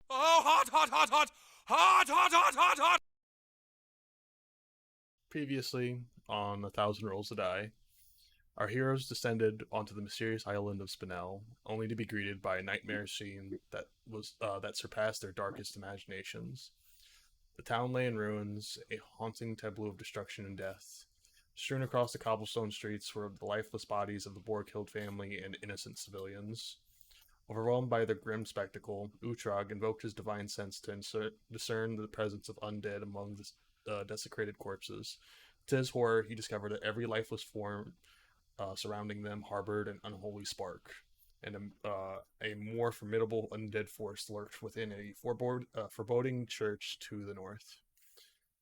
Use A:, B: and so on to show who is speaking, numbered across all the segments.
A: Oh, hot, hot, hot, hot! Hot, hot, hot, hot, hot! Previously, on A Thousand Rolls to Die, our heroes descended onto the mysterious island of Spinel, only to be greeted by a nightmare scene that surpassed their darkest imaginations. The town lay in ruins, a haunting tableau of destruction and death. Strewn across the cobblestone streets were the lifeless bodies of the Boar-killed family and innocent civilians. Overwhelmed by the grim spectacle, Uhrtraag invoked his divine sense to discern the presence of undead among the desecrated corpses. To his horror, he discovered that every lifeless form surrounding them harbored an unholy spark, and a more formidable undead force lurked within a foreboding church to the north.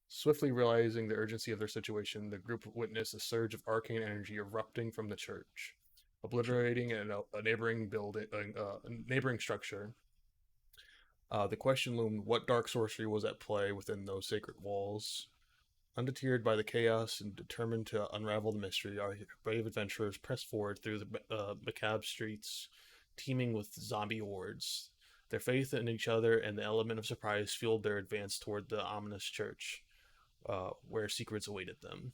A: Swiftly realizing the urgency of their situation, the group witnessed a surge of arcane energy erupting from the church, obliterating a neighboring neighboring structure. The question loomed: what dark sorcery was at play within those sacred walls? Undeterred by the chaos and determined to unravel the mystery, our brave adventurers pressed forward through the macabre streets, teeming with zombie hordes. Their faith in each other and the element of surprise fueled their advance toward the ominous church, where secrets awaited them.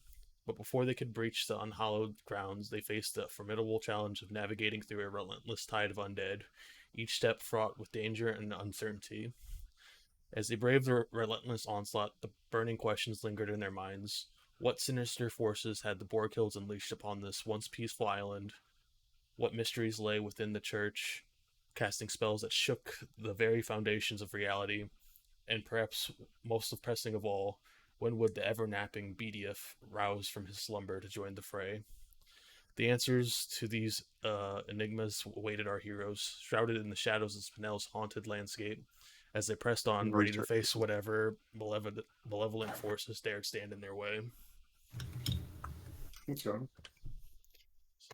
A: But before they could breach the unhallowed grounds, they faced the formidable challenge of navigating through a relentless tide of undead, each step fraught with danger and uncertainty. As they braved the relentless onslaught, the burning questions lingered in their minds. What sinister forces had the Boarkills unleashed upon this once peaceful island? What mysteries lay within the church, casting spells that shook the very foundations of reality? And perhaps most pressing of all, when would the ever-napping Beedyuff rouse from his slumber to join the fray? The answers to these enigmas awaited our heroes, shrouded in the shadows of Spinel's haunted landscape, as they pressed on, ready to face whatever malevolent forces dared stand in their way.
B: Let's go.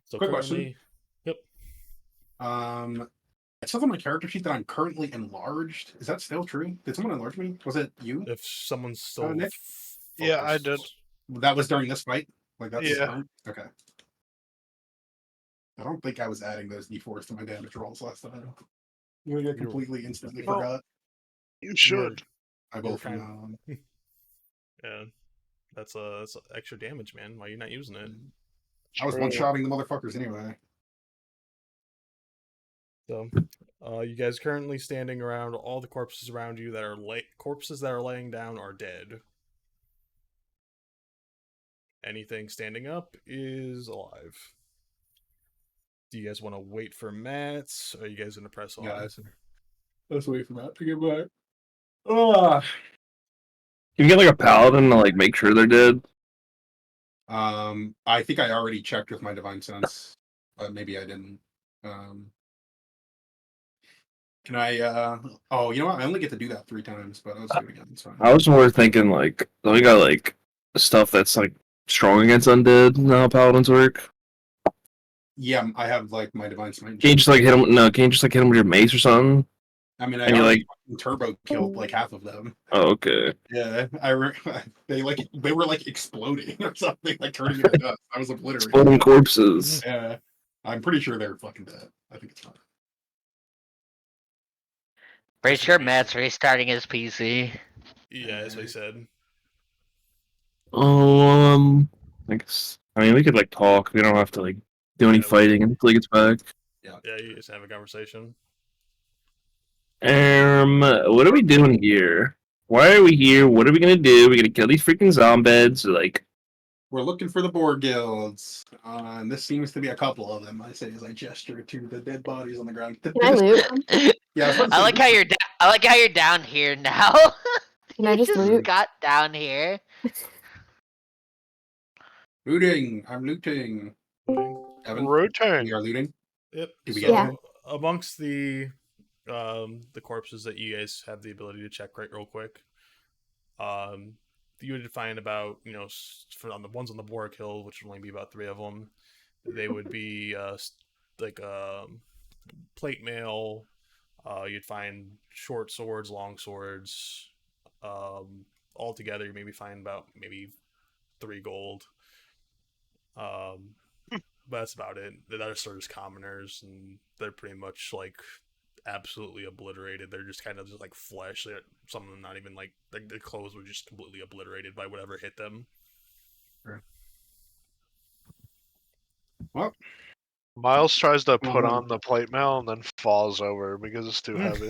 A: So
B: Quick
A: currently,
B: question. It says on my character sheet that I'm currently enlarged. Is that still true? Did someone enlarge me? Was it you?
A: If someone's still
B: Nick?
C: Yeah, I did.
B: That was during this fight? Like that's
C: Yeah.
B: Okay. I don't think I was adding those d4s to my damage rolls last time. I completely instantly forgot.
C: You should.
B: I will from now on.
A: Yeah. That's extra damage, man. Why are you not using it?
B: I was one-shotting the motherfuckers anyway.
A: So, you guys currently standing around. All the corpses around you that are corpses that are laying down are dead. Anything standing up is alive. Do you guys want to wait for Matt? Or are you guys gonna press on?
B: Guys, let's wait for Matt to get back.
D: Can you get like a paladin to like make sure they're dead?
B: I think I already checked with my divine sense, but maybe I didn't. Can I? Oh, you know what? I only get to do that 3 times, but let's do it again. It's fine.
D: I was more thinking like, we got like stuff that's like strong against undead. You know how paladins work?
B: Yeah, I have like my divine smite.
D: Can you just like hit them? No, can you just like hit them with your mace or something?
B: I mean,
D: And you like
B: turbo killed like half of them.
D: Oh, okay.
B: Yeah, they were like exploding or something, like turning into dust. I was obliterated.
D: Exploding corpses.
B: Yeah, I'm pretty sure they're fucking dead. I think it's fine.
E: Pretty sure Matt's restarting his PC.
A: Yeah, that's what he said.
D: I guess. I mean, we could like talk. We don't have to like do any fighting until he gets back.
A: Yeah, you just have a conversation.
D: What are we doing here? Why are we here? What are we gonna do? We're gonna kill these freaking zombies? Like,
B: we're looking for the boar guilds. And this seems to be a couple of them. I say as I gesture to the dead bodies on the ground.
F: Can I loot?
B: Yeah,
E: I like how you're. I like how you're down here now.
F: Can I just loot?
E: Got down here.
B: Looting. I'm looting. Evan,
C: Routine.
B: we are looting.
A: Yep.
B: Did we
F: get
A: amongst the corpses that you guys have the ability to check right real quick, you would find about, for on the ones on the Boar Hill, which would only be about 3 of them, they would be like plate mail. You'd find short swords, long swords. All together, you maybe find about 3 gold. But that's about it. The rest are just commoners, and they're pretty much like absolutely obliterated. They're just kind of just like flesh. Some of them not even like their clothes were just completely obliterated by whatever hit them.
B: Well,
C: Miles tries to put on the plate mail and then falls over because it's too heavy.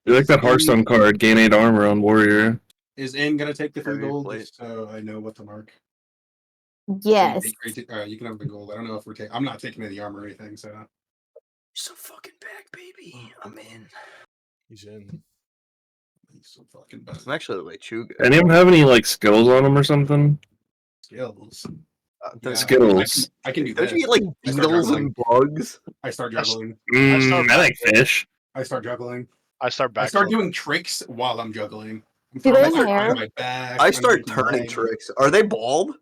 D: You like that Hearthstone card, gain 8 armor on warrior.
B: Is In gonna take the 3
G: Heavy
B: gold?
G: plate.
B: Just so I know what to mark.
F: Yes.
B: Alright, you can have the gold. I don't know if we're taking. I'm not taking any armor or anything. So.
G: You're so fucking back, baby. I'm in.
A: He's in.
B: He's so fucking bad.
G: I'm actually like Lechuga.
D: Any of them have any like skills on them or something?
B: Skills.
G: Don't-
D: Skittles.
B: I can do
G: Don't
B: that.
G: you get like
B: I start
G: beetles
B: juggling.
G: and bugs?
B: I start juggling.
D: I like fish.
B: I start juggling.
C: I start back.
B: I start doing tricks while I'm juggling. I'm
F: Do
B: throwing
F: they
B: my
F: hair?
B: on my back.
G: I
B: I'm
G: start
B: making
G: turning
B: legs.
G: tricks. Are they bald?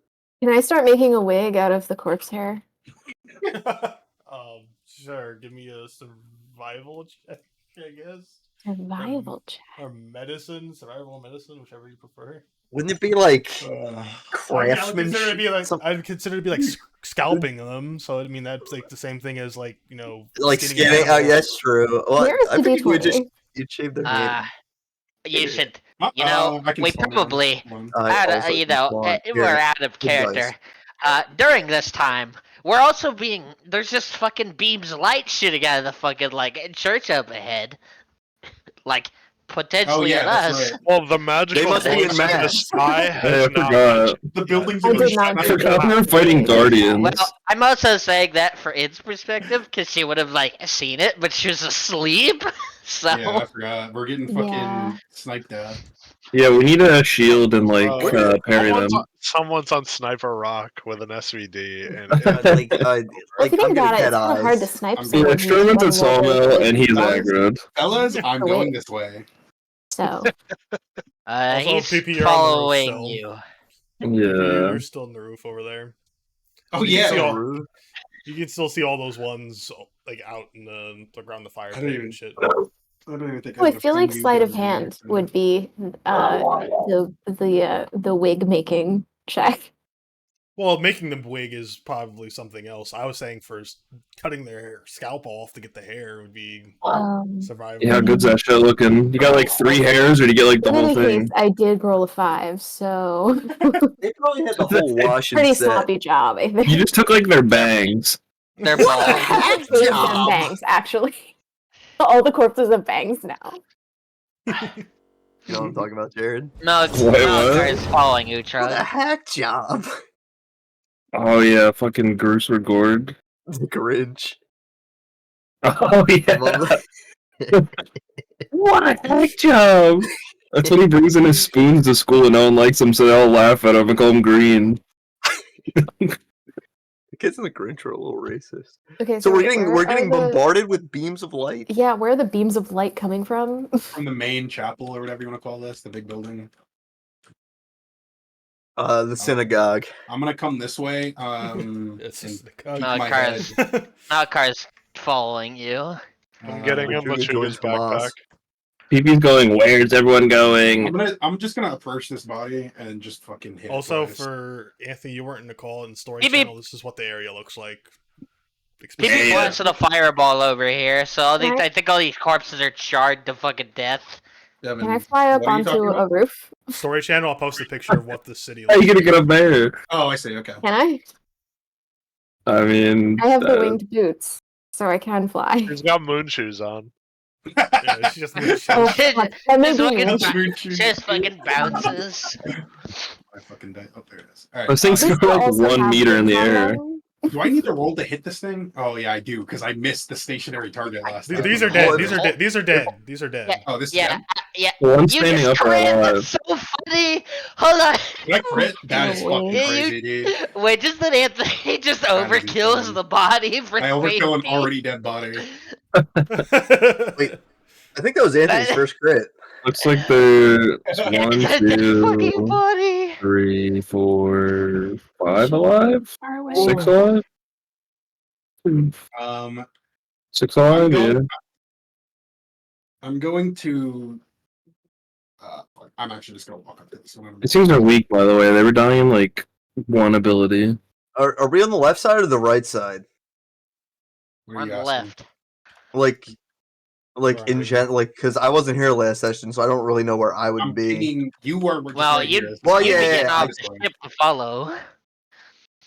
F: Can I start making a wig out of the corpse hair?
A: Sure. Give me a survival check, I guess.
F: Survival check.
A: Or medicine, survival medicine, whichever you prefer.
G: Wouldn't it be like
A: I
G: craftsmanship?
A: I'd consider it to be like scalping them. So I mean that's like the same thing as like
G: like
A: skinning
G: skinning? Oh,
A: animals.
G: that's true. Well,
F: Where's
G: I
F: the
G: think you would just
F: D20?
G: you'd shave their head.
E: You should,
B: I can
E: we
B: slow down.
E: probably,
B: Hold on.
G: I also
E: we're out of
G: good advice.
E: character. During this time, we're also there's just fucking beams of light shooting out of the fucking, like, church up ahead. Like, potentially at
B: that's
E: us.
B: right.
C: Well, the magical
G: must be in
C: voice in the
G: mass.
C: sky
D: Hey,
C: has
D: I
C: not
D: forgot.
B: The buildings.
F: I
B: in the
F: did not
D: I
F: do
B: sky-
D: forgot we were fighting guardians.
E: Well, I'm also saying that for its perspective, because she would have, like, seen it, but she was asleep. So,
B: Yeah, I forgot. We're getting fucking
F: Yeah.
B: sniped at.
D: Yeah, we need a shield and like
B: Oh,
D: parry them.
C: Someone's on Sniper Rock with an SVD, and
G: like,
F: Well, if
G: like
F: you think
G: I'm gonna
F: about it,
G: get
F: it's kind of hard to
G: eyes.
F: snipe
B: I'm
F: someone.
D: The
F: who's
D: experimented
F: running over
D: sawmill
F: the
D: and he's
B: Fellas?
D: aggroed.
B: Fellas, I'm
F: Wait.
B: going this way.
F: So,
A: Also,
E: he's
A: PP, you're on the roof
E: following
A: still.
E: you.
D: Yeah.
A: You're still on the roof over there.
B: Oh
A: You can see
B: yeah.
A: all- You can still see all those ones like out in around the fire
B: I
A: pit
B: don't
A: and
B: even-
A: shit.
B: I don't even think
F: I
B: I'm
F: feel
B: gonna
F: like
B: ping you
F: sleight of
B: guys
F: hand
B: in.
F: would be the wig making check.
A: Well, making them wig is probably something else. I was saying first, cutting their scalp off to get the hair would be survival.
D: Yeah, how good's that shit looking? You got like 3 hairs, or do you get like the
F: In
D: whole
F: any case,
D: thing?
F: I did roll a 5, so
G: They probably had the whole wash and
F: pretty
G: set.
F: sloppy job, I think.
D: You just took like their bangs.
E: They're
G: What
E: bald.
G: the heck,
F: It was their
G: job?
F: bangs, actually. All the corpses have bangs now.
G: You know what I'm talking about, Jared?
E: Malakar is following
G: What a
E: Uhrtraag.
G: hack job.
D: Oh yeah, fucking Groose or Gord.
G: The Grinch.
D: Oh
G: I
D: yeah.
G: love that.
D: What a heck job! That's when he brings in his spoons to school and no one likes him, so they all laugh at him and call him green.
G: The kids in the Grinch are a little racist.
F: Okay,
G: So we're
F: wait,
G: getting
F: where
G: we're
F: are
G: getting
F: the-
G: bombarded with beams of light.
F: Yeah, where are the beams of light coming from?
B: From the main chapel or whatever you want to call this, the big building.
G: The synagogue.
B: I'm gonna come this way.
A: It's
B: and
A: just
B: keep
A: the
B: my
E: Malakar's
B: head.
E: Malakar's following you.
C: I'm getting him
G: Lechuga joins
C: Lechuga's backpack.
G: Hamas.
D: PP's going, where's everyone going?
B: I'm just gonna approach this body and just fucking hit. it
A: Also,
B: twice.
A: for Anthony, you weren't in the call and story
E: Beep, beep.
A: channel. This is what the area looks like.
E: People
D: Yeah.
E: blasted a fireball over here, so I think all these corpses are charred to fucking death.
B: Devin,
F: Can I fly up
B: what are you talking
F: onto a
B: about?
F: roof?
A: Story channel. I'll post a picture of what the city
D: How
A: looks
D: you gonna get up there?
B: Oh, I see. Okay.
F: Can I?
D: I mean,
F: I have the winged boots, so I can fly.
C: He's got moon shoes on.
A: Yeah, it's just
F: Oh,
E: Just
F: fuck. That may
E: just
F: be
E: fucking,
F: me.
E: just fucking bounces.
B: I fucking died. Oh, there it is. All right.
D: those things
F: This
D: go
F: will
D: like
F: also
D: 1
F: have
D: meter in the
F: wings on
D: air.
F: them.
B: Do I need to roll to hit this thing? Oh yeah, I do because I missed the stationary target last time.
A: These are dead. These are dead. These are dead. These are dead.
B: Oh, this is
E: Yeah,
B: dead?
E: yeah.
D: One
E: You
D: standing
E: just
D: up or
E: crit.
D: alive.
E: That's so funny. Hold on.
B: Did I crit? That is
F: No
B: fucking
F: way.
E: Yeah,
B: crazy, dude.
E: Wait, just that Anthony just
B: That is
E: overkills
B: insane.
E: the body for
B: I overkill an
E: 3
B: already dead body.
G: Wait, I think that was Anthony's
E: That-
G: first crit.
D: Looks like there's one,
E: It's a dead fucking
D: 2,
E: body.
D: 3, 4, 5 alive?
F: Far away.
D: 6 alive?
B: Um,
D: 6 alive, yeah.
B: I'm going to. I'm actually just gonna walk up to this one.
D: These things are weak, by the way. They were dying like 1 ability.
G: Are we on the left side or the right side?
B: What
E: We're
B: are
E: on
B: you
E: the
B: asking?
E: left.
G: Like in
A: Right.
G: gen, like because I wasn't here last session, so I don't really know where I would
B: I'm
G: be.
B: thinking you were just
E: Well,
B: right
E: you'd,
B: here.
G: Well,
E: you'd
G: yeah,
E: be
G: yeah,
E: getting
G: yeah,
E: off
B: this
E: the
B: way.
E: ship to follow.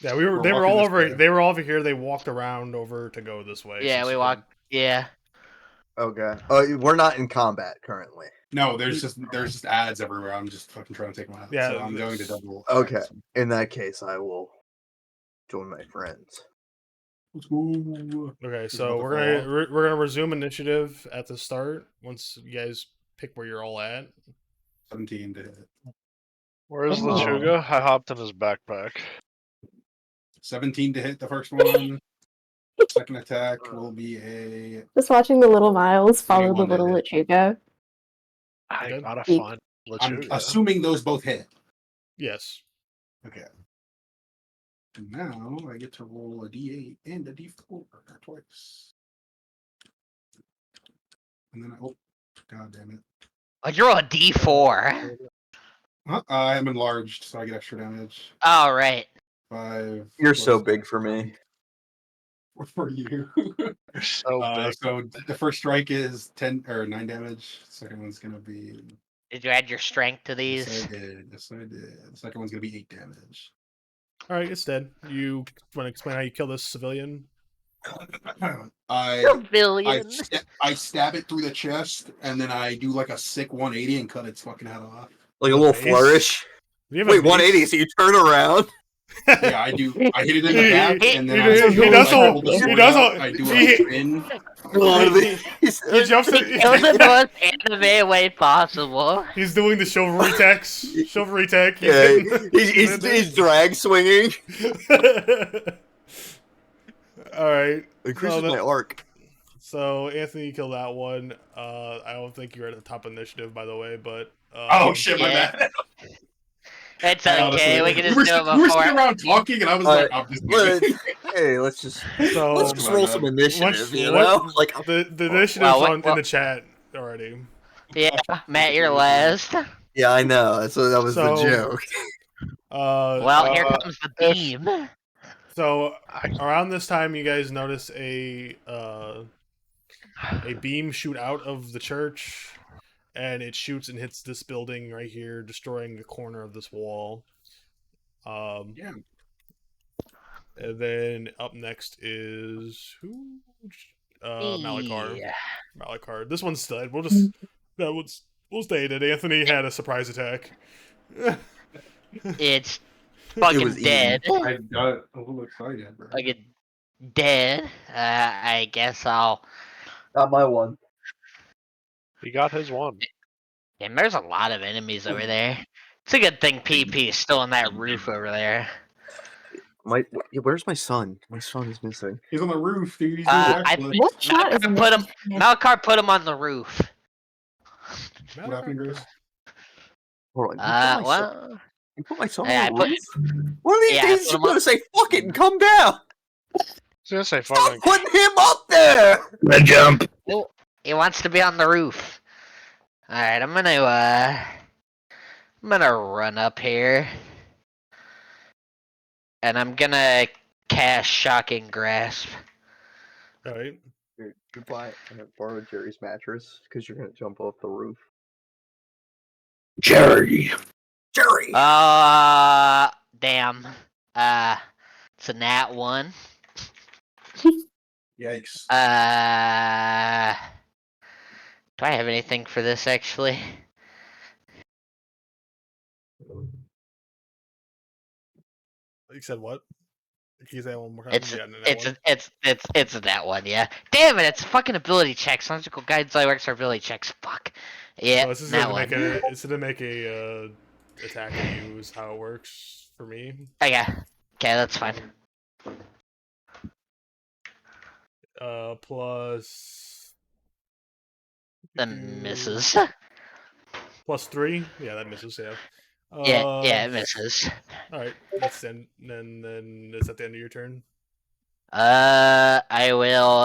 A: Yeah,
B: We're
A: they were
B: walking
A: all
B: this
A: over.
B: way.
A: They were all over here. They walked around over to go this way.
E: Yeah,
A: since
E: we
A: you
E: walked. Yeah.
G: Okay. We're not in combat currently.
B: No, there's just ads everywhere. I'm just fucking trying to take them out.
A: Yeah,
B: so I'm going to
A: there's-
B: double.
G: Okay.
B: X.
G: In that case, I will join my friends.
B: Let's go.
A: Okay,
B: He's
A: so
B: about to
A: we're
B: fall
A: gonna we're gonna resume initiative at the start once you guys pick where you're all at.
B: 17 to hit.
C: Where's
D: Oh.
C: Lechuga? I hopped in his backpack.
B: 17 to hit the first one. Second attack will be a.
F: Just watching the little Miles follow the
B: 21 to
F: little
B: hit.
F: Lechuga.
C: I
A: Good.
C: gotta
F: Eek.
C: find
B: I'm
C: Lechuga.
B: assuming those both hit.
A: Yes.
B: Okay. And now I get to roll a d8 and a d4 twice. And then oh, god damn it.
E: Oh, you're a D4.
B: I am enlarged, so I get extra damage.
E: All right.
B: 5.
G: You're
B: plus
G: so big for me.
B: 4 for you.
C: You're so big.
B: So the first strike is 10 or 9 damage. Second one's gonna be.
E: Did you add your strength to
B: Yes,
E: these?
B: I did. Yes, I did. The second one's gonna be 8 damage.
A: All right, it's dead. You want to explain how you kill this civilian?
B: I
E: Civilian.
B: I stab it through the chest, and then I do like a sick 180 and cut its fucking head off.
G: Like a little
A: Mace?
G: flourish.
A: Do you have a
G: Wait,
A: mace?
G: 180, so you turn around.
B: Yeah, I do. I hit it in the back, and then
A: He does
B: I
A: all-
B: pull the
A: he
B: sword
A: does
B: out,
A: all-
B: I do
A: he-
B: a spin.
G: One of these.
A: He jumps.
E: He kills in the most anime way possible.
A: He's doing the chivalry tax. Chivalry tech.
G: Yeah, he's drag swinging.
A: All right.
G: Increases
A: that-
G: my arc.
A: So Anthony killed that one. I don't think you're at the top initiative, by the way, but
B: Oh shit, my
E: Yeah.
B: bad.
E: It's
B: I
E: okay.
B: honestly-
E: We can just
B: were,
E: do it
B: we were sitting
E: before.
B: around talking, and I was like, I'm just
G: Hey, let's just
A: So
G: let's just roll some initiative,
A: once-
G: you
A: what-
G: know? Like
A: the initiative's
E: Well,
A: in the chat already.
E: Yeah, Matt, you're last.
G: yeah, I know. That was the
A: So-
G: joke.
E: Well, here
C: Uh,
E: comes the beam.
A: So around this time, you guys notice a beam shoot out of the church, and it shoots and hits this building right here, destroying the corner of this wall.
B: Yeah.
A: And then up next is who? Malakar.
E: Yeah.
A: Malakar. This one's dead. We'll stay dead. Anthony had a surprise attack.
E: It's
G: It
E: fucking
G: was
E: dead.
B: I got a little excited, bro.
E: Fucking dead. I guess I'll.
G: Not my one.
C: He got his one.
E: Damn, there's a lot of enemies over there. It's a good thing PP is still on that roof over there.
G: Where's my son? My son is missing.
B: He's on the roof, dude. He's
E: I-
B: doing
F: What shot is
E: Malakar put him.
F: missing?
E: Malakar put him on the roof.
B: What happened, Grace?
G: Hold on.
E: Well,
G: You put my son
E: yeah,
G: on
E: I
G: the
E: put-
G: roof? One of these
E: yeah, I
G: days
E: put
G: you're
E: him
G: gonna
E: on-
G: say fuck it and come down.
C: I was gonna say
G: Stop
C: fucking.
G: putting him up there.
D: The jump.
E: he wants to be on the roof. All right, I'm gonna run up here, and I'm gonna cast Shocking Grasp.
A: Alright.
G: Goodbye. I'm gonna borrow Jerry's mattress because you're gonna jump off the roof.
D: Jerry.
G: Jerry.
E: Damn. It's a nat 1.
B: Yikes.
E: Do I have anything for this actually?
A: You said what? Can you say that one more time?
E: It's
A: Yeah, no, that one.
E: it's a nat 1, yeah. Damn it, it's a fucking ability check. Logical guidance works for ability checks. Fuck. Yeah,
A: So this is
E: nat
A: gonna
E: 1.
A: gonna make a attack at you is how it works for me.
E: Okay, that's fine.
A: Plus
E: That misses.
A: plus 3. Yeah, that misses. Yeah.
E: Yeah, it misses.
A: All right, that's then is that the end of your turn?
E: I will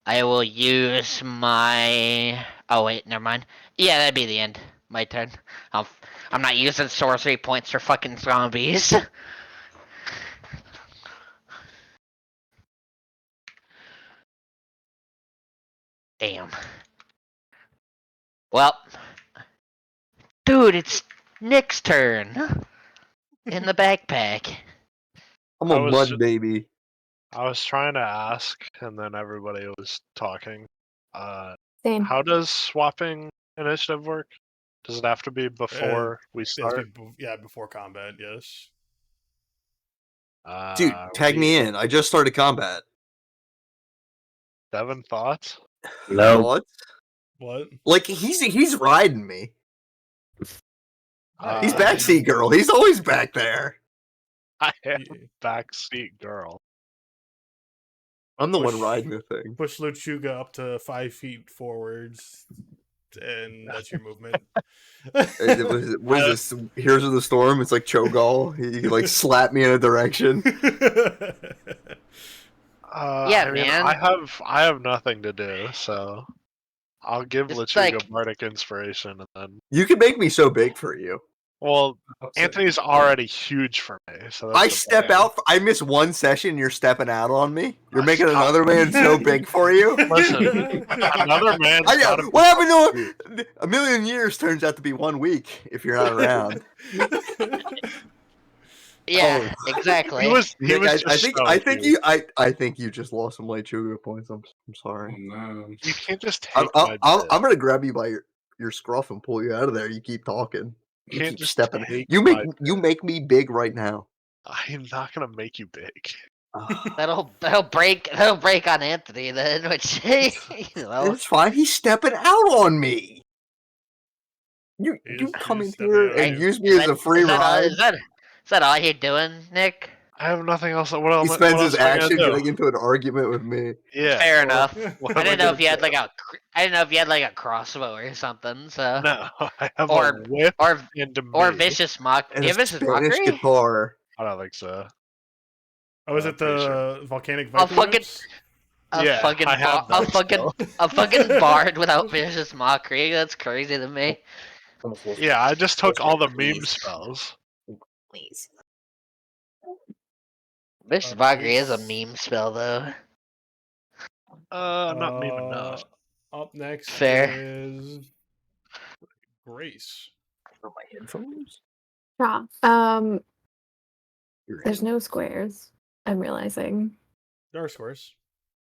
E: I will use my. Oh wait, never mind. Yeah, that'd be the end. My turn. I'm not using sorcery points for fucking zombies. Damn. Well, dude, it's Nick's turn in the backpack.
G: I'm
C: I
G: a
C: was
G: mud
C: ju-
G: baby.
C: I was trying to ask, and then everybody was talking.
F: Same.
C: How does swapping initiative work? Does it have to be before we
A: It has to
C: start?
A: be before combat. Yes.
H: Dude, tag me in. I just started combat.
C: Devin, thoughts?
D: No.
H: What?
A: What?
H: Like he's riding me. He's
C: Uh,
H: backseat girl. He's always back there.
C: I am
A: Yeah.
C: backseat girl.
H: I'm the one
A: Push-
H: riding the thing.
A: Push Lechuga up to 5 feet forwards, and that's your movement.
H: What is this? Heroes of the Storm? It's like Cho'Gall. He like slapped me in a direction.
E: Yeah,
C: I mean,
E: man.
C: I have nothing to do, so I'll give
E: Just
C: Lechuga
E: like-
C: bardic inspiration, and then
H: You can make me so big for you.
C: well,
B: Upset.
C: Anthony's already huge for me, so that's
H: I
C: the
H: step
C: thing.
H: out. I miss one session. You're stepping out on me. You're making
C: Stop.
H: another man so big for you.
C: Listen, another man's
H: I
C: gotta
H: know.
C: be
H: What happened to a million years? Turns out to be 1 week if you're not around.
E: Yeah,
H: Oh.
E: exactly.
C: He was
H: Nick,
C: just
H: I think
C: so
H: I think
C: huge.
H: I think you just lost some Lechuga points. I'm
B: Oh,
H: sorry.
B: no.
C: You can't just
H: I'm,
C: take my
H: I'm,
C: bit.
H: I'm gonna grab you by your scruff and pull you out of there. You keep talking.
C: You
H: You
C: can't
H: keep
C: just
H: stepping.
C: take
H: You
C: my
H: make me big right now.
C: I'm not gonna make you big.
E: That'll break on Anthony then, which you know.
H: It's fine. He's stepping out on me. You
A: He's
H: come in
A: stepping
H: here
A: out
H: and
A: on
H: use me
E: Is
H: as
E: that-
H: a free
E: is that all-
H: ride.
E: Is that all you're doing, Nick?
C: I have nothing else. What
H: He
C: else?
H: spends
C: what
H: his
C: else am I
H: action
C: gonna
H: getting
C: do?
H: into an argument with me.
C: Yeah.
E: Fair
C: well,
E: enough.
C: what
E: I
C: am
E: didn't know
C: gonna
E: if you had
C: do?
E: like a crossbow or something. So
C: No, I have
E: Or-
C: a whip
E: or
C: and a
E: or
C: mace.
E: vicious mock.
H: And
E: Do you have
H: a
E: vicious
H: Spanish
E: mockery?
H: guitar.
C: I don't think so.
A: Oh, is
C: I'm
A: it
C: pretty
A: the volcanic
E: I'll
A: viper
E: fucking-
A: whips?
C: Yeah, I have
E: a
C: that
E: fucking
C: still.
E: a fucking bard without vicious mockery. That's crazy to me.
G: Almost lost
C: Yeah, I just took all the meme
G: Please.
C: spells.
G: Please.
E: Vicious mockery is a
A: Nice.
E: meme spell though.
C: Not meme enough.
A: Up next
E: Fair.
A: is Grace.
G: For my headphones.
F: Yeah.
H: You're
F: There's no squares. I'm realizing
A: There are squares.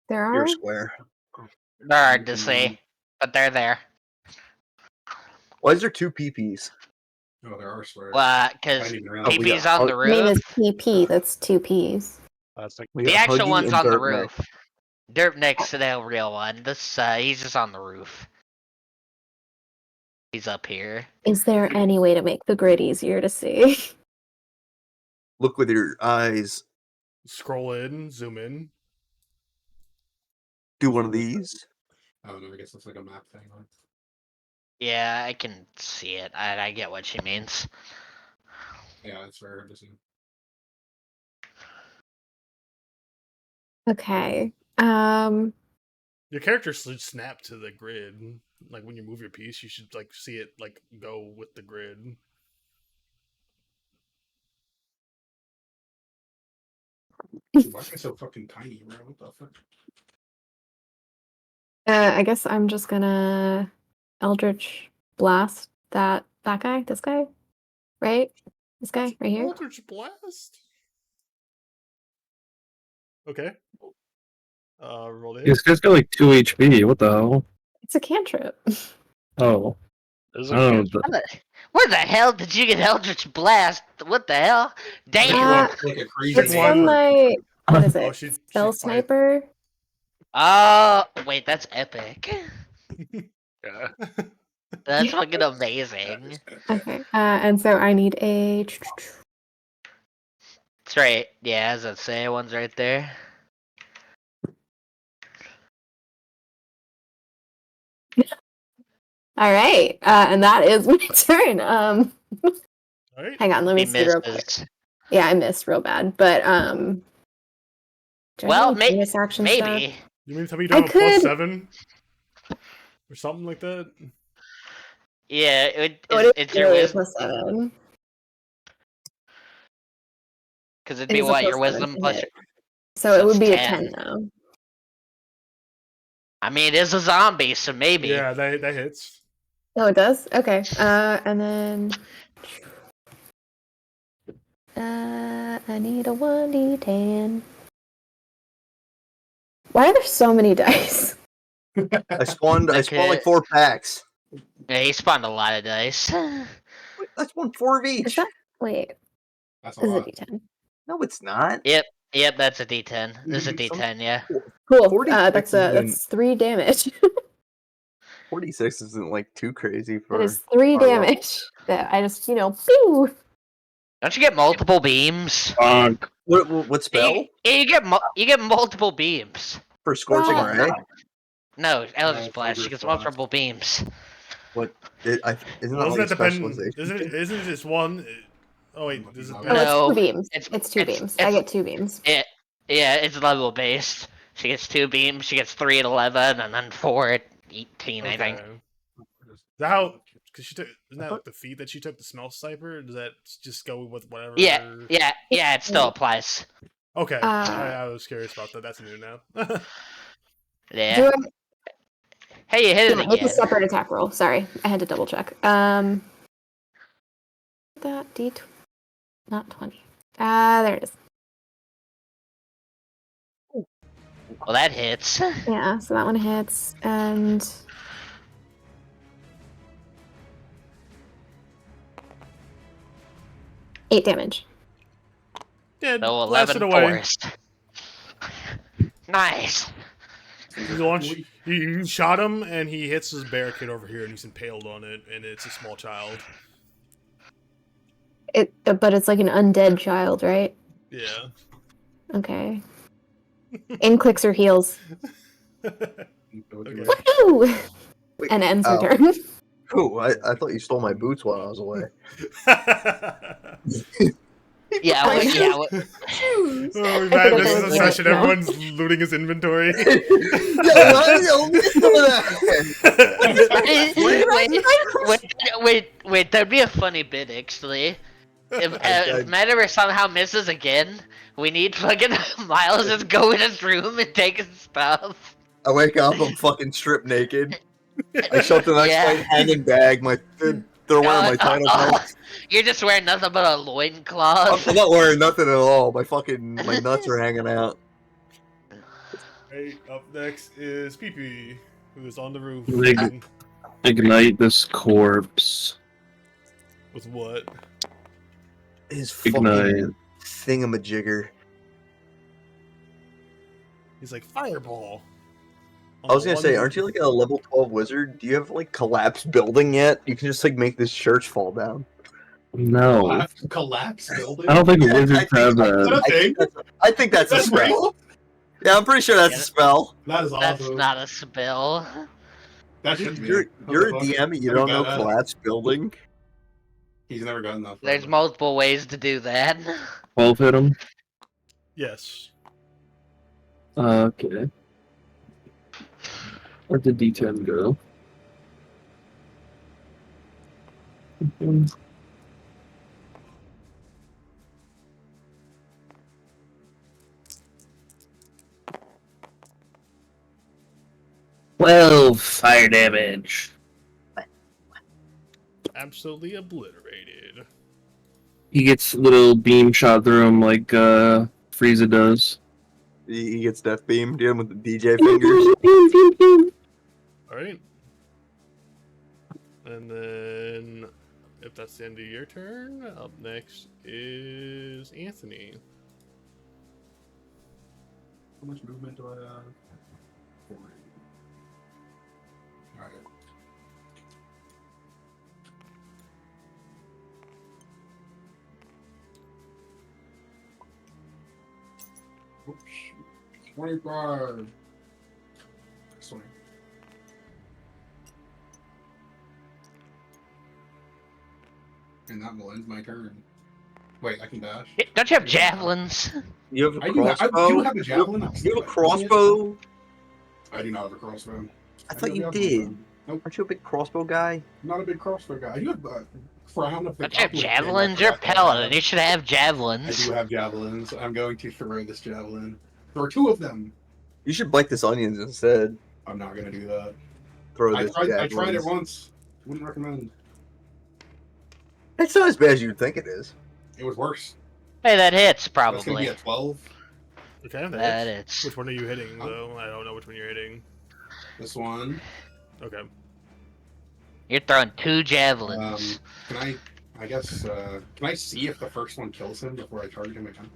F: there are.
H: You're square.
E: They're hard to see, but they're there.
H: Why is there 2 PPs?
B: Oh, there are swears.
E: Well,
B: I
E: because
B: didn't even realize.
H: we
E: PP's
H: got-
E: on the
F: The name
E: roof.
F: is PP. That's 2 P's.
C: That's like
H: We
E: The
H: got
E: actual
H: Huggy
E: one's
H: and
E: on the
H: Dirtneck.
E: roof. Dirtneck's the real one. This he's just on the roof. He's up here.
F: Is there any way to make the grid easier to see?
H: Look with your eyes.
A: Scroll in, zoom in.
H: Do one of these.
B: Oh no, I guess it's like a map thing. Huh?
E: Yeah, I can see it. I get what she means.
B: Yeah, it's very hard to see.
F: Okay.
A: Your character should snap to the grid. Like when you move your piece, you should like see it like go with the grid.
B: Dude, why am I so fucking tiny, bro? What the fuck?
F: I guess I'm just gonna Eldritch Blast that guy, this guy, right? This guy right here.
A: Eldritch Blast. Okay. Roll the hit.
D: This guy's got like 2 HP. What the hell?
F: It's a cantrip.
D: Oh.
C: There's
D: I
C: a
D: don't
C: kid.
D: know.
E: Where the hell did you get Eldritch Blast? What the hell? Damn!
B: Like a crazy
F: It's
A: one.
F: from my what is
A: Oh,
F: it?
A: she
F: Spell
A: fight-
F: Sniper.
E: Oh, wait, that's epic.
C: Yeah.
E: That's fucking amazing.
F: Okay. And so I need a.
E: That's right. Yeah, as I say, one's right there.
F: All right. And that is my turn.
A: All right.
F: Hang on, let me
E: He
F: see real quick.
E: misses.
F: Yeah, I missed real bad, but do I
E: Well,
F: have any bonus action stuff?
E: maybe.
A: You mean to tell me you
F: I
A: don't have a
F: could-
A: +7 or something like that?
E: Yeah, it
F: Oh,
E: would.
F: it
E: It's
F: is
E: your
F: really a
E: wisdom.
F: +7.
E: Because it'd
F: It
E: be
F: is a
E: what your
F: +7
E: wisdom
F: to
E: plus.
F: hit. So it
E: so
F: would be a
E: 10.
F: 10 though.
E: I mean, it is a zombie, so maybe.
A: Yeah, that hits.
F: Oh, it does? Okay. And then... I need a 1d10. Why are there so many dice?
H: I spawned like
E: Okay.
H: 4 packs.
E: Yeah, he spawned a lot of dice.
H: Wait, I spawned 4 of
F: Is
H: each.
F: that... Wait,
B: That's a
F: this is a
B: lot.
F: d10.
H: No, it's not.
E: Yep, that's a D10. This is a
H: Some-
E: D10, yeah.
F: Cool.
H: 46
F: That's 3 damage.
H: 46 isn't like too crazy for.
F: That is 3
H: our level.
F: damage. That I just, pew!
E: Don't you get multiple beams?
D: Bonk.
H: What spell?
E: You get multiple beams.
H: For scorching
F: Wow.
H: ray?
E: No, Eldritch
B: Eldritch
E: Blast. She gets
B: Blast.
E: multiple beams.
H: What? Isn't that
A: Doesn't
H: like
A: that
H: a
A: depend?
H: specialization?
A: Isn't it just one? Oh wait, does it?
B: No,
F: No,
E: No,
F: it's 2 beams.
E: it's-
F: It's 2
E: it's-
F: beams. I get 2 beams.
E: Yeah, it's level based. She gets 2 beams. She gets 3 at 11, and then 4 at 18. I think.
A: Okay. Is that how? Because she took. Isn't that like the feat that she took, the smell sniper? Does that just go with whatever?
E: Yeah, it still applies.
A: Okay,
F: Uh,
A: I was curious about that. That's new now.
E: Yeah.
F: Do
E: Hey, you hit
F: I
E: it
F: it's a
E: again.
F: separate attack roll. Sorry, I had to double check. That not 20. There it is.
E: Well, that hits.
F: Yeah, so that one hits, and 8 damage.
A: Yeah,
E: So
A: blasted
E: 11
A: away.
E: forest. Nice.
A: You shot him, and he hits his barricade over here, and he's impaled on it, and it's a small child.
F: But it's like an undead child, right?
A: Yeah.
F: Okay. In clicks or heals.
A: Okay.
F: Woohoo!
H: Wait,
F: And ends her
H: oh.
F: turn.
H: Cool. I thought you stole my boots while I was away.
E: Yeah,
F: Oh,
A: Oh, man, this is a session.
F: No.
A: Everyone's looting his inventory.
E: wait, that'd be a funny bit, actually. If Matt ever somehow misses again, we need fucking Miles to go in his room and take his stuff.
H: I wake up, I'm fucking stripped naked. I show up the next
E: Yeah.
H: night, hanging bag, they're wearing my title belt.
E: You're just wearing nothing but a loincloth.
H: I'm not wearing nothing at all. My nuts are hanging out.
A: Hey, up next is Pee-Pee, who is on the roof.
D: Ig- Ignite this corpse.
A: With what?
H: His
D: Ignite.
H: fucking thingamajigger.
A: He's like, fireball.
H: I was gonna say, aren't you like a level 12 wizard? Do you have like collapsed building yet? You can just like make this church fall down.
D: No.
B: Collapse building?
D: I don't think
H: Yeah,
D: wizards have
B: Is that
D: that.
B: a thing?
H: I think that's a
B: That's
H: spell.
B: real?
H: Yeah, I'm pretty sure that's a spell.
B: That is
E: That's
B: awesome.
E: not a spell.
B: That should be.
H: You're a
B: What the fuck?
H: DM and you don't know
B: Badass.
H: collapsed building.
B: He's never gotten that.
E: There's multiple ways to do that.
D: 12 hit him.
A: Yes.
D: Okay. Where'd the D10 go? Well, fire damage.
A: Absolutely obliterated.
D: He gets a little beam shot through him like Frieza does.
H: He gets death beam, dude, with the DJ fingers.
A: Alright. And then, if that's the end of your turn, up next is Anthony.
B: How much movement do I have? 40. Alright. Oops. 25. 20. And that will end my turn. Wait, I can dash?
E: Don't you have javelins?
H: You have a
B: I do
H: crossbow?
B: have a javelin.
H: You have a crossbow?
B: I do not have a crossbow.
H: I thought
B: do
H: you
B: have a
H: did.
B: crossbow. Nope,
H: Aren't you a big crossbow guy?
B: I'm not a big crossbow guy. I do have a crown of the
E: Don't you have
B: uplift thing,
E: javelins?
B: I
E: You're a
B: forgot that I
E: paladin.
B: had.
E: You should have
B: I
E: javelins.
B: do have javelins. I'm going to throw this javelin. There are 2 of them.
H: You should bite this onions instead.
B: I'm not gonna do that.
H: Throw
B: I
H: this
B: tried it
H: javelins.
B: once. Wouldn't recommend.
H: It's not as bad as you'd think it is.
B: It was worse.
E: Hey, that hits
B: That's gonna be
E: probably.
B: a 12.
A: Okay,
E: That
A: hits.
E: hits.
A: Which one are you hitting though? I don't know which one you're hitting.
B: This one.
A: Okay.
E: You're throwing 2 javelins.
B: Can I guess, can I see if the first one kills him before I target him again?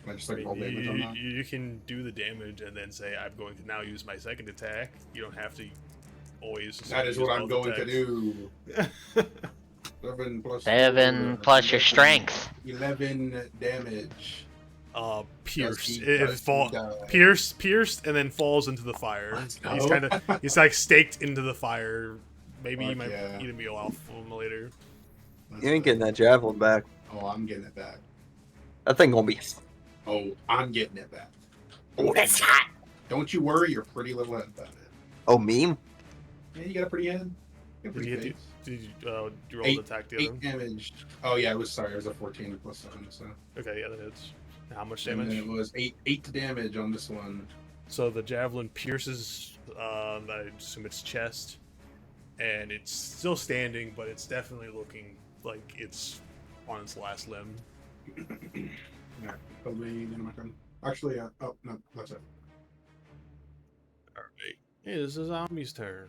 B: Can I just
A: I
B: like roll
A: mean,
B: damage on that?
A: you can do the damage and then say, I'm going to now use my second attack. You don't have to always.
B: That is
A: use
B: what I'm
A: both
B: going to
A: attacks.
B: do. 7 plus
E: 7 plus your strength.
B: 11 damage.
A: Pierced.
B: Does he die?
A: Pierced, and then falls into the fire.
B: Let's
A: He's
B: go.
A: kind of, he's like staked into the fire. Maybe he
B: Fuck
A: might
B: yeah.
A: eat a meal off him later.
B: That's
H: You ain't
B: good.
H: getting that javelin back.
B: Oh, I'm getting it back.
H: That thing gonna be.
B: Oh, I'm getting it back.
H: Oh, that's hot.
B: Don't you worry your pretty little head about it.
H: Oh, meme.
B: Yeah, you got a pretty head. You got a
A: Did
B: pretty
A: you, hit
B: face.
A: did you roll
B: Eight-
A: the attack the
B: 8
A: other?
B: damage. Oh yeah, it was sorry. It was a 14 plus 7. So.
A: Okay, yeah, that hits. How much
B: And then
A: damage?
B: it was 8 damage on this one.
A: So the javelin pierces, I assume its chest, and it's still standing, but it's definitely looking like it's on its last limb.
B: Yeah, probably the end of my turn. Actually, oh no, that's it.
A: Alright. It is the zombie's turn.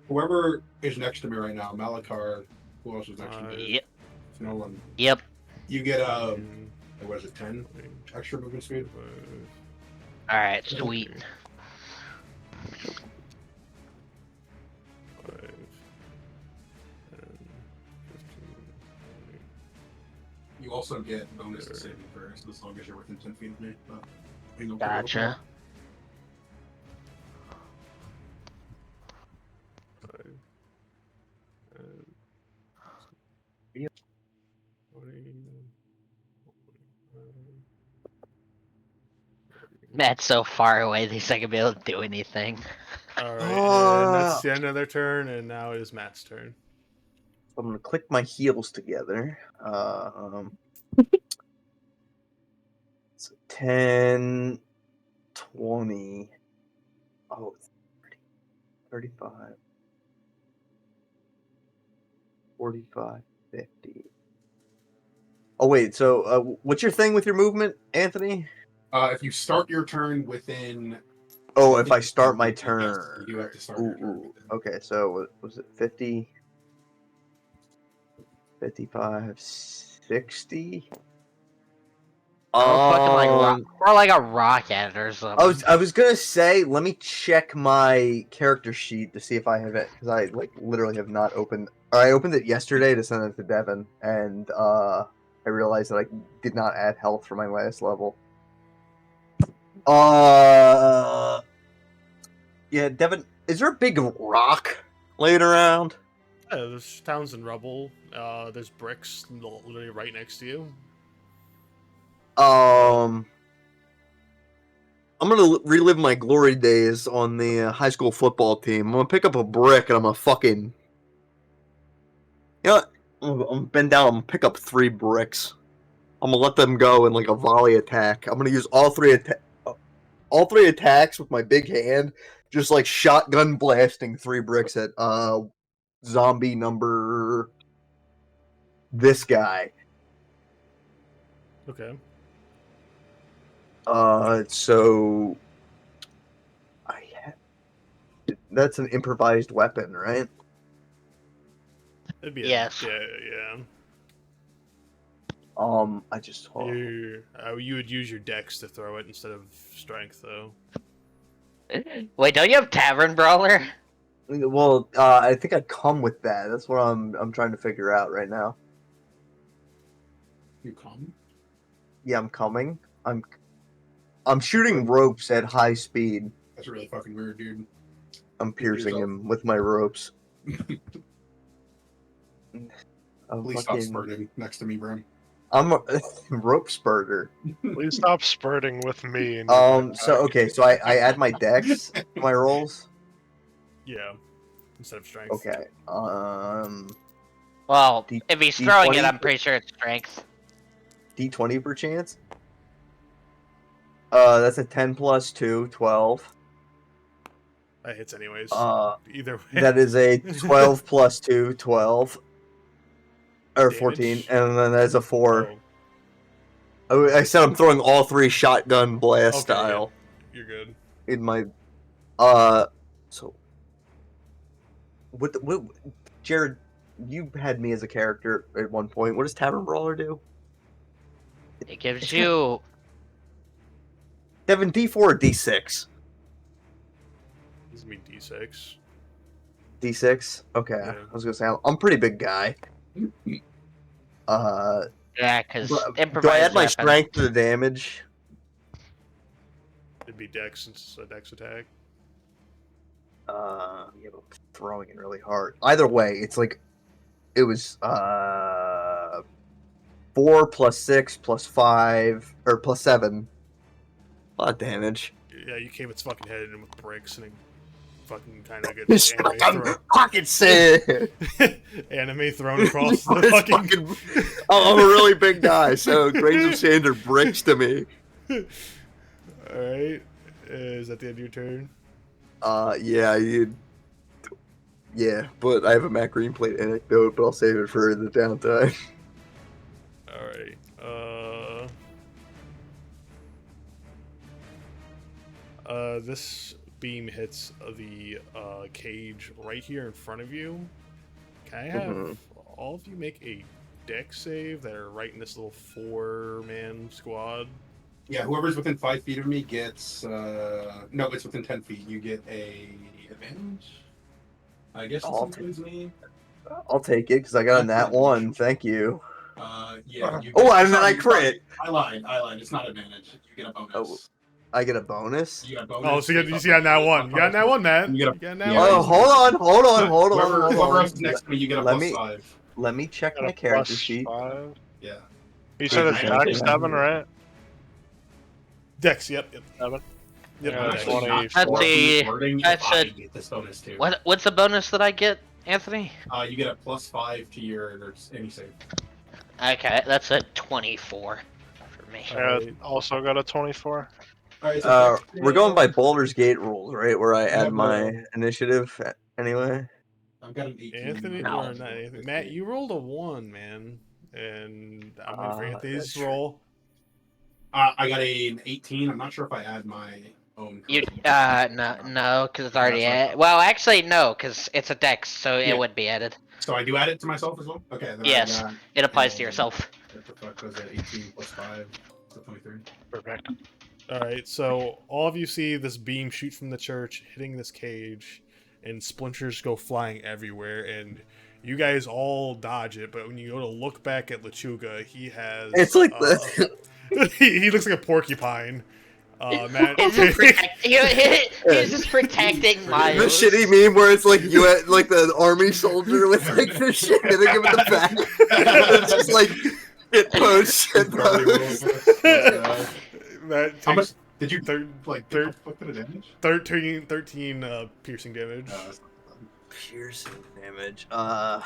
B: Whoever is next to me right now, Malakar. Who else is next to me?
E: Yep.
B: No one.
E: Yep.
B: You get
A: Mm,
B: what is it? 10 extra movement speed.
E: Alright, sweet.
A: 5, 10, 15, 20.
B: You also get bonus to saving throws as long as you're within 10 feet of me. But we don't
E: Gotcha.
A: 5, 10, 20,
E: Matt's so far away that he's not gonna be able to do anything.
A: Alright, and that's the end of their turn, and now it is Matt's turn.
H: I'm gonna click my heels together. So 10, 20. Oh, 30, 35, 45, 50. Oh wait, so what's your thing with your movement, Anthony?
B: If you start your turn within.
H: Oh, if I start my
B: Yes,
H: turn.
B: you have to start
H: Ooh,
B: your turn.
H: ooh. Okay, so was it 50? 55, 60?
E: We're fucking like we're like a rock at it or something.
H: I was gonna say, let me check my character sheet to see if I have it, because I like literally have not opened. Or I opened it yesterday to send it to Devin, and I realized that I did not add health for my last level. Yeah, Devin, is there a big rock laying around?
A: Yeah, there's towns in rubble. There's bricks literally right next to you.
H: I'm gonna relive my glory days on the high school football team. I'm gonna pick up a brick and I'm gonna fucking. You know what? I'm gonna bend down. I'm gonna pick up 3 bricks. I'm gonna let them go in like a volley attack. I'm gonna use all three attacks with my big hand, just like shotgun blasting 3 bricks at zombie number. This guy.
A: Okay.
H: So that's an improvised weapon, right?
A: It'd be
E: Yes.
A: Yeah.
H: I just saw.
A: You would use your dex to throw it instead of strength, though.
E: Wait, don't you have Tavern Brawler?
H: Well, I think I'd come with that. That's what I'm trying to figure out right now.
B: You come?
H: Yeah, I'm coming. I'm shooting ropes at high speed.
B: That's really fucking weird, dude.
H: I'm piercing him with my ropes.
B: Please stop spurting next to me, bro.
H: I'm a rope spurter.
C: Please stop spurting with me. And
H: So okay, so I add my dex to my rolls.
A: Yeah. Instead of strength.
H: Okay.
E: Well,
H: D-
E: if he's throwing it,
H: D20?
E: I'm pretty sure it's strength.
H: D20 per chance. That's a 10 plus 2, 12.
A: That hits anyways. Either way.
H: That is a 12 plus 2, 12. Or 14,
A: Damage?
H: and then that's a 4.
A: Oh,
H: I said I'm throwing all 3 shotgun blast
A: okay,
H: style
A: you're good.
H: in my so what Jared, you had me as a character at one point. What does Tavern Brawler do?
E: It gives you.
H: Devin, D4 or D6?
A: This is me D6.
H: D6? Okay.
A: Yeah.
H: I was gonna say I'm a pretty big guy.
E: Yeah, because
H: Do I add my strength to the damage?
A: It'd be Dex since it's a Dex attack.
H: Yeah, but throwing it really hard. Either way, it's like it was 4 plus 6 plus 5 or plus 7. A lot of damage.
A: Yeah, you came its fucking head in with bricks and it fucking kind of good
H: This
A: anime
H: fucking pocket sand.
A: anime thrown across the fucking.
H: I'm a really big guy, so grains of sand are bricks to me.
A: Alright. Is that the end of your turn?
H: Yeah, but I have a Matt Greenplate anecdote, but I'll save it for the downtime.
A: Alright. This beam hits the cage right here in front of you. Can I have all of you make a dex save that are right in this little 4-man squad?
B: Yeah, whoever's within 5 feet of me gets. No, it's within 10 feet. You get a advantage. I guess this includes me.
H: I'll take it because I got a nat 1. Thank you.
B: Yeah.
H: And then I crit.
B: I lied. It's not advantage. You get a bonus.
H: Oh. I get a bonus?
B: You get a bonus.
A: Oh, so you got that one. You got that one, Matt.
B: You
A: got that
B: yeah.
H: Oh,
A: one.
H: hold on.
B: Whoever else is next to me, you get a plus 5.
H: Let me check
C: Got
H: my
C: a
H: character
C: plus
H: sheet.
C: 5.
B: Yeah.
C: You said it's
B: Yeah.
C: Dex 7, right?
A: Dex, yep.
C: 7.
A: Yep,
C: Yeah,
A: Dex.
C: 20.
E: That's the.
B: Wording,
E: That's
B: I
E: a.
B: get this bonus too.
E: What's the bonus that I get, Anthony?
B: You get a plus 5 to your any save.
E: Okay, that's a 24 for me.
C: I also got a 24.
B: Alright, so
H: We're going by Baldur's Gate rules, right? Where I add my initiative anyway.
B: I've got an 18.
A: Anthony,
E: No.
A: or not Anthony. Matt, you rolled a 1, man. And I'm waiting for Anthony's
H: that's true.
A: roll.
B: I got an 18. I'm not sure if I add my own.
E: You
B: code.
E: no, because it's already
B: That's
E: added. Well, actually, no, because it's a dex, so
B: Yeah.
E: it would be added.
B: So I do add it to myself as well? Okay. Then
E: Yes,
B: I got,
E: it applies to yourself.
B: What the fuck was that? 18 plus 5. So 23.
C: Perfect.
A: Alright, so all of you see this beam shoot from the church, hitting this cage, and splinters go flying everywhere, and you guys all dodge it, but when you go to look back at Lechuga, he has...
H: It's like
A: he looks like a porcupine. Matt...
E: He's just protecting
H: The
E: Miles.
H: shitty meme where it's like you at like the army soldier with like the shit hitting him in the back. It's just like hit post.
A: Matt
B: How much
A: takes
B: did you
A: what
B: the damage?
A: 13 piercing damage.
H: Piercing damage. I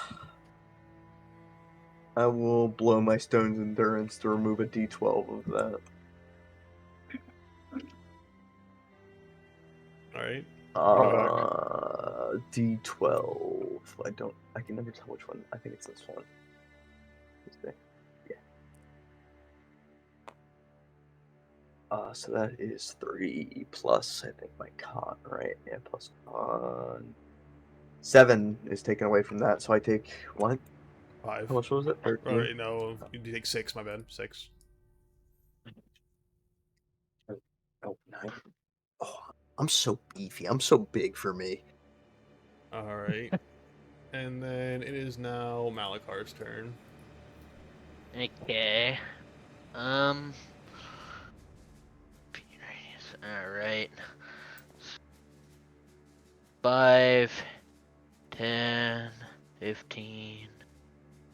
H: will blow my stone's endurance to remove a d12 of that.
A: Alright.
H: D12. I can never tell which one. I think it's this one. Yeah. So that is 3 plus, I think, my con, right? Yeah, plus con. 7 is taken away from that, so I take what?
A: 5.
H: How much was it? 13?
A: Alright, no, you take 6, my bad. 6.
H: Oh, 9. Oh, I'm so beefy. I'm so big for me.
A: Alright. And then it is now Malakar's turn.
E: Okay. Alright. 5, 10, 15,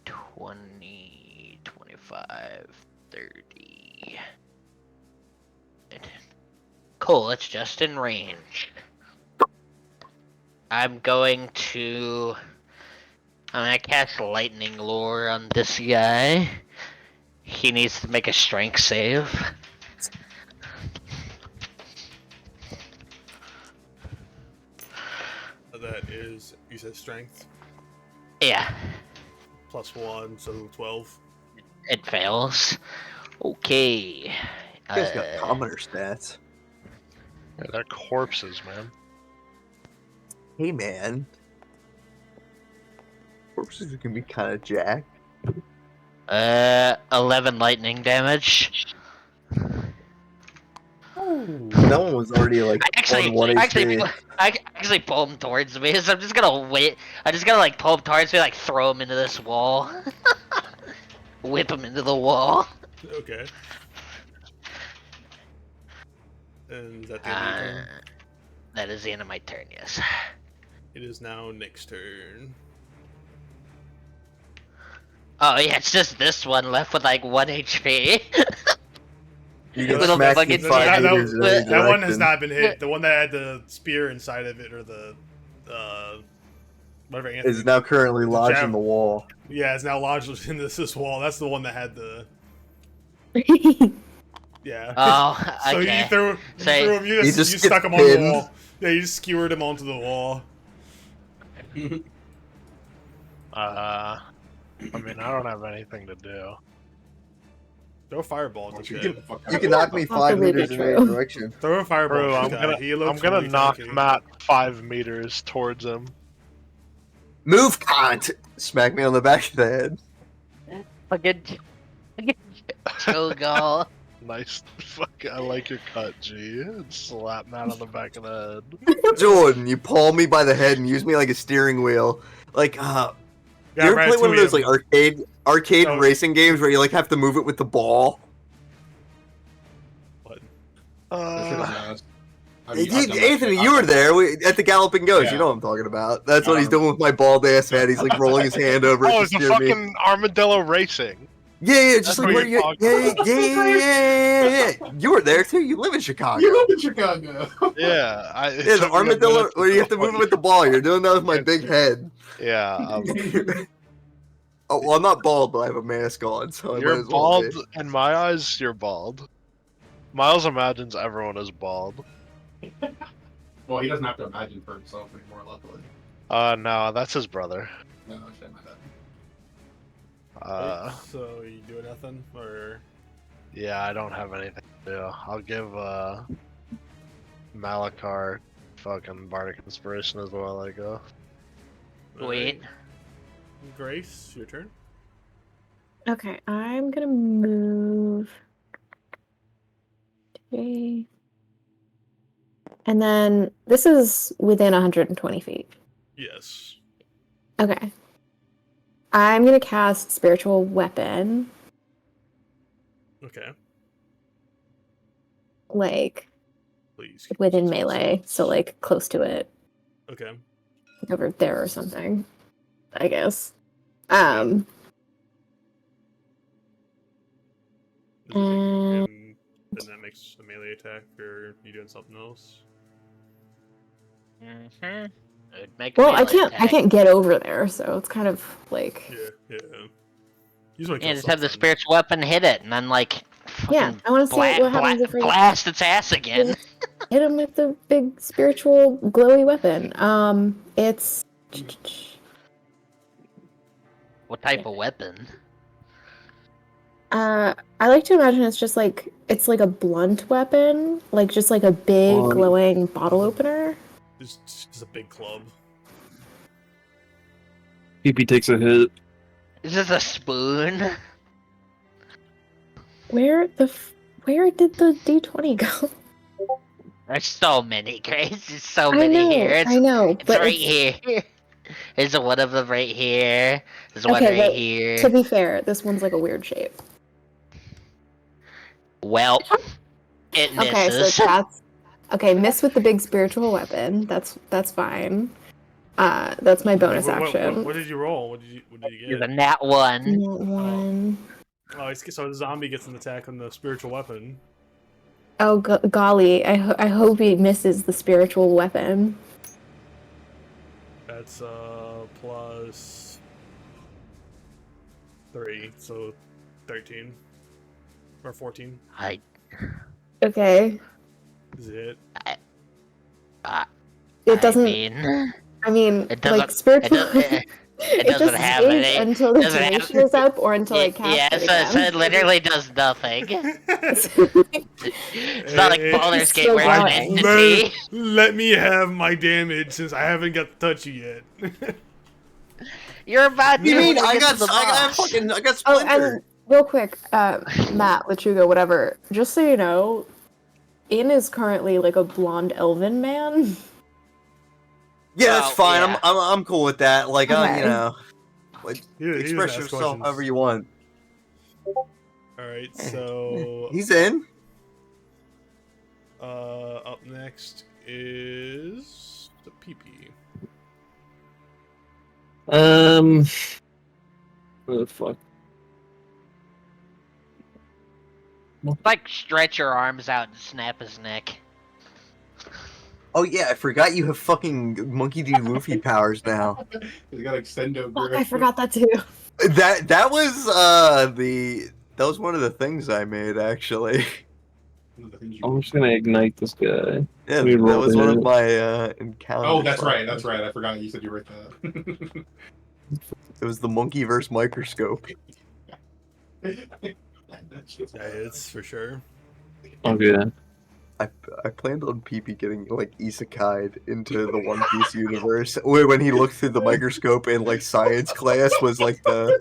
E: 20, 25, 30. Cool, it's just in range. I'm gonna cast Lightning Lure on this guy. He needs to make a strength save.
A: is, you said strength?
E: Yeah,
A: +1, so 12.
E: it fails. Okay.
H: You guys got commoner stats.
C: Yeah, they're corpses, man.
H: Hey, man. Corpses can be kind of jacked.
E: 11 lightning damage.
H: That one was already like on 1 HP.
E: I actually pull him towards me, so I'm just gonna wait. I'm just gonna like pull him towards me, like throw him into this wall, whip him into the wall.
A: Okay. And is that the end of your turn?
E: That is the end of my turn. Yes.
A: It is now Nick's turn.
E: Oh yeah, it's just this one left with like 1 HP.
H: You get
E: Little
H: smacked
E: fucking-
H: in 5
A: that,
H: meters in any
A: that one has
H: direction.
A: not been hit. The one that had the spear inside of it, or the whatever. Anthony,
H: Is now currently lodged
A: jab-
H: in the wall.
A: Yeah, it's now lodged in this wall. That's the one that had the. Yeah.
E: Oh,
A: So
E: okay.
A: you threw him. You
H: He
A: just
H: just
A: you stuck
H: gets
A: him on the
H: pinned.
A: wall. Yeah, you just skewered him onto the wall.
C: I mean, I don't have anything to do.
A: Throw a fireball at this guy.
H: You can knock me 5
F: Possibly
H: meters
F: be
H: in any
F: true.
H: direction.
A: Throw a fireball
C: Bro,
A: at
C: I'm
A: this guy. He
C: gonna
A: looks
C: really knock
A: tanky.
C: Matt 5 meters towards him.
H: Move, cunt! Smack me on the back of the head.
E: Fucking Cho'Gall.
C: Nice. Fuck, I like your cut, G. And slap Matt on the back of the head.
H: Jordan, you pull me by the head and use me like a steering wheel. Like,
A: Yeah,
H: you ever play one of those like
A: Ratatouille.
H: arcade
A: Oh.
H: racing games where you like have to move it with the ball?
A: What?
H: Anthony, you were there at the Galloping Ghost.
B: Yeah.
H: You know what I'm talking about. That's what he's doing with my bald ass head. He's like rolling his hand over it
C: Oh,
H: to
C: it's a
H: steer me.
C: fucking armadillo racing.
H: Yeah, just
C: That's
H: like
C: what
H: where
C: you're
H: you,
C: talking about.
H: yeah. You were there too. You live in Chicago.
B: You live in Chicago.
C: Yeah,
H: Yeah, the armadillo where you have to move it with the ball. You're doing that with my big head.
C: Yeah,
H: Oh, well, I'm not bald, but I have a mask on, so I might
C: you're
H: as well be.
C: bald. In my eyes, you're bald. Miles imagines everyone is bald.
B: Well, he doesn't have to imagine for himself anymore, luckily.
C: No, that's his brother.
B: No, shit, my bad.
A: So you doing nothing, or
C: Yeah, I don't have anything to do. I'll give Malakar fucking Bardic Inspiration as well. I go.
E: Wait.
A: Grace, your turn.
F: Okay, I'm gonna move. Okay. And then this is within 120 feet.
A: Yes.
F: Okay. I'm gonna cast Spiritual Weapon,
A: Okay.
F: like
A: Please.
F: within melee, so like close to it,
A: Okay.
F: like over there or something. I guess.
A: Does it make-
F: And-
A: and then that makes a melee attack, or you doing something else?
E: Mm-hmm. Make a
F: Well, I
E: melee
F: can't
E: attack.
F: get over there, so it's kind of like
A: Yeah. You just want to
E: Yeah, just have the spiritual weapon hit it, and then like
F: yeah.
E: fucking
F: I want to see what happens if I
E: blast its ass again.
F: hit him with the big spiritual glowy weapon. It's
E: What type of weapon?
F: I like to imagine it's like a blunt weapon, like just like a big
D: Blunt.
F: glowing bottle opener.
A: Just a big club.
D: PP takes a hit.
E: Is this a spoon?
F: Where did the D20 go?
E: There's so many, Grace. There's so
F: I
E: many
F: know,
E: here. It's,
F: I know,
E: it's
F: but
E: right here. There's one of them right here. There's one
F: Okay,
E: right
F: but
E: here.
F: to be fair, this one's like a weird shape.
E: Well, it misses.
F: Okay, so that's okay. Miss with the big spiritual weapon. That's fine. That's my bonus action.
A: What did you roll? What did you
E: You're
A: get?
E: the nat one.
F: Not one.
A: Oh, so the zombie gets an attack on the spiritual weapon.
F: Oh golly! I hope he misses the spiritual weapon.
A: That's plus 3, so 13 or 14.
F: Okay.
A: Is it?
F: It doesn't.
E: I mean,
F: I mean,
E: It doesn't.
F: like spiritual.
E: It
F: It
E: doesn't
F: just
E: have
F: stays
E: any.
F: until the
E: Doesn't have.
F: duration is up or until I cast
E: Yeah,
F: it
E: so
F: again.
E: it literally does nothing.
F: It's
E: It's not like Baldur's Gate
F: still
E: where it's an
F: going.
E: entity.
A: Let me have my damage since I haven't got to touch you yet.
E: You're about to.
H: You mean
E: when it
H: I
E: gets
H: got
E: to the
H: I
E: boss.
H: got
F: Oh,
H: splintered.
F: and real quick, Matt, Lechuga, whatever. Just so you know, Ian is currently like a blonde elven man.
H: Yeah, that's
E: Well,
H: fine.
E: yeah.
H: I'm cool with that. Like,
F: Okay.
H: you know, like,
A: He doesn't
H: express
A: ask
H: yourself
A: questions.
H: however you want.
A: Alright, so
H: He's in.
A: up next is the PP.
D: What the fuck?
E: Like stretch your arms out and snap his neck.
H: Oh yeah, I forgot you have fucking Monkey D. Luffy powers now.
B: He's got extendo
F: Fuck,
B: grip.
F: I forgot that too.
H: That was one of the things I made actually.
D: I'm just gonna ignite this guy.
H: Yeah,
D: We
H: that
D: rolled
H: was one
D: it.
H: of my encounters.
B: Oh, that's right. That's right. I forgot you said you wrote that.
H: It was the monkey verse microscope.
A: That hits for sure.
D: Okay.
H: I planned on PP getting like isekai'd into the One Piece universe. When he looked through the microscope in like science class was like that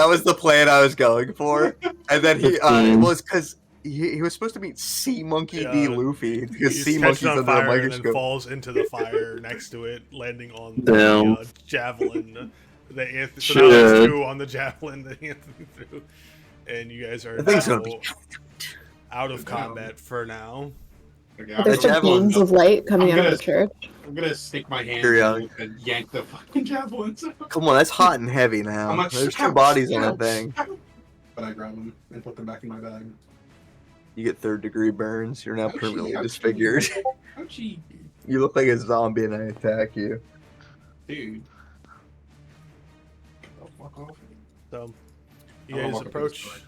H: was the plan I was going for. And then he it was because he was supposed to meet Sea Monkey D. Luffy because
A: He
H: Sea
A: catches
H: Monkey's
A: on
H: under the
A: fire and then
H: microscope.
A: falls into the fire next to it, landing on
D: Damn.
A: the javelin. The Anthony, so
D: Shit.
A: now it's 2 on the javelin that Anthony threw, and you guys are
H: I think it's
A: now
H: gonna be
A: out of combat for now.
B: Okay,
F: There's
H: The
F: some
H: javelin-
F: beams of light coming
B: I'm
F: out of
B: gonna-
F: the church.
B: I'm gonna stick my hand
H: Here, yeah.
B: in and yank the fucking javelins.
H: Come on, that's hot and heavy now.
B: I'm like,
H: There's two
B: "Ouch,
H: bodies on that
B: ouch,
H: thing.
B: ouch." But I grab them and put them back in my bag.
H: You get 3rd-degree burns. You're now
B: Ouchie,
H: permanently
B: ouchie.
H: disfigured.
B: Ouchie.
H: You look like a zombie and I attack you.
B: Dude. Oh, fuck off.
A: So, you
B: I'm gonna
A: guys
B: walk up to
A: approach.
B: this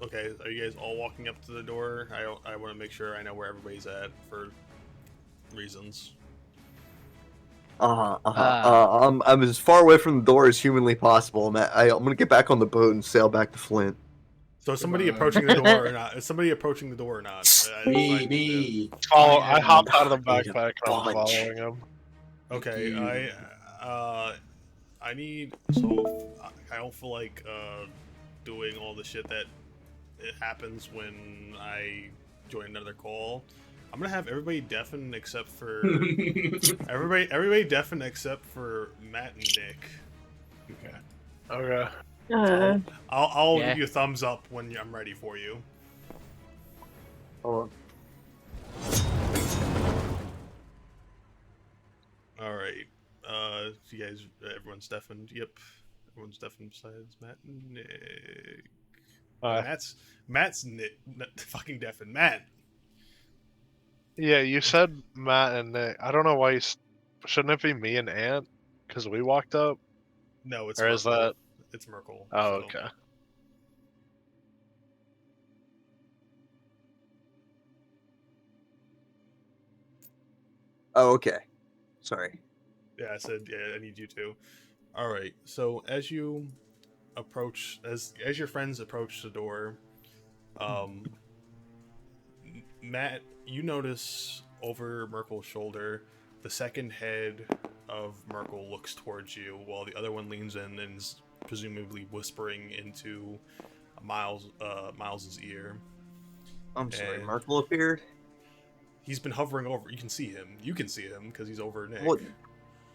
A: Okay, are you guys all walking up to the door? I want to make sure I know where everybody's at for reasons.
H: I'm as far away from the door as humanly possible. I'm gonna get back on the boat and sail back to Flint.
A: So is somebody
B: Goodbye.
A: approaching the door or not? Is somebody approaching the door or not?
B: Me.
C: I hopped out of the backpack and I'm
H: Bunch.
C: following him.
A: Okay,
B: you.
A: I need. So I don't feel like doing all the shit that it happens when I join another call. I'm gonna have everybody deafen except for everybody deafen except for Matt and Nick.
B: Okay.
C: Okay.
A: I'll
E: Yeah.
A: give you a thumbs up when I'm ready for you.
H: Hold
A: All right. You guys, everyone's deafened. Yep, everyone's deafened besides Matt and Nick. Matt's fucking deafened. Matt.
C: Yeah, you said Matt and Nick. I don't know why shouldn't it be me and Ant? Because we walked up?
A: No, it's
C: Or is
A: Merkel.
C: that...
A: It's Merkel.
C: Oh,
A: so.
C: okay.
H: Oh, okay. Sorry.
A: Yeah, I said yeah. I need you to. All right. So as you approach, as your friends approach the door, Matt, you notice over Merkel's shoulder, the second head of Merkel looks towards you, while the other one leans in and is presumably whispering into Miles's ear.
H: I'm sorry.
A: And-
H: Merkel appeared.
A: He's been hovering over. You can see him. You can see him because he's over Nick.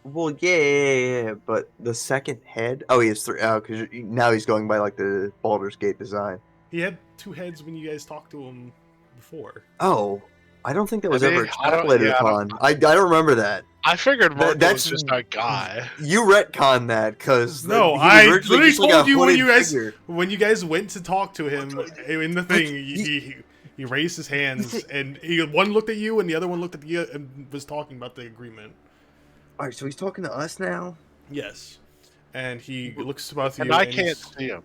H: Well, yeah, but the second head. Oh, he has 3. Oh, because now he's going by like the Baldur's Gate design.
A: He had 2 heads when you guys talked to him before.
H: Oh, I don't think that was
C: Maybe-
H: ever
C: I don't-
H: extrapolated
C: yeah, I
H: upon. I don't remember that.
C: I figured Marco
H: that's-
C: was just that guy.
H: You retcon that because
A: No,
H: he was
A: I
H: originally
A: literally
H: just like
A: told
H: a
A: you when
H: hooded
A: you guys
H: figure.
A: when you guys went to talk to him in the thing. He raised his hands and one looked at you and the other one looked at you and was talking about the agreement.
H: All right, so he's talking to us now.
A: Yes, and he looks about you.
C: And I
A: and
C: can't
A: he's-
C: see him.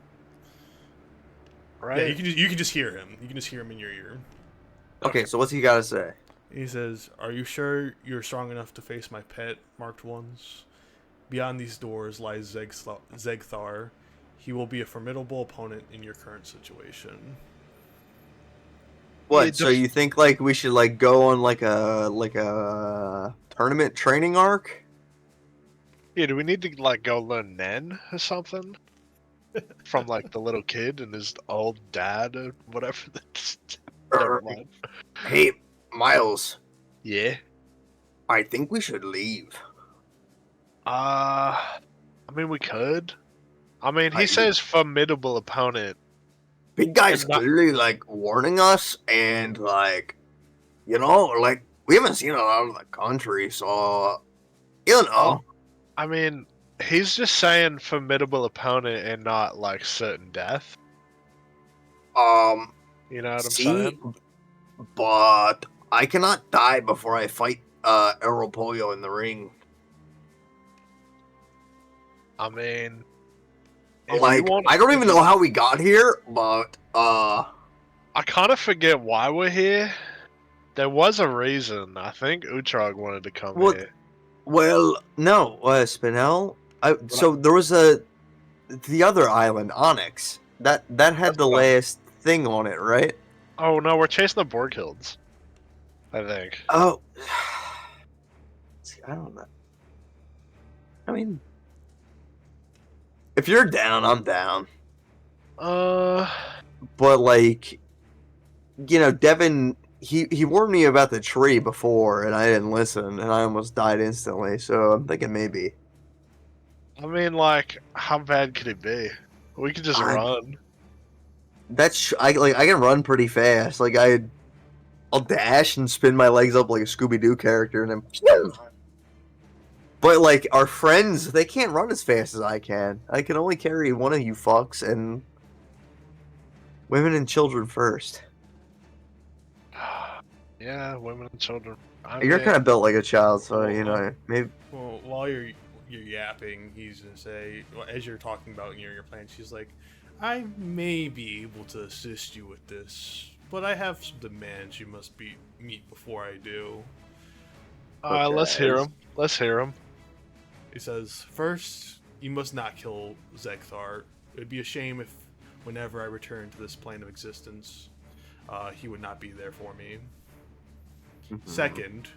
C: Right?
A: Yeah, you can just hear him. You can just hear him in your ear.
H: Okay, so what's he got to say?
A: He says, "Are you sure you're strong enough to face my pet, marked ones? Beyond these doors lies Zegthar. He will be a formidable opponent in your current situation."
H: What? So you think like we should like go on like a tournament training arc?
C: Yeah, do we need to like go learn Nen or something? From like the little kid and his old dad or whatever. Never mind.
H: Hey, Miles.
C: Yeah.
H: I think we should leave.
C: I mean, we could. I mean, he
H: I-
C: says formidable opponent.
H: Big guy's
C: And not-
H: clearly like warning us, and like, you know, like we haven't seen a lot of the country, so you know.
C: I mean, he's just saying formidable opponent and not like certain death. You know what I'm
H: See,
C: saying?
H: but I cannot die before I fight Aeropollo in the ring.
C: I mean, if
H: Like,
C: you want,
H: I don't even know how we got here, but
C: I kind of forget why we're here. There was a reason. I think Uhrtraag wanted to come
H: What-
C: here.
H: well, no, Spinel. So there was the other island, Onyx. That had
C: That's
H: the
C: fine.
H: last thing on it, right?
C: Oh no, we're chasing the Borghilds. I think.
H: Oh, see, I don't know. I mean, if you're down, I'm down. But like, you know, Devin, he warned me about the tree before, and I didn't listen, and I almost died instantly. So I'm thinking maybe.
C: I mean, like, how bad could it be? We could just run.
H: That's I can run pretty fast. Like I'll dash and spin my legs up like a Scooby Doo character, and then. But like our friends, they can't run as fast as I can. I can only carry one of you fucks, and women and children first.
C: Yeah, women and children.
H: You're kind of built like a child, so you know maybe.
A: Well, while you're yapping, he's gonna say, well, as you're talking about your plan, she's like, "I may be able to assist you with this, but I have some demands you must meet before I do."
C: Let's hear him. Let's hear him.
A: He says, "First, you must not kill Zegthar. It would be a shame if, whenever I return to this plane of existence, he would not be there for me. Second,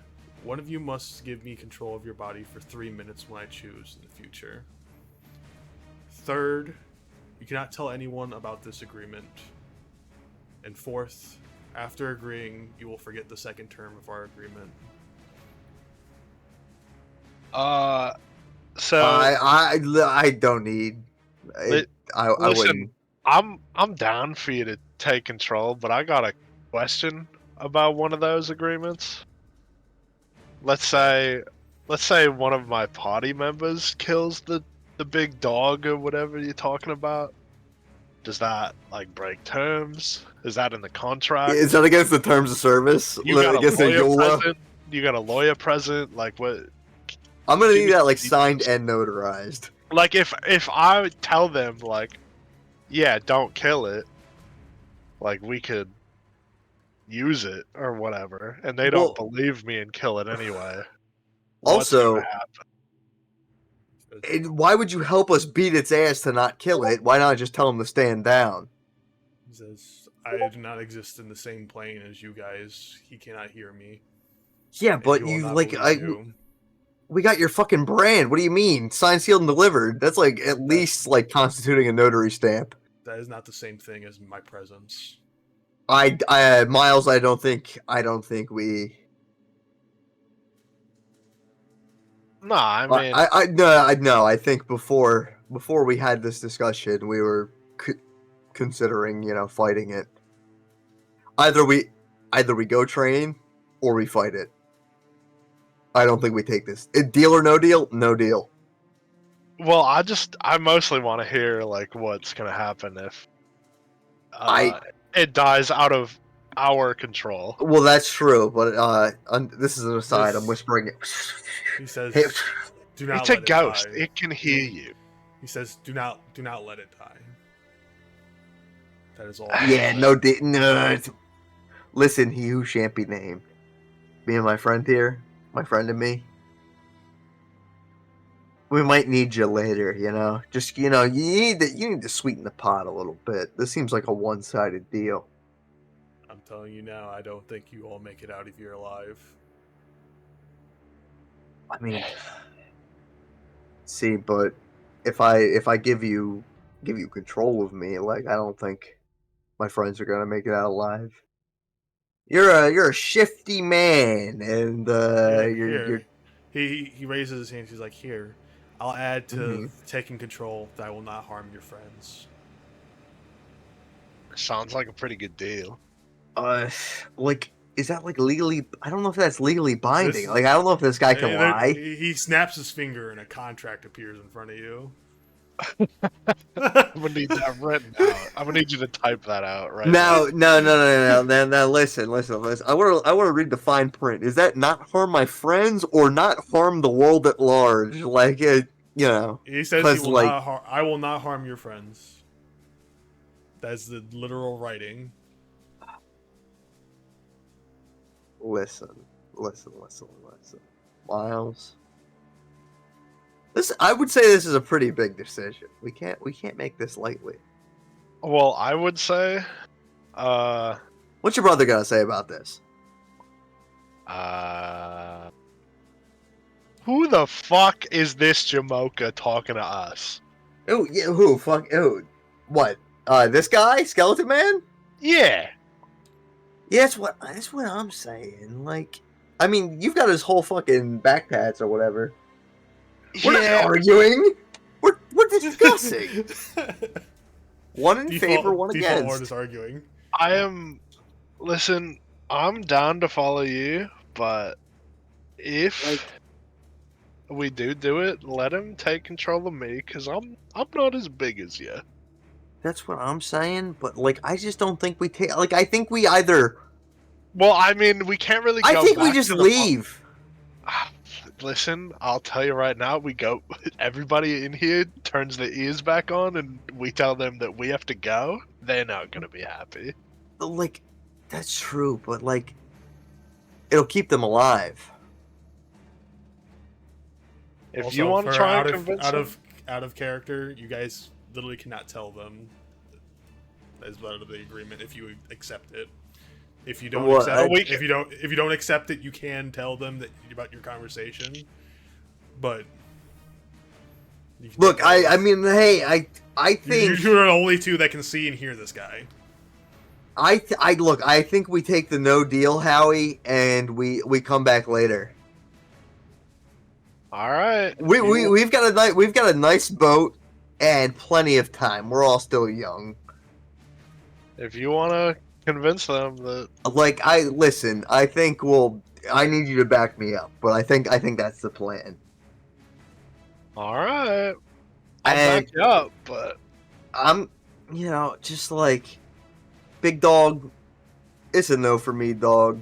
A: one of you must give me control of your body for 3 minutes when I choose in the future. Third, you cannot tell anyone about this agreement. And fourth, after agreeing, you will forget the second term of our agreement."
C: So
H: I don't need. I
C: listen,
H: wouldn't.
C: I'm down for you to take control, but I got a question about one of those agreements. Let's say one of my party members kills the big dog or whatever you're talking about. Does that like break terms? Is that in the contract?
H: Is that against the terms of service?
C: You got
H: Against
C: a
H: the
C: lawyer
H: YOLA?
C: present? You got a lawyer present? Like what?
H: I'm gonna
C: Give
H: need
C: me
H: that like
C: details.
H: signed and notarized.
C: Like if I tell them like, yeah, don't kill it, like we could use it or whatever, and they don't believe me and kill it anyway. What's
H: Also,
C: gonna happen?
H: why would you help us beat its ass to not kill it? Why not just tell him to stand down?
A: He says, "I do not exist in the same plane as you guys. He cannot hear me.
H: Yeah,
A: and
H: but
A: he will
H: you
A: not
H: like
A: believe you."
H: we got your fucking brand. What do you mean? Signed, sealed, and delivered. That's like at least like constituting a notary stamp.
A: That is not the same thing as my presence.
H: Miles, I don't think we.
C: Nah, I mean,
H: No. I think before we had this discussion, we were considering, you know, fighting it. Either we go train or we fight it. I don't think we take this. Deal or no deal? No deal.
C: well, I mostly want to hear like what's gonna happen if it dies out of our control.
H: Well, that's true, but this is an aside. I'm whispering it.
A: He says,
H: Hey,
A: "Do not
C: It's a
A: let it
C: ghost.
A: die."
C: It can hear you.
A: He says, "Do not let it die." That is all.
H: yeah, no. Listen, he who shan't be named. me and my friend here, my friend and me, we might need you later, you know? Just, you need to sweeten the pot a little bit. This seems like a one-sided deal.
A: I'm telling you now, I don't think you all make it out if you're alive.
H: I mean, see, but if I give you control of me, like, I don't think my friends are gonna make it out alive. You're a shifty man, and
A: Here. He raises his hands. He's like, "Here, I'll add to taking control that I will not harm your friends."
C: Sounds like a pretty good deal.
H: Like, is that like legally? I don't know if that's legally binding.
A: This-
H: Like, I don't know if this guy can lie.
A: He snaps his finger and a contract appears in front of you.
C: I'm gonna need that written out. I'm gonna need you to type that out right
H: No. Now, listen. I want to read the fine print. Is that not harm my friends or not harm the world at large? Like, you know.
A: He says
H: 'cause,
A: he will
H: like-
A: not I will not harm your friends. That's the literal writing.
H: Listen. Miles. I would say this is a pretty big decision. We can't make this lightly.
C: Well, I would say,
H: What's your brother gonna say about this?
C: who the fuck is this Jamocha talking to us?
H: Oh yeah, who? Fuck. Oh, what? This guy, Skeleton Man?
C: Yeah.
H: Yeah, that's what I'm saying. Like, I mean, you've got his whole fucking backpats or whatever. We're not arguing. We're discussing. One in favor, one
A: Default Lord
H: against.
A: is arguing.
C: Listen, I'm down to follow you, but if we do it, let him take control of me, because I'm not as big as you.
H: That's what I'm saying. But like, I just don't think we take. Like, I think we either.
C: Well, I mean, we can't really go
H: I think we
C: back
H: just
C: to the
H: leave.
C: Listen, I'll tell you right now, we go. Everybody in here turns their ears back on, and we tell them that we have to go. They're not gonna be happy.
H: Like, that's true, but like, it'll keep them alive.
C: If
A: Also,
C: you want to
A: for
C: try
A: out
C: and
A: of,
C: convince
A: out
C: them,
A: of out of character, you guys literally cannot tell them as part of the agreement if you accept it. If you don't
H: Well,
A: accept
C: we
A: it, if you don't accept it, you can tell them that about your conversation. But you can
H: Look,
A: tell them.
H: I mean, hey, I think
A: you're the only two that can see and hear this guy.
H: look. I think we take the no deal, Howie, and we come back later.
C: all right.
H: We've got a nice boat and plenty of time. We're all still young.
C: If you want to convince them that,
H: Like, listen. I think I need you to back me up, but I think that's the plan.
C: all right, I'll
H: And
C: back you up, but
H: I'm, just like, big dog. It's a no for me, dog.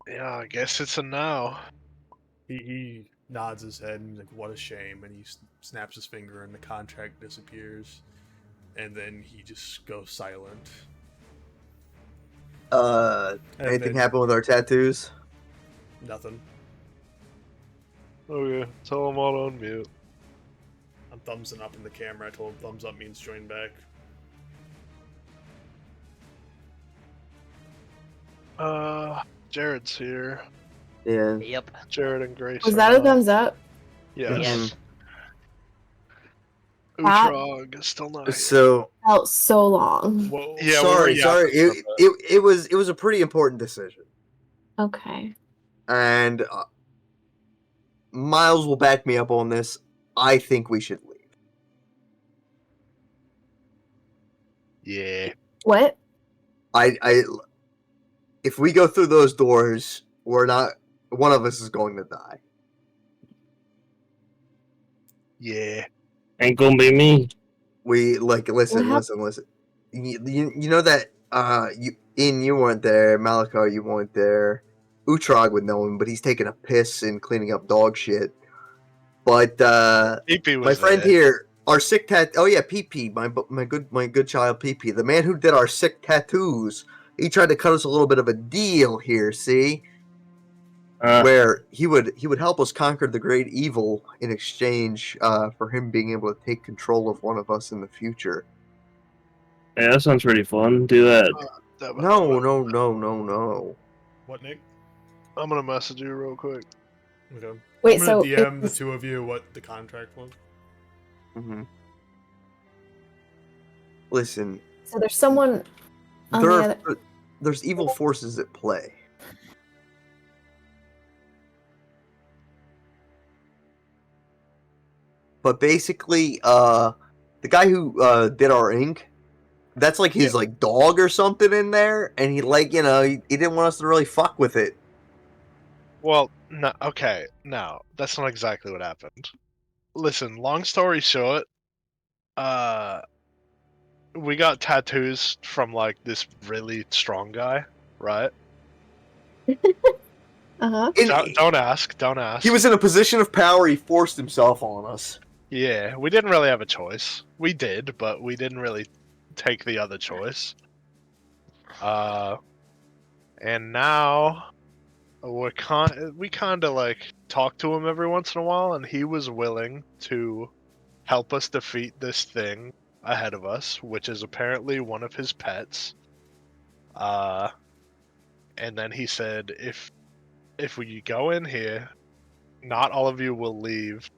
C: yeah, I guess it's a no.
A: He nods his head and he's like, "What a shame!" And he snaps his finger and the contract disappears, and then he just goes silent. And
H: Anything
A: then
H: happen with our tattoos?
A: Nothing.
C: Okay, tell them all on mute.
A: I'm thumbsing up in the camera. I told him thumbs up means join back.
C: Jared's here.
H: Yeah.
E: Yep.
C: Jared and Grace.
F: Was
C: are
F: that a
C: not.
F: thumbs up?
C: Yes.
E: Yes.
C: Uhrtraag is still not here.
H: So
F: Felt so long.
A: Whoa.
C: Yeah,
H: sorry. It was a pretty important decision,
F: Okay.
H: and Miles will back me up on this. I think we should leave.
C: Yeah.
F: What?
H: If we go through those doors, we're not. One of us is going to die.
C: Yeah.
D: Ain't gonna be me.
H: We listen. You know that you weren't there, Malakar, you weren't there. Uhrtraag would know him, but he's taking a piss and cleaning up dog shit. But
C: EP was
H: my friend
C: there.
H: here, our sick tat. Oh yeah, PP, my good child PP, the man who did our sick tattoos, he tried to cut us a little bit of a deal here. See,
D: Uh,
H: where he would help us conquer the great evil in exchange for him being able to take control of one of us in the future.
D: yeah, that sounds pretty fun. Do that.
H: No.
A: What, Nick?
C: I'm gonna message you real quick.
A: Okay.
F: Wait,
A: I'm gonna
F: so
A: DM the
F: it's-
A: two of you what the contract was.
H: Mm-hmm. Listen,
F: So there's someone on the other.
H: there's evil forces at play. But basically, the guy who did our ink, that's like his like dog or something in there, and he he didn't want us to really fuck with it.
C: Well, no, okay, no, that's not exactly what happened. Listen, long story short, we got tattoos from like this really strong guy, right?
F: Uh-huh.
C: Don't ask.
H: He was in a position of power. He forced himself on us.
C: Yeah, we didn't really have a choice. We did, but we didn't really take the other choice. And now we kind of like talk to him every once in a while, and he was willing to help us defeat this thing ahead of us, which is apparently one of his pets. And then he said, if we go in here, not all of you will leave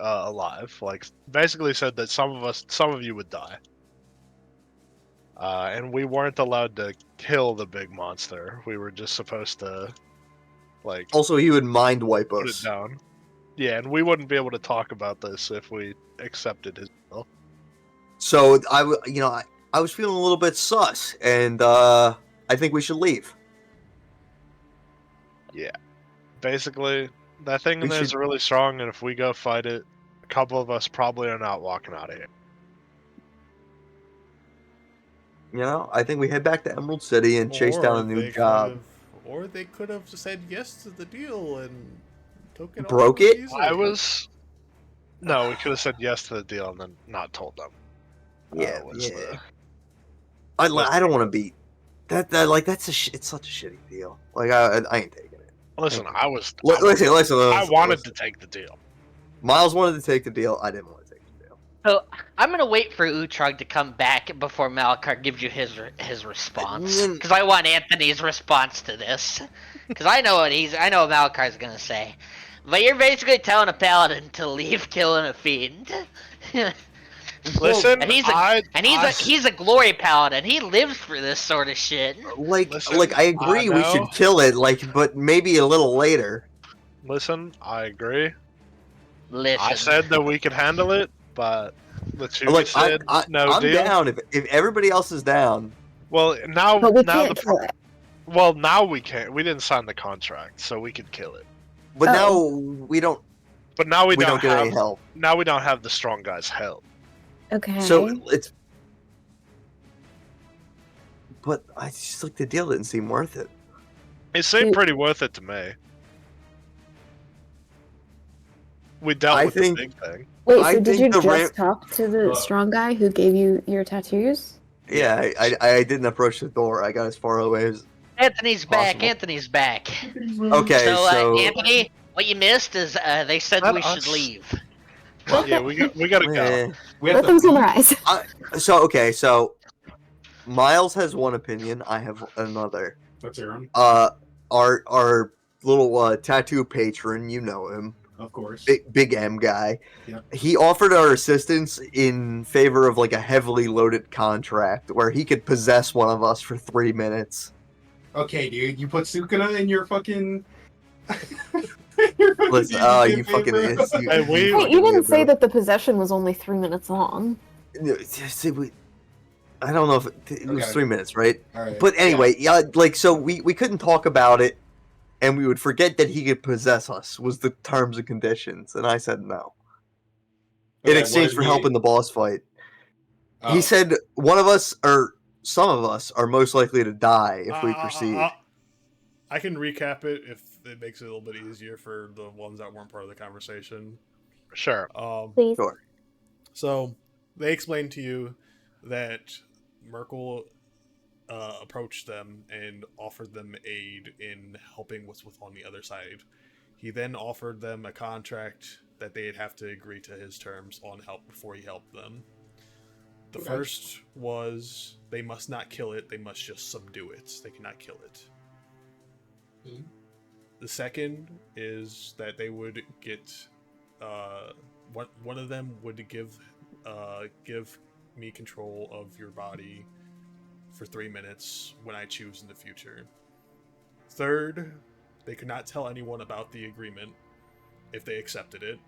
C: alive. Like, basically said that some of you would die. And we weren't allowed to kill the big monster. We were just supposed to, like,
H: Also, he would mind wipe
C: put it
H: us.
C: down. Yeah, and we wouldn't be able to talk about this if we accepted his deal.
H: So I was feeling a little bit sus, and I think we should leave.
C: Yeah. Basically, that thing in
H: We
C: there is
H: should-
C: really strong, and if we go fight it, a couple of us probably are not walking out of here.
H: I think we head back to Emerald City and chase down a new job.
A: Or they could have said yes to the deal and took it.
H: Broke
A: all
H: it?
A: easily.
C: No, we could have said yes to the deal and then not told them.
H: Yeah.
C: The-
H: I don't want to be that. That's it's such a shitty deal. Like I ain't taking it.
C: Listen, I wanted to take the deal.
H: Miles wanted to take the deal. I didn't want to take the deal.
E: So I'm gonna wait for Uhrtraag to come back before Malakar gives you his response, because I want Anthony's response to this, because I know what Malakar's gonna say. But you're basically telling a paladin to leave killing a fiend.
C: Listen,
E: and he's a glory paladin. He lives for this sort of shit.
H: I agree we should kill it, but maybe a little later.
C: Listen, I agree.
E: Listen.
C: I said that we could handle it, but Lechuga said no
H: I'm
C: deal.
H: down if everybody else is down.
C: Well, now
F: But we can't kill it.
C: Well, now we can't. We didn't sign the contract, so we could kill it.
H: But now we don't.
C: But now we don't
H: get
C: have
H: any help.
C: Now we don't have the strong guy's help.
F: Okay.
H: So it's. But I just the deal didn't seem worth it.
C: It seemed pretty worth it to me. We dealt with the big thing.
F: Wait, so did you just talk to the strong guy who gave you your tattoos?
H: Yeah, I didn't approach the door. I got as far away as.
E: Anthony's back.
H: Possible.
E: Anthony's back.
H: Okay, so
E: Anthony, what you missed is they said we should leave.
C: Yeah, we gotta go.
F: Let them summarize.
H: So Miles has one opinion. I have another.
B: What's your own?
H: Our little tattoo patron, you know him.
B: Of course.
H: Big M guy.
B: Yep.
H: He offered our assistance in favor of a heavily loaded contract where he could possess one of us for 3 minutes.
B: Okay, dude, you put Sukuna in your fucking.
H: Listen, you fucking.
F: Wait, you didn't say that the possession was only 3 minutes long.
H: I don't know if it was 3 minutes, right?
B: All right.
H: But anyway, so we couldn't talk about it, and we would forget that he could possess us. Was the terms and conditions, and I said no. In exchange for helping the boss fight, he said one of us or some of us are most likely to die if we proceed.
A: I can recap it if it makes it a little bit easier for the ones that weren't part of the conversation.
C: Sure.
F: Please.
A: So they explained to you that Merkel approached them and offered them aid in helping what's on the other side. He then offered them a contract that they'd have to agree to his terms on help before he helped them. The first was they must not kill it, they must just subdue it. They cannot kill it.
B: Mm-hmm.
A: The second is that they would get one of them would give me control of your body for 3 minutes when I choose in the future. Third, they could not tell anyone about the agreement if they accepted it.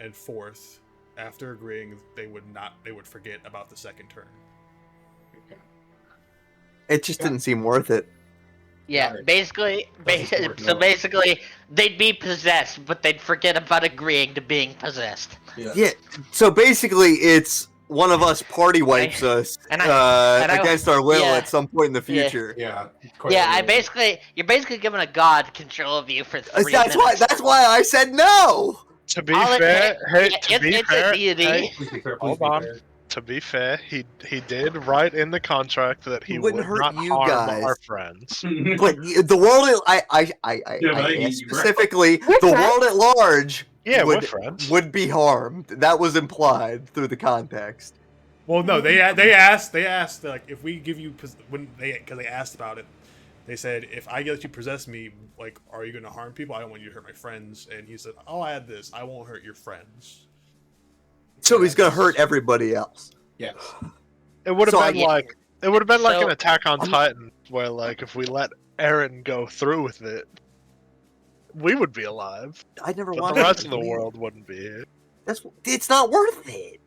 A: And fourth, after agreeing, they would forget about the second turn.
H: It just didn't seem worth it.
E: Yeah,
B: Alright.
E: basically,
B: Doesn't work, no.
E: they'd be possessed, but they'd forget about agreeing to being possessed.
H: Yeah. So basically, it's one of us party wipes us against our will
E: yeah.
H: at some point in the
E: Yeah.
H: future.
B: Yeah.
E: You're basically giving a god control of you for 3
H: That's
E: minutes.
H: why I said no.
C: To be fair,
B: Please be fair,
C: hold
B: be
C: on.
B: fair.
C: To be fair, he did write in the contract that he
H: Wouldn't
C: would
H: hurt
C: not
H: you
C: harm
H: guys.
C: our friends.
H: But the world, I
B: Yeah, but I
H: asked
B: mean,
H: specifically,
F: We're
H: the
F: friends.
H: world at large
C: Yeah, we're
H: would,
C: friends.
H: would be harmed. That was implied through the context.
A: Well, no, they asked like if we give you because they asked about it. They said if I let you possess me, like, are you going to harm people? I don't want you to hurt my friends. And he said, I'll add this: I won't hurt your friends.
H: So he's gonna hurt everybody else.
B: Yes.
C: It would have
H: So
C: been like
E: So-
C: an Attack on Titan, where like if we let Eren go through with it, we would be alive,
H: I never
C: but
H: watched
C: the rest
H: it.
C: of the world wouldn't be here.
H: It's not worth it.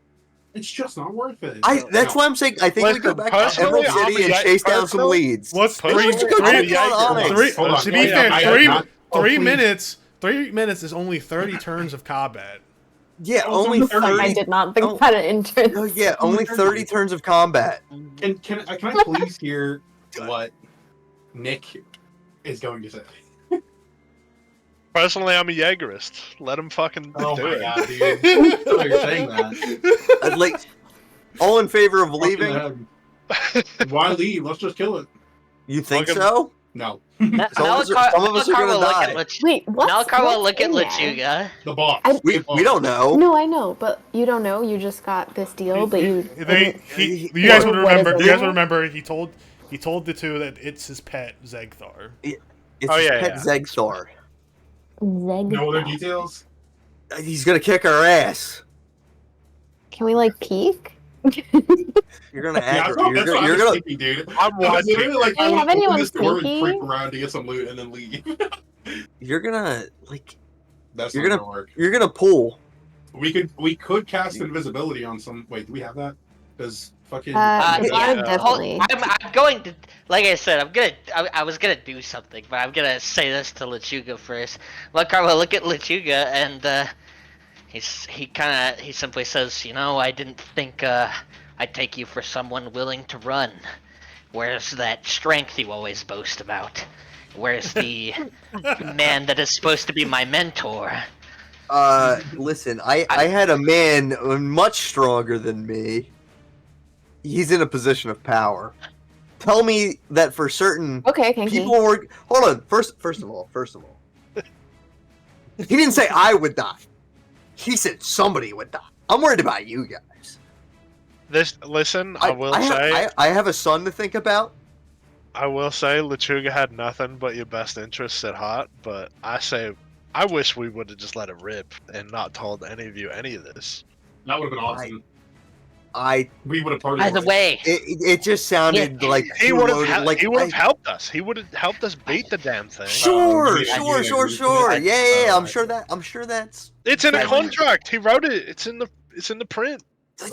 B: It's just not worth it.
H: That's why I'm saying I think we go
C: Listen,
H: back to
C: personally,
H: Emerald City and
C: I'm a-
H: chase down some
C: personally-
H: leads.
A: What's
C: Personally,
A: three?
H: Go
C: I'm a
H: check out
C: Jaeger.
H: Onyx.
A: Three.
B: Hold on.
A: To be
B: Yeah,
A: fair,
B: I-
A: three.
B: not- oh,
A: 3
B: please.
A: minutes. 3 minutes is only 30 turns of combat.
H: Yeah,
B: Oh,
H: only
B: it's only 30.
H: 30.
F: I did not think
H: Oh.
F: that an entrance.
H: Oh yeah, only 30 turns of combat.
B: And can I please hear what Nick is going to say?
C: Personally, I'm a Jaegerist. Let him fucking
B: Oh
C: do
B: my
C: it.
B: god, dude! So you're saying that?
H: I'd like all in favor of leaving.
B: Why leave? Let's just kill it.
H: You think
C: Fucking-
H: so?
B: No,
H: Some of us are gonna die.
F: Wait, what?
E: Malakar will look at Lechuga.
B: the boss.
H: We don't know.
F: No, I know, but you don't know. You just got this deal, but you.
A: You guys would
F: What is
A: remember.
F: it
A: You guys
F: now?
A: would remember. He told the two that it's his pet Zegthar.
H: It's
C: Oh,
H: his
C: yeah,
H: pet
C: yeah.
H: Zegthar.
B: No other details.
H: He's gonna kick our ass.
F: Can we like peek?
H: You're gonna
B: Yeah,
H: aggro.
B: that's what I
H: You're
B: was
H: gonna.
B: thinking, dude.
C: I'm
B: I was literally
C: watching.
B: like,
F: Do
B: I
F: you
B: would
F: have
B: open
F: anyone
B: this door and
F: sneaky?
B: creep around to get some loot and then leave.
H: You're gonna like.
B: That's
H: You're
B: not
H: gonna-
B: gonna work.
H: You're gonna pull.
B: We could cast invisibility on some. Wait, do we have that? Because fucking.
F: Yeah,
C: Yeah.
F: definitely.
E: I'm going to, like I said, I was gonna do something, but I'm gonna say this to Lechuga first. Malakar will look at Lechuga and he simply says, I didn't think I'd take you for someone willing to run. Where's that strength you always boast about? Where's the man that is supposed to be my mentor?
H: Listen, I had a man much stronger than me. He's in a position of power. Tell me that for certain
F: Okay, Kinky.
H: people were. Hold on. First of all, he didn't say I would die. He said somebody would die. I'm worried about you guys.
C: Listen, I will say,
H: I have a son to think about.
C: Lechuga had nothing but your best interests at heart. But I wish we would have just let it rip and not told any of you any of this.
B: That would have been awesome. We would have parted
E: By the way,
H: It just sounded like
C: He
H: too
C: would
H: loaded,
C: have
H: like
C: helped us. He would have helped us beat the damn thing.
H: Sure.
B: Yeah, I agree with
H: Yeah.
B: that.
H: I'm sure that's.
C: It's in a
B: Yeah.
C: contract. He wrote it. It's in the print.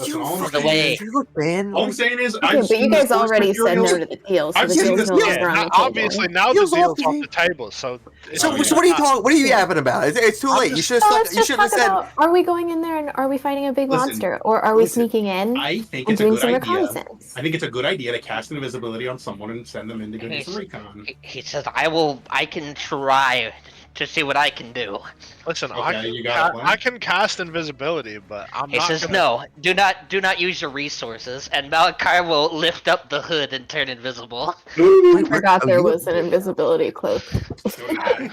H: You
B: all I'm
H: fucking
E: saying.
H: look, man.
B: All I'm saying is,
F: Okay,
B: I've
F: but
B: seen
F: you
B: this
F: guys
B: source
F: already said
B: material.
F: no to the deal, so
B: I've
F: the
B: seen
F: deal's
B: this-
F: no
B: yeah,
F: longer on the table.
C: Obviously, now the
H: Deal's
C: deal's
H: off
C: off
H: the
C: the table. So
H: So
B: yeah.
H: what are you talking? What are you yapping about? It's too late. You should
F: So
H: have.
F: let's
H: You
F: just
H: should
F: talk
H: have said.
F: about: are we going in there and are we fighting a big
B: Listen,
F: monster, or are we
B: listen,
F: sneaking in
B: I think
F: and
B: it's a
F: doing
B: good
F: some
B: idea.
F: reconnaissance?
B: I think it's a good idea to cast invisibility on someone and send them in to go do some recon.
E: he says, I can try to see what I can do.
C: Listen,
B: Okay, you got a plan?
C: I can cast invisibility, but I'm
E: He
C: not
E: says,
C: gonna...
E: "No, do not use your resources." And Malakar will lift up the hood and turn invisible.
F: I forgot there was an invisibility cloak.
C: Listen,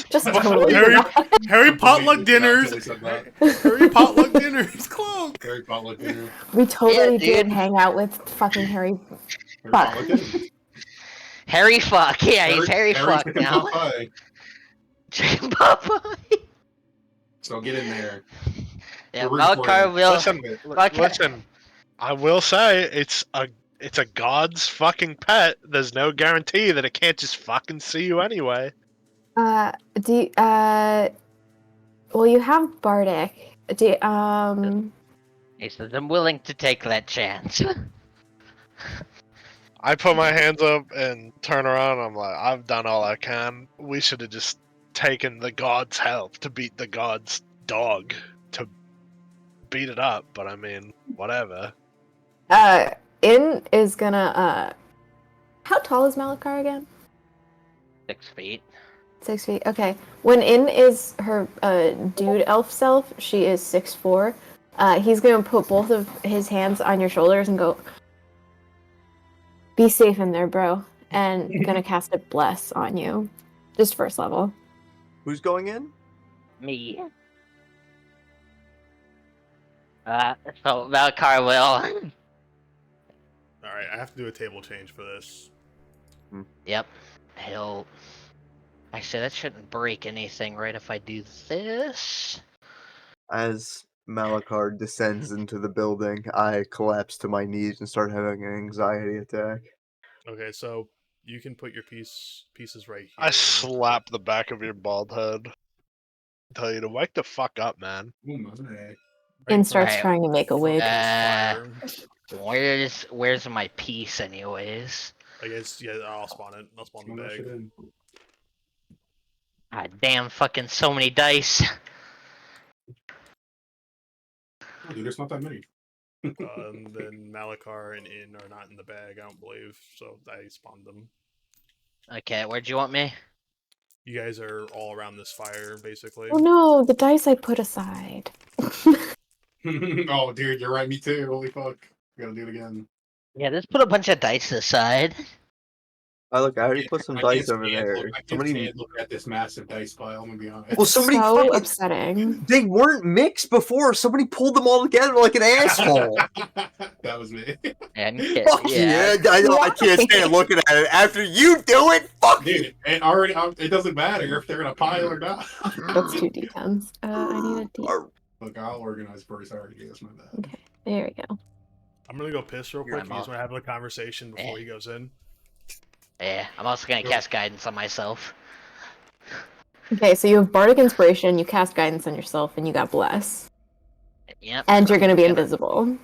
F: Just
C: before
F: totally
C: you-
A: Harry,
F: forgot.
A: Harry potluck dinners.
B: Until he said that.
A: Harry potluck dinners. Cloak.
B: Harry potluck dinner.
F: We totally
E: Yeah,
F: did
E: dude.
F: hang out with fucking Harry.
B: Harry
F: Fuck.
B: potluck dinner.
E: Harry fuck. Yeah, he's Harry
B: Harry's
E: fuck
B: chicken
E: now.
B: pot pie.
E: Papa.
B: So get in there.
E: Yeah,
B: We're rooting for
E: Malakar
B: you.
E: will.
C: Listen,
E: Malakar-
C: listen. I will say it's a god's fucking pet. There's no guarantee that it can't just fucking see you anyway.
F: Well, you have Bardic.
E: He says, "I'm willing to take that chance."
C: I put my hands up and turn around. I'm like, I've done all I can. We should have just taken the god's help to beat the god's dog to beat it up. But I mean, whatever.
F: In is gonna, how tall is Malakar again?
E: 6 feet.
F: 6 feet. Okay. When In is her dude elf self, she is 6'4". He's gonna put both of his hands on your shoulders and go, "Be safe in there, bro." And gonna cast a bless on you, just first level.
H: Who's going in?
E: Me. So Malakar will.
A: All right, I have to do a table change for this.
E: Yep. He'll. Actually, that shouldn't break anything, right? If I do this.
H: As Malakar descends into the building, I collapse to my knees and start having an anxiety attack.
A: Okay, so you can put your pieces right here.
C: I slap the back of your bald head. Tell you to wake the fuck up, man.
B: Oh my.
F: In starts
E: Right.
F: trying to make a wig.
A: Fire.
E: Where's my piece, anyways?
A: I guess yeah. I'll spawn it. I'll spawn the
B: That shit
A: bag.
B: in.
E: God damn, fucking so many dice.
B: Oh, dude, there's not that many.
A: And then Malakar and In are not in the bag, I don't believe. So I spawned them.
E: Okay, where'd you want me?
A: You guys are all around this fire, basically.
F: Oh no, the dice I put aside.
B: Oh, dude, you're right. Me too. Holy fuck. We gotta do it again.
E: Yeah, let's put a bunch of dice aside.
H: I already put some
B: I
H: dice
B: can't
H: over
B: stand
H: there.
B: look- I can't
H: Somebody,
B: stand looking at this massive dice pile. I'm gonna be honest.
H: well, somebody
F: So
H: fucking,
F: upsetting.
H: they weren't mixed before. Somebody pulled them all together like an asshole.
B: That was me.
E: And
H: Fuck yeah, I know. I can't stand looking at it. After you do it, fuck you.
B: Dude, it already. It doesn't matter if they're in a pile or not.
F: That's 2 d10s. I need a d.
B: Look, I'll organize first. I already guess my bad.
F: Okay, there we go.
A: I'm gonna go piss real
E: You're
A: quick. You
E: on
A: guys want to have a conversation before he goes in?
E: Yeah, I'm also gonna cast guidance on myself.
F: Okay, so you have Bardic Inspiration, you cast Guidance on yourself, and you got Bless.
E: Yep.
F: And you're gonna be
E: I'm
F: invisible.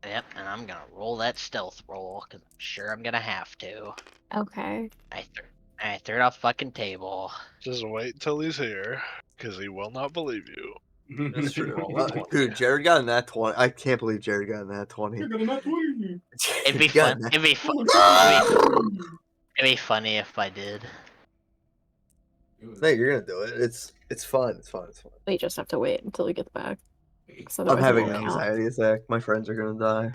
E: Yep, and I'm gonna roll that stealth roll, because I'm sure I'm gonna have to.
F: Okay.
E: I threw it off fucking table.
C: Just wait till he's here, because he will not believe you.
H: That's true.
C: Roll a 20.
H: Dude, Jared got a nat 20. I can't believe Jared got a nat 20.
B: You're gonna not win.
E: It'd be
H: Got
E: fun.
H: a nat-
E: It'd be fun. It'd be funny if I did.
H: No, you're gonna do it. It's fun. It's fun. It's fun.
F: We just have to wait until he gets back. So
H: I'm having an anxiety attack. My friends are gonna die.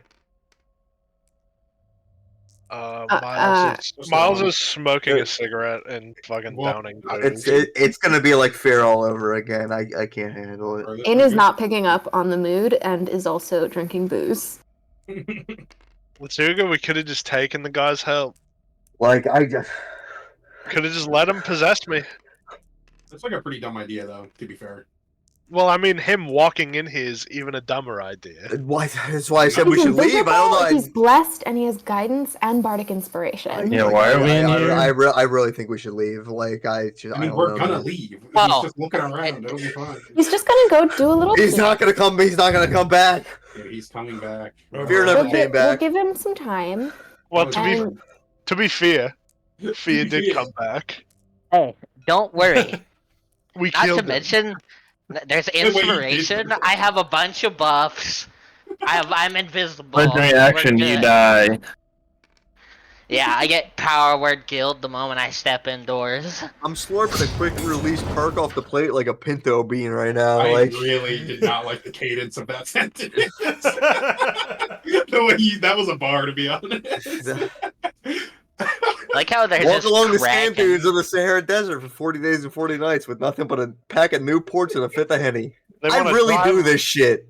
C: Miles is smoking a cigarette and fucking downing booze.
H: It's gonna be like Fear all over again. I can't handle it.
F: In is not picking up on the mood and is also drinking booze.
C: Lechuga, we could have just taken the guy's help.
H: Like I just
C: Could have just let him possess me.
B: That's like a pretty dumb idea, though. To be fair.
C: Well, I mean, him walking in here is even a dumber idea.
H: why that's why I said we
F: He's
H: should leave. I don't know.
F: He's blessed and he has guidance and Bardic Inspiration.
D: Yeah, why are we in here?
H: I really think we should leave. Like I don't
B: we're
H: know,
B: gonna
H: man.
B: leave.
E: Well,
B: He's just looking around. It'll be fine.
F: He's just gonna go do a little.
H: He's not gonna come. He's not gonna come back.
B: Dude, he's coming back.
H: Fear never
F: We'll
H: came back.
F: give him some time.
C: Well,
F: And
C: to be fair, Fear did come back.
E: Hey, don't worry.
C: We
E: Not
C: killed
E: to
C: him.
E: mention, there's
B: Wait, you did-
E: inspiration. I have a bunch of buffs. I'm invisible.
D: Legendary
E: We're
D: action, you
E: good.
D: die.
E: Yeah, I get power word guild the moment I step indoors.
H: I'm slurping a quick release perk off the plate like a pinto bean right now.
B: I
H: like
B: really did not like the cadence of that sentence. The way that was a bar, to be honest.
E: Like how there's
H: walk
E: this
H: along the
E: crack
H: sand
E: and-
H: dunes of the Sahara Desert for 40 days and 40 nights with nothing but a pack of Newports and a fifth of Henny.
C: They
H: I
C: wanna
H: really
C: drive-
H: do this shit.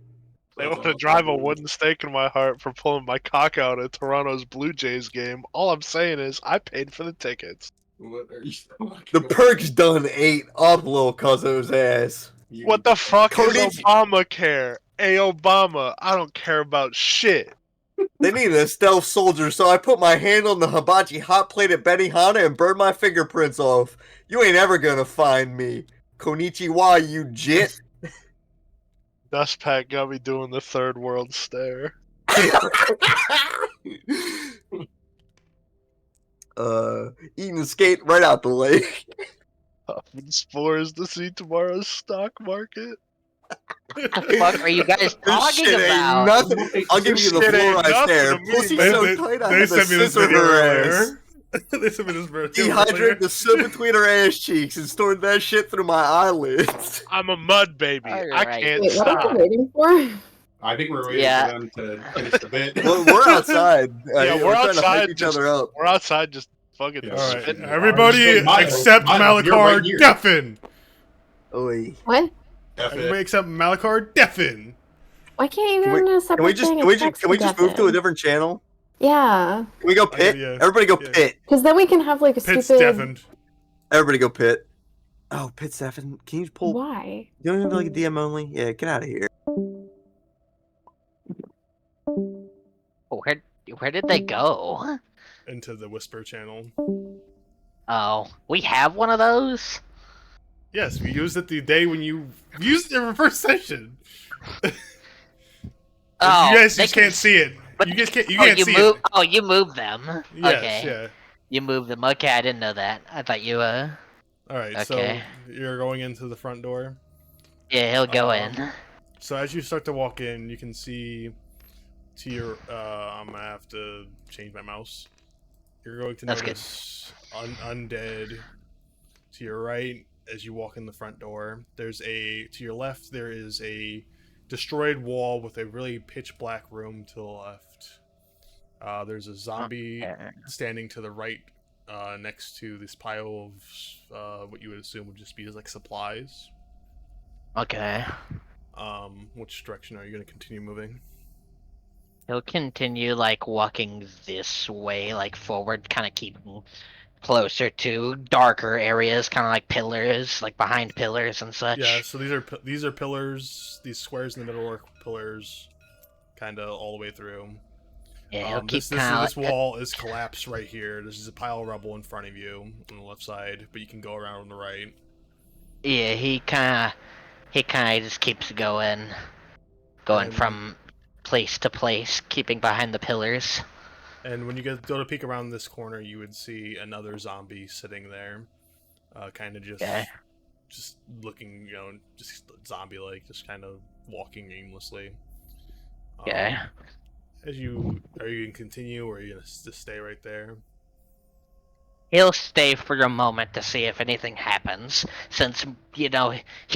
C: They
B: That's
C: want to
B: awesome,
C: drive a
B: dude.
C: wooden stake in my heart for pulling my cock out at Toronto's Blue Jays game. All I'm saying is I paid for the tickets.
B: What are you talking
H: The
B: about?
H: perks done ate up Lil Cuzzo's ass.
B: You-
C: What the fuck is
H: Konichi-
C: Obamacare? Hey Obama, I don't care about shit.
H: They needed a stealth soldier, so I put my hand on the hibachi hot plate at Benihana and burned my fingerprints off. You ain't ever gonna find me. Konichiwa, you jit.
C: Dustpack got me doing the third world stare.
H: Eating skate right out the lake.
C: Huffing spores to see tomorrow's stock market.
E: What the fuck are you guys
H: This
E: talking
H: shit
E: about?
H: ain't nothing. I'll give you the
C: Shit ain't
H: floor right
C: nothing
H: there.
C: to me,
H: Pussy
C: man.
H: so tight I
A: They
H: had to
A: sent me this
H: scissor
A: video
H: her ass.
A: earlier. They sent me this video earlier.
H: Dehydrate the soot between her ass cheeks and stored that shit through my eyelids.
C: I'm a mud baby. I
E: Alright.
C: can't
F: Wait, what are
C: stop.
F: we waiting for?
B: I think we're waiting
E: Yeah.
B: for them to finish the bit.
H: We're outside.
C: Yeah,
H: we're
C: we're
H: trying to
C: outside,
H: hype each
C: just-
H: other up.
C: We're outside just fucking
B: Yeah.
A: All right,
C: spitting.
A: everybody
B: Miles,
A: except
B: Miles, you're
A: Malakar
B: right here.
A: Deafen.
H: Oi.
F: What?
B: F
A: Everybody
B: it.
A: except Malakar Deafen.
F: Why can't you
H: Can
F: go
H: we-
F: into a separate
H: Can we just
F: thing
H: can we
F: and
H: just
F: text
H: can we
F: me,
H: just move to a
F: Devin?
H: different channel?
F: Yeah,
H: Can we go pit?
A: yeah.
H: Everybody go
A: Yeah.
H: pit.
F: because then we can have like a
A: Pit's
F: stupid.
A: deafened.
H: Everybody go pit. Oh, pit Stefan. Can you pull?
F: Why?
H: You don't even like a DM only? Yeah, get out of here.
E: Where did they go?
A: Into the Whisper channel.
E: Oh, we have one of those?
A: Yes, we used it the day when you used it in the first session.
E: Oh,
A: you guys
E: they
A: just
E: can-
A: can't see it.
E: but-
A: You guys can't. You
E: oh,
A: can't
E: you
A: see
E: move.
A: it.
E: Oh, you moved them.
A: Yes,
E: Okay,
A: yeah.
E: you moved them. Okay, I didn't know that. I thought you
A: All right,
E: Okay.
A: so you're going into the front door.
E: Yeah, he'll go in.
A: So as you start to walk in, you can see to your. I'm gonna have to change my mouse. You're going to
E: That's good.
A: notice undead to your right as you walk in the front door. There's a to your left. There is a destroyed wall with a really pitch black room to the left. There's a zombie
E: Okay.
A: standing to the right, next to this pile of what you would assume would just be like supplies.
E: Okay.
A: Which direction are you going to continue moving?
E: He'll continue like walking this way, like forward, kind of keeping closer to darker areas, kind of like pillars, like behind pillars and such.
A: Yeah, so these are pillars. These squares in the middle are pillars, kind of all the way through.
E: Yeah, he'll keep
A: This
E: kind
A: this
E: of.
A: wall is collapsed right here. There's a pile of rubble in front of you on the left side, but you can go around on the right.
E: Yeah, he kind of just keeps going
A: And-
E: from place to place, keeping behind the pillars.
A: And when you go to peek around this corner, you would see another zombie sitting there, kind of
E: Okay.
A: just looking, just zombie-like, just kind of walking aimlessly.
E: Okay.
A: Are you gonna continue, or are you gonna just stay right there?
E: He'll stay for a moment to see if anything happens, since, he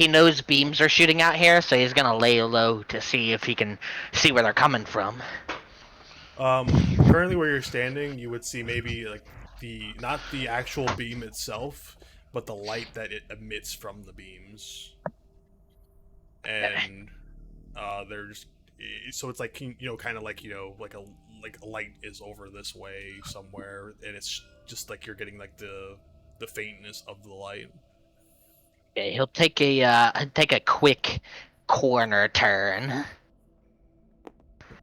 E: knows beams are shooting out here, so he's gonna lay low to see if he can see where they're coming from.
A: Currently where you're standing, you would see maybe like not the actual beam itself, but the light that it emits from the beams. And they're just so it's like kind of like like a light is over this way somewhere, and it's just like you're getting like the faintness of the light.
E: Okay, he'll take a quick corner turn.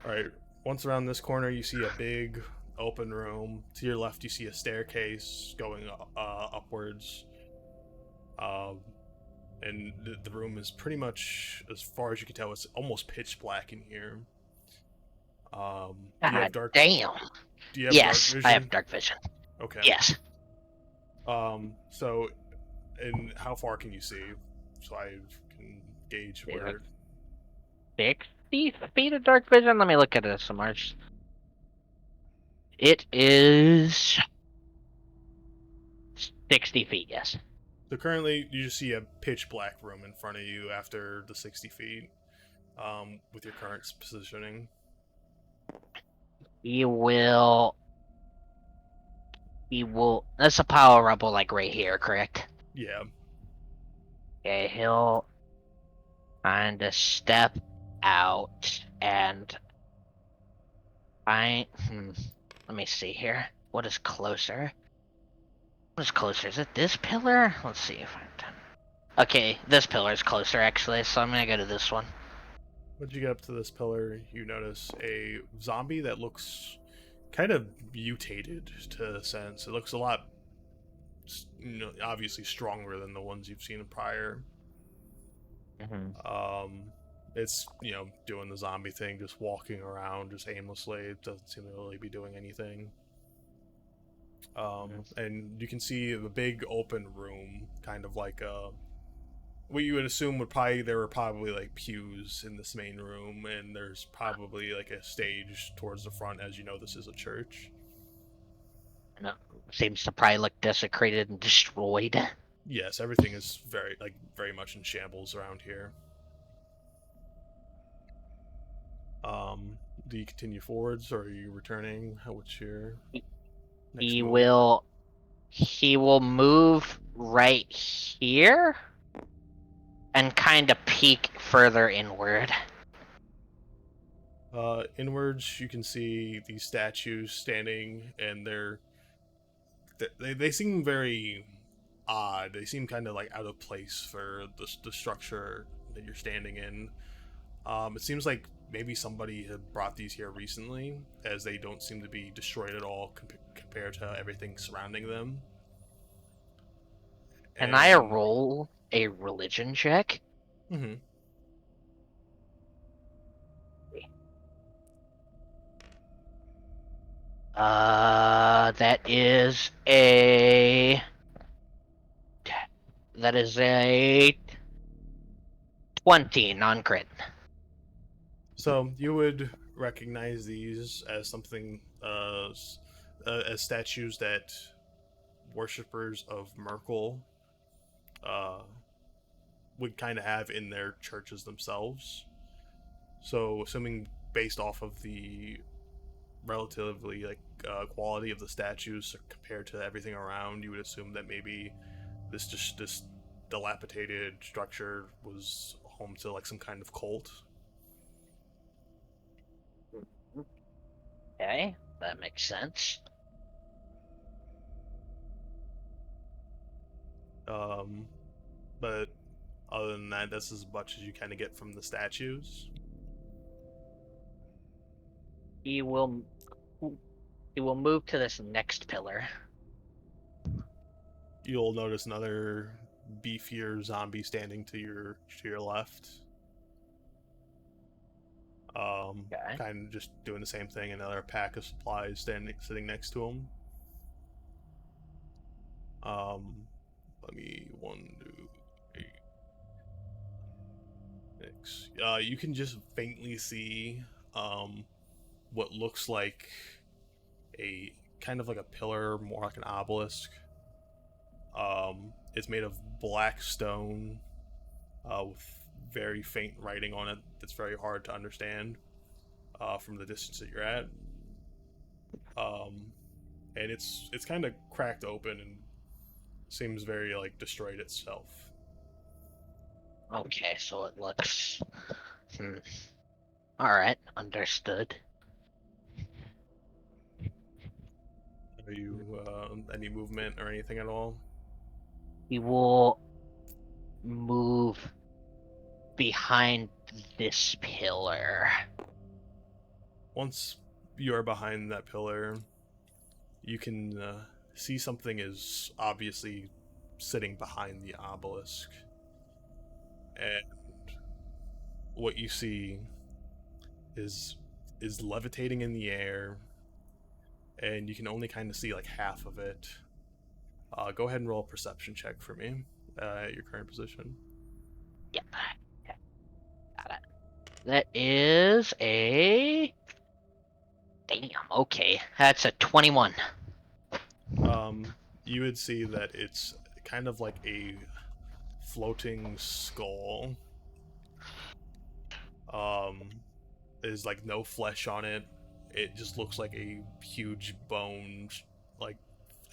A: All right. Once around this corner, you see a big open room. To your left, you see a staircase going upwards. And the room is pretty much, as far as you can tell, it's almost pitch black in here. Do you have
E: God damn.
A: Do you have
E: Yes,
A: dark
E: I
A: vision?
E: have dark vision.
A: Okay.
E: Yes.
A: So, and how far can you see? So I can gauge
E: Yeah.
A: where.
E: 60 feet of dark vision? Let me look at it some more. It is 60 feet, yes.
A: So currently, you just see a pitch black room in front of you after the 60 feet, with your current positioning.
E: He will. That's a pile of rubble, like right here, correct?
A: Yeah.
E: Okay, he'll kind of step out and let me see here. What is closer? What is closer? Is it this pillar? Let's see if I'm done. Okay, this pillar is closer actually, so I'm gonna go to this one.
A: Once you get up to this pillar, you notice a zombie that looks kind of mutated to a sense. It looks a lot, obviously stronger than the ones you've seen prior. It's, doing the zombie thing, just walking around, just aimlessly. It doesn't seem to really be doing anything. And you can see the big open room, kind of like what you would assume there were probably like pews in this main room, and there's probably like a stage towards the front, as you know this is a church.
E: No, seems to probably look desecrated and destroyed.
A: Yes, everything is very much in shambles around here. Do you continue forwards, or are you returning? What's your next
E: He
A: move?
E: will move right here and kind of peek further inward.
A: Inwards, you can see these statues standing, and they seem very odd. They seem kind of like out of place for the structure that you're standing in. It seems like maybe somebody had brought these here recently, as they don't seem to be destroyed at all compared to everything surrounding them.
E: Can I roll a religion check?
A: Mm-hmm.
E: That is a 20 non-crit.
A: So you would recognize these as something, as statues that worshippers of Merkel would kind of have in their churches themselves. So, assuming based off of the relatively quality of the statues compared to everything around, you would assume that maybe this dilapidated structure was home to like some kind of cult.
E: Okay, that makes sense.
A: But other than that, that's as much as you kind of get from the statues.
E: He will move to this next pillar.
A: You'll notice another beefier zombie standing to your left.
E: Okay.
A: Kind of just doing the same thing. Another pack of supplies sitting next to him. Let me 1, 2, 3, 6. You can just faintly see what looks like a kind of like a pillar, more like an obelisk. It's made of black stone with very faint writing on it that's very hard to understand from the distance that you're at. And it's kind of cracked open and seems very like destroyed itself.
E: Okay, so it looks. Alright, understood.
A: Are you any movement or anything at all?
E: He will move behind this pillar.
A: Once you are behind that pillar, you can see something is obviously sitting behind the obelisk. And what you see is levitating in the air, and you can only kind of see like half of it. Go ahead and roll a perception check for me at your current position.
E: Yep. Okay. Got it. That is a Damn. Okay, that's a 21.
A: You would see that it's kind of like a floating skull. There's like no flesh on it. It just looks like a huge bone, like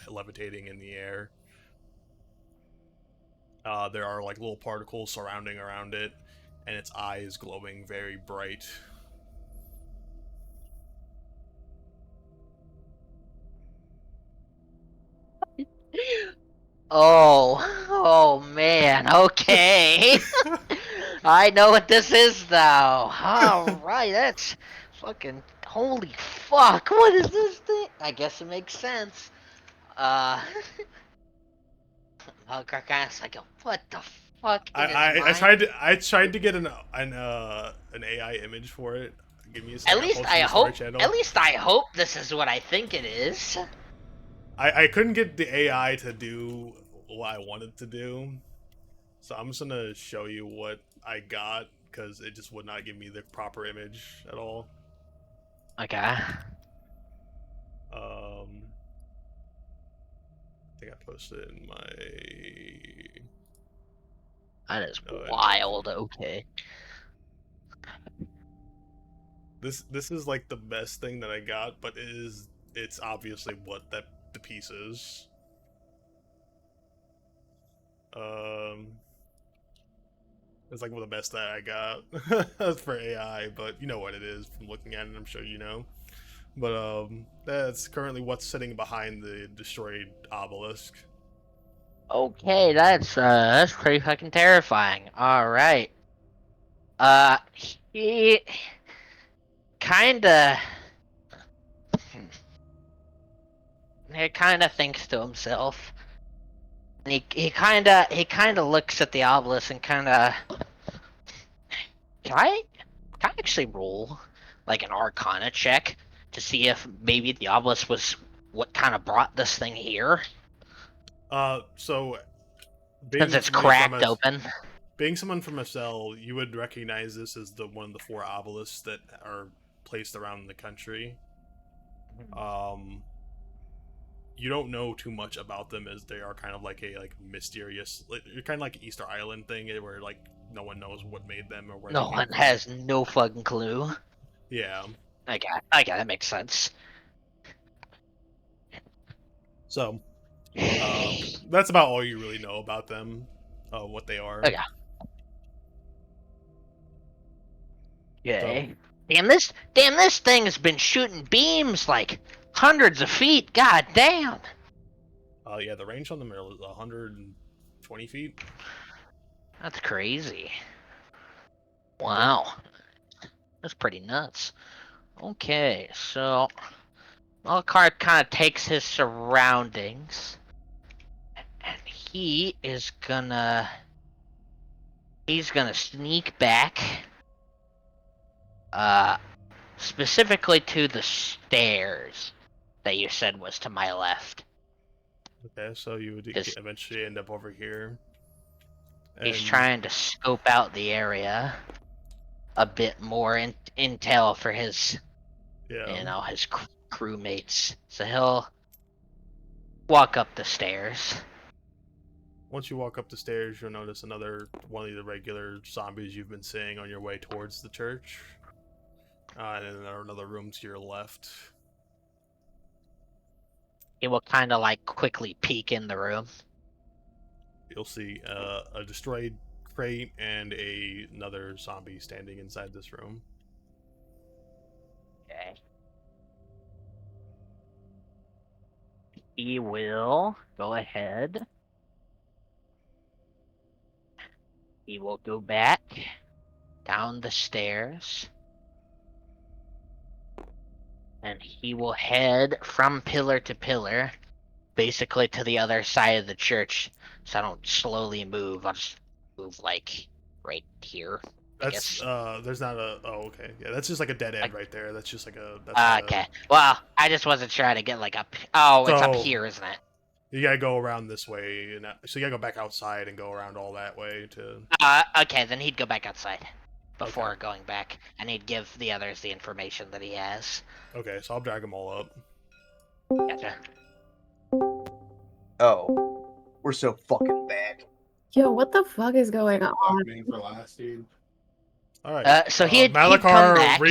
A: levitating in the air. There are like little particles surrounding around it, and its eye is glowing very bright.
E: Oh man. Okay. I know what this is now. Alright, that's fucking holy fuck. What is this thing? I guess it makes sense. Malakar kinda's like, what the fuck in his mind?
A: I tried to get an AI image for it. Give me a second.
E: At least I hope this is what I think it is.
A: I couldn't get the AI to do what I wanted to do, so I'm just gonna show you what I got because it just would not give me the proper image at all.
E: Okay.
A: I think I posted it in my.
E: That is
A: No,
E: wild. Okay.
A: This is like the best thing that I got, but it's obviously what the piece is. It's like one of the best that I got for AI, but you know what it is from looking at it. I'm sure you know. But that's currently what's sitting behind the destroyed obelisk.
E: Okay, that's pretty fucking terrifying. All right. He kinda thinks to himself. And he kinda looks at the obelisk and kinda. Can I actually roll like an Arcana check to see if maybe the obelisk was what kind of brought this thing here?
A: So
E: Since it's cracked open.
A: Being someone from a cell, you would recognize this as one of the 4 obelisks that are placed around the country. You don't know too much about them, as they are kind of like a mysterious, kind of like Easter Island thing, where like no one knows what made them or where.
E: No one has no fucking clue.
A: Yeah.
E: Okay, that makes sense.
A: So, that's about all you really know about them, what they are.
E: Okay. Okay. So, damn this thing has been shooting beams like hundreds of feet. God damn.
A: Yeah, the range on them is 120 feet.
E: That's crazy. Wow. That's pretty nuts. Okay, so Malakar kind of takes his surroundings, and he's gonna sneak back, specifically to the stairs that you said was to my left.
A: Okay, so you would eventually end up over here.
E: He's trying to scope out the area a bit more, intel for his, his crewmates. So he'll walk up the stairs.
A: Once you walk up the stairs, you'll notice another one of the regular zombies you've been seeing on your way towards the church. And then there are another room to your left.
E: He will kind of like quickly peek in the room.
A: You'll see a destroyed crate and another zombie standing inside this room.
E: Okay. He will go ahead. He will go back down the stairs. And he will head from pillar to pillar, basically to the other side of the church. So I don't slowly move. I'll just move like right here.
A: That's there's not a okay. Yeah, that's just like a dead end right there. That's just like a
E: okay. Well, I just wasn't trying to get like up. Oh, it's up here, isn't it?
A: You gotta go around this way, so you gotta go back outside and go around all that way to.
E: Okay, then he'd go back outside. before going back, and he'd give the others the information that he has.
A: Okay, so I'll drag them all up.
E: Gotcha.
H: Oh, we're so fucking bad.
F: Yo, what the fuck is going on?
B: Happening for last, dude.
A: All right.
E: So he'd come back.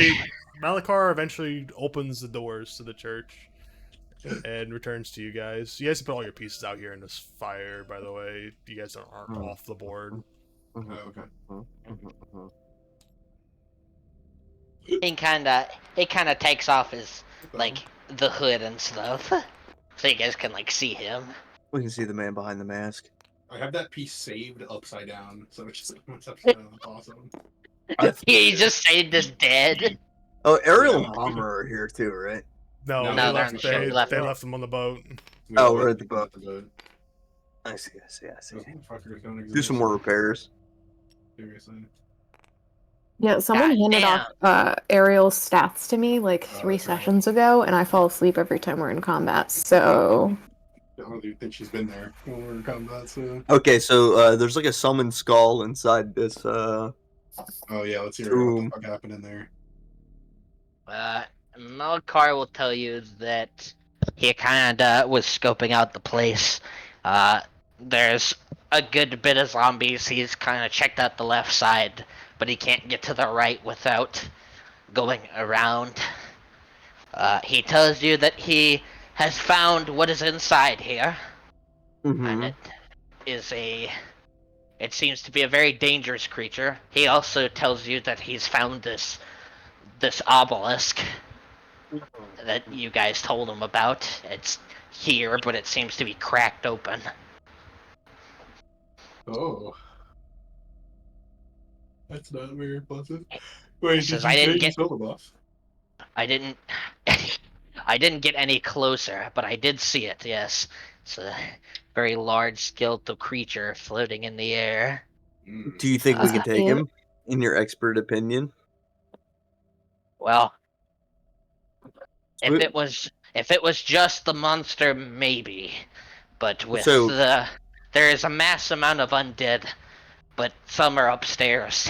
A: Malakar eventually opens the doors to the church and returns to you guys. You guys can put all your pieces out here in this fire, by the way. You guys aren't off the board.
B: Oh, okay.
E: He kind of takes off his like the hood and stuff, so you guys can like see him.
H: We can see the man behind the mask.
B: I have that piece saved upside down, so it's just upside down. That's awesome.
E: He just saved us dead.
H: Oh, Ariel and Hammer are here too, right?
A: No,
B: No,
A: they,
E: they're
A: left,
E: on the ship.
A: they,
E: Left
A: they
E: them.
A: left them on the boat.
H: Oh, we're at the boat.
B: boat.
H: I see.
B: Those motherfuckers don't
H: Do
B: exist.
H: some more repairs.
B: Seriously.
F: Yeah, someone
E: God
F: handed
E: damn.
F: off Ariel's stats to me like
B: Oh,
F: 3
B: okay.
F: sessions ago, and I fall asleep every time we're in combat. So
B: I don't even think she's been there when we're in combat, so.
H: Okay, so there's like a summoned skull inside this.
B: Oh, yeah, let's hear what the fuck happened in there.
E: Malakar will tell you that he kinda was scoping out the place. There's a good bit of zombies. He's kinda checked out the left side, but he can't get to the right without going around. He tells you that he has found what is inside here, and it is it seems to be a very dangerous creature. He also tells you that he's found this obelisk that you guys told him about. It's here, but it seems to be cracked open.
B: Oh. That's not very pleasant. Wait,
E: Says,
B: did
E: I
B: you
E: didn't
B: say you
E: get-
B: killed him off?
E: I didn't I didn't get any closer, but I did see it, yes. It's a very large skeletal creature floating in the air.
H: Do you think we can take
F: yeah.
H: him? In your expert opinion?
E: Well, if
H: Wait.
E: it was just the monster, maybe. But with
H: So-
E: there is a mass amount of undead, but some are upstairs.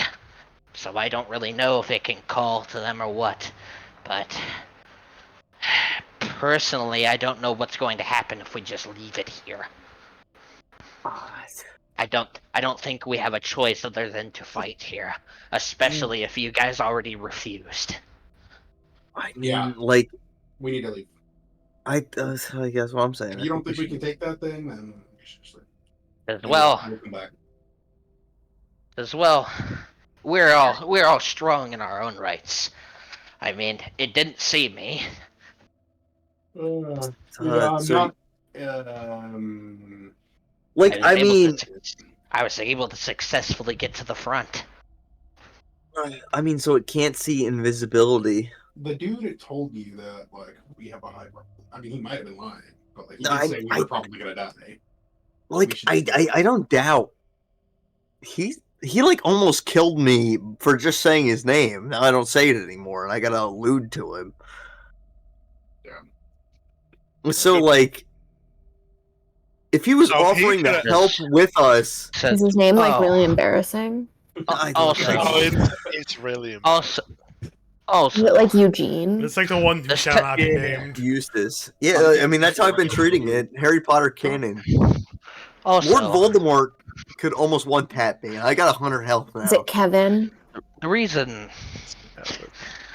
E: So I don't really know if it can call to them or what. But personally, I don't know what's going to happen if we just leave it here. I don't think we have a choice other than to fight here, especially if you guys already refused.
H: I mean,
B: Yeah.
H: like,
B: We need to leave.
H: I guess what I'm saying.
B: If you don't think we can take that thing, then we should just leave.
E: As well,
B: We'll come back.
E: we're all strong in our own rights. I mean, it didn't see me.
B: Yeah, I'm
H: so-
B: not.
H: Like,
E: was
H: I
E: able
H: mean,
E: I was able to successfully get to the front.
H: so it can't see invisibility.
B: The dude that told you that, like, we have a high. I mean, he might have been lying, but like, he
H: No,
B: did say we were probably gonna die.
H: Like,
B: We should-
H: I don't doubt. He like almost killed me for just saying his name. Now I don't say it anymore, and I gotta allude to him.
B: Yeah.
H: So like, if he was
C: So he
H: offering to
C: could've-
H: help with us,
E: So,
F: is his name like
E: Oh.
F: really embarrassing?
H: I
E: also,
H: think-
C: Oh, it's really
E: also,
F: Is it like Eugene?
A: It's like the one who
E: This
A: shall
E: ti-
A: not be named.
H: Eustace. Yeah, I mean that's how I've been treating it. Harry Potter canon.
E: also,
H: Lord Voldemort could almost one tap me, and I got 100 health now.
F: Is it Kevin?
E: the reason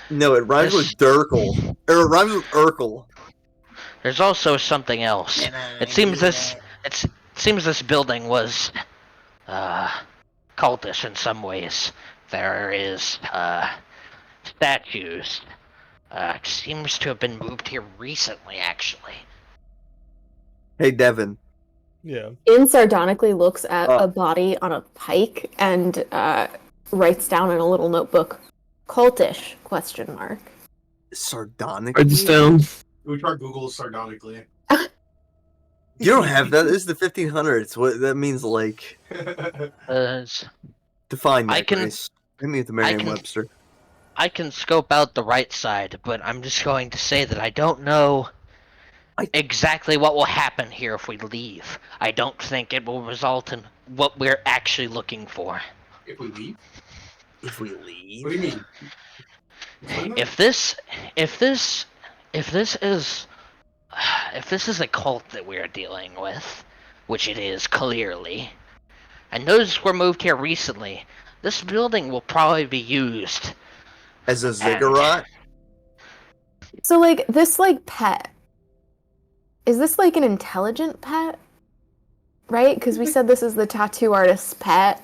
H: No, it rhymes
E: This-
H: with Durkle. Or it rhymes with Urkel.
E: there's also something else. It seems this building was cultish in some ways. There is statues. Seems to have been moved here recently, actually.
H: Hey, Devin.
A: Yeah.
F: In sardonically looks at
H: Oh.
F: a body on a pike and writes down in a little notebook, "cultish?" ?
H: Sardonic?
D: Write this down.
B: We tried Google sardonically.
H: You don't have that. This is the 1500s. What that means, like, define that,
E: I can-
H: Grace. Hit me with the
E: I can-
H: Merriam-Webster.
E: I can scope out the right side, but I'm just going to say that I don't know exactly what will happen here if we leave. I don't think it will result in what we're actually looking for.
B: If we leave,
H: If we leave?
B: What do you mean?
E: If this is if this is a cult that we're dealing with, which it is clearly, and those were moved here recently, this building will probably be used
H: As a ziggurat?
F: So, like, this, like, pet. Is this, like, an intelligent pet? Right? Because we said this is the tattoo artist's pet.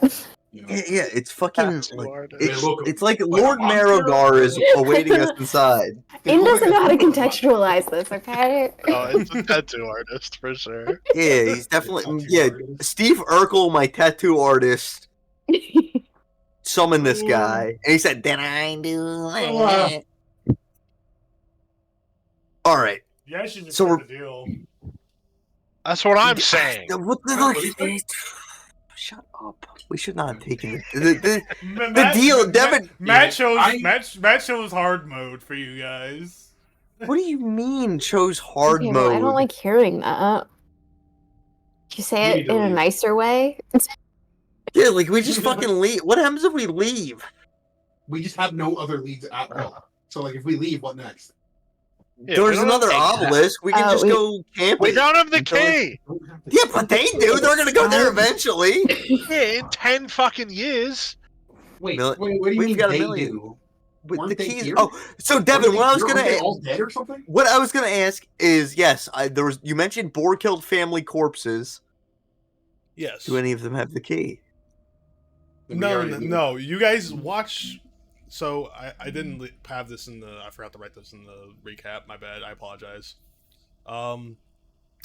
B: You know?
H: Yeah, it's fucking
C: Tattoo
H: like
C: artist.
H: it's like
B: like
H: Lord
B: a monster?
H: Marrogar is awaiting us inside.
B: They
F: Ian
B: look
F: doesn't
B: like a
F: know how to
B: group of monsters.
F: contextualize this, okay?
C: Oh, it's a tattoo artist for sure.
H: Yeah, he's definitely
B: Tattoo
H: yeah.
B: artist.
H: Steve Urkel, my tattoo artist, summoned this guy, and he said, "Then I do it." All right.
A: You guys should just
H: So
A: cut
H: we're-
A: the deal.
C: That's what I'm saying.
H: What the Shut up. We should not have taken the
A: Matt,
H: deal,
A: Matt,
H: Devin-
A: Matt chose
B: I-
A: Matt chose hard mode for you guys.
H: What do you mean chose hard
F: Okay,
H: mode?
F: well, I don't like hearing that. Can you say
B: We
F: it
B: need to
F: in a
B: leave.
F: nicer way?
H: Yeah, like we just fucking leave. What happens if we leave?
B: We just have no other leads at all. So, like, if we leave, what next?
C: Yeah, we
H: There's
C: don't
H: another
C: have the-
H: obelisk. We can just
F: we-
H: go camping.
C: We don't have the
H: until-
C: key.
H: Yeah, but they do. They're gonna go there eventually.
C: Yeah, in 10 fucking years.
B: Wait,
H: Mil-
B: what do you
H: we've
B: mean
H: got a
B: they
H: million.
B: do?
H: With
B: Weren't
H: the
B: they
H: keys.
B: here?
H: Oh, so Devin, what I was
B: Aren't
H: gonna
B: they all dead or something?
H: what I was gonna ask is yes, there was you mentioned boar killed family corpses.
A: Yes.
H: Do any of them have the key?
A: No. You guys watch. So I didn't have this in the. I forgot to write this in the recap. My bad. I apologize.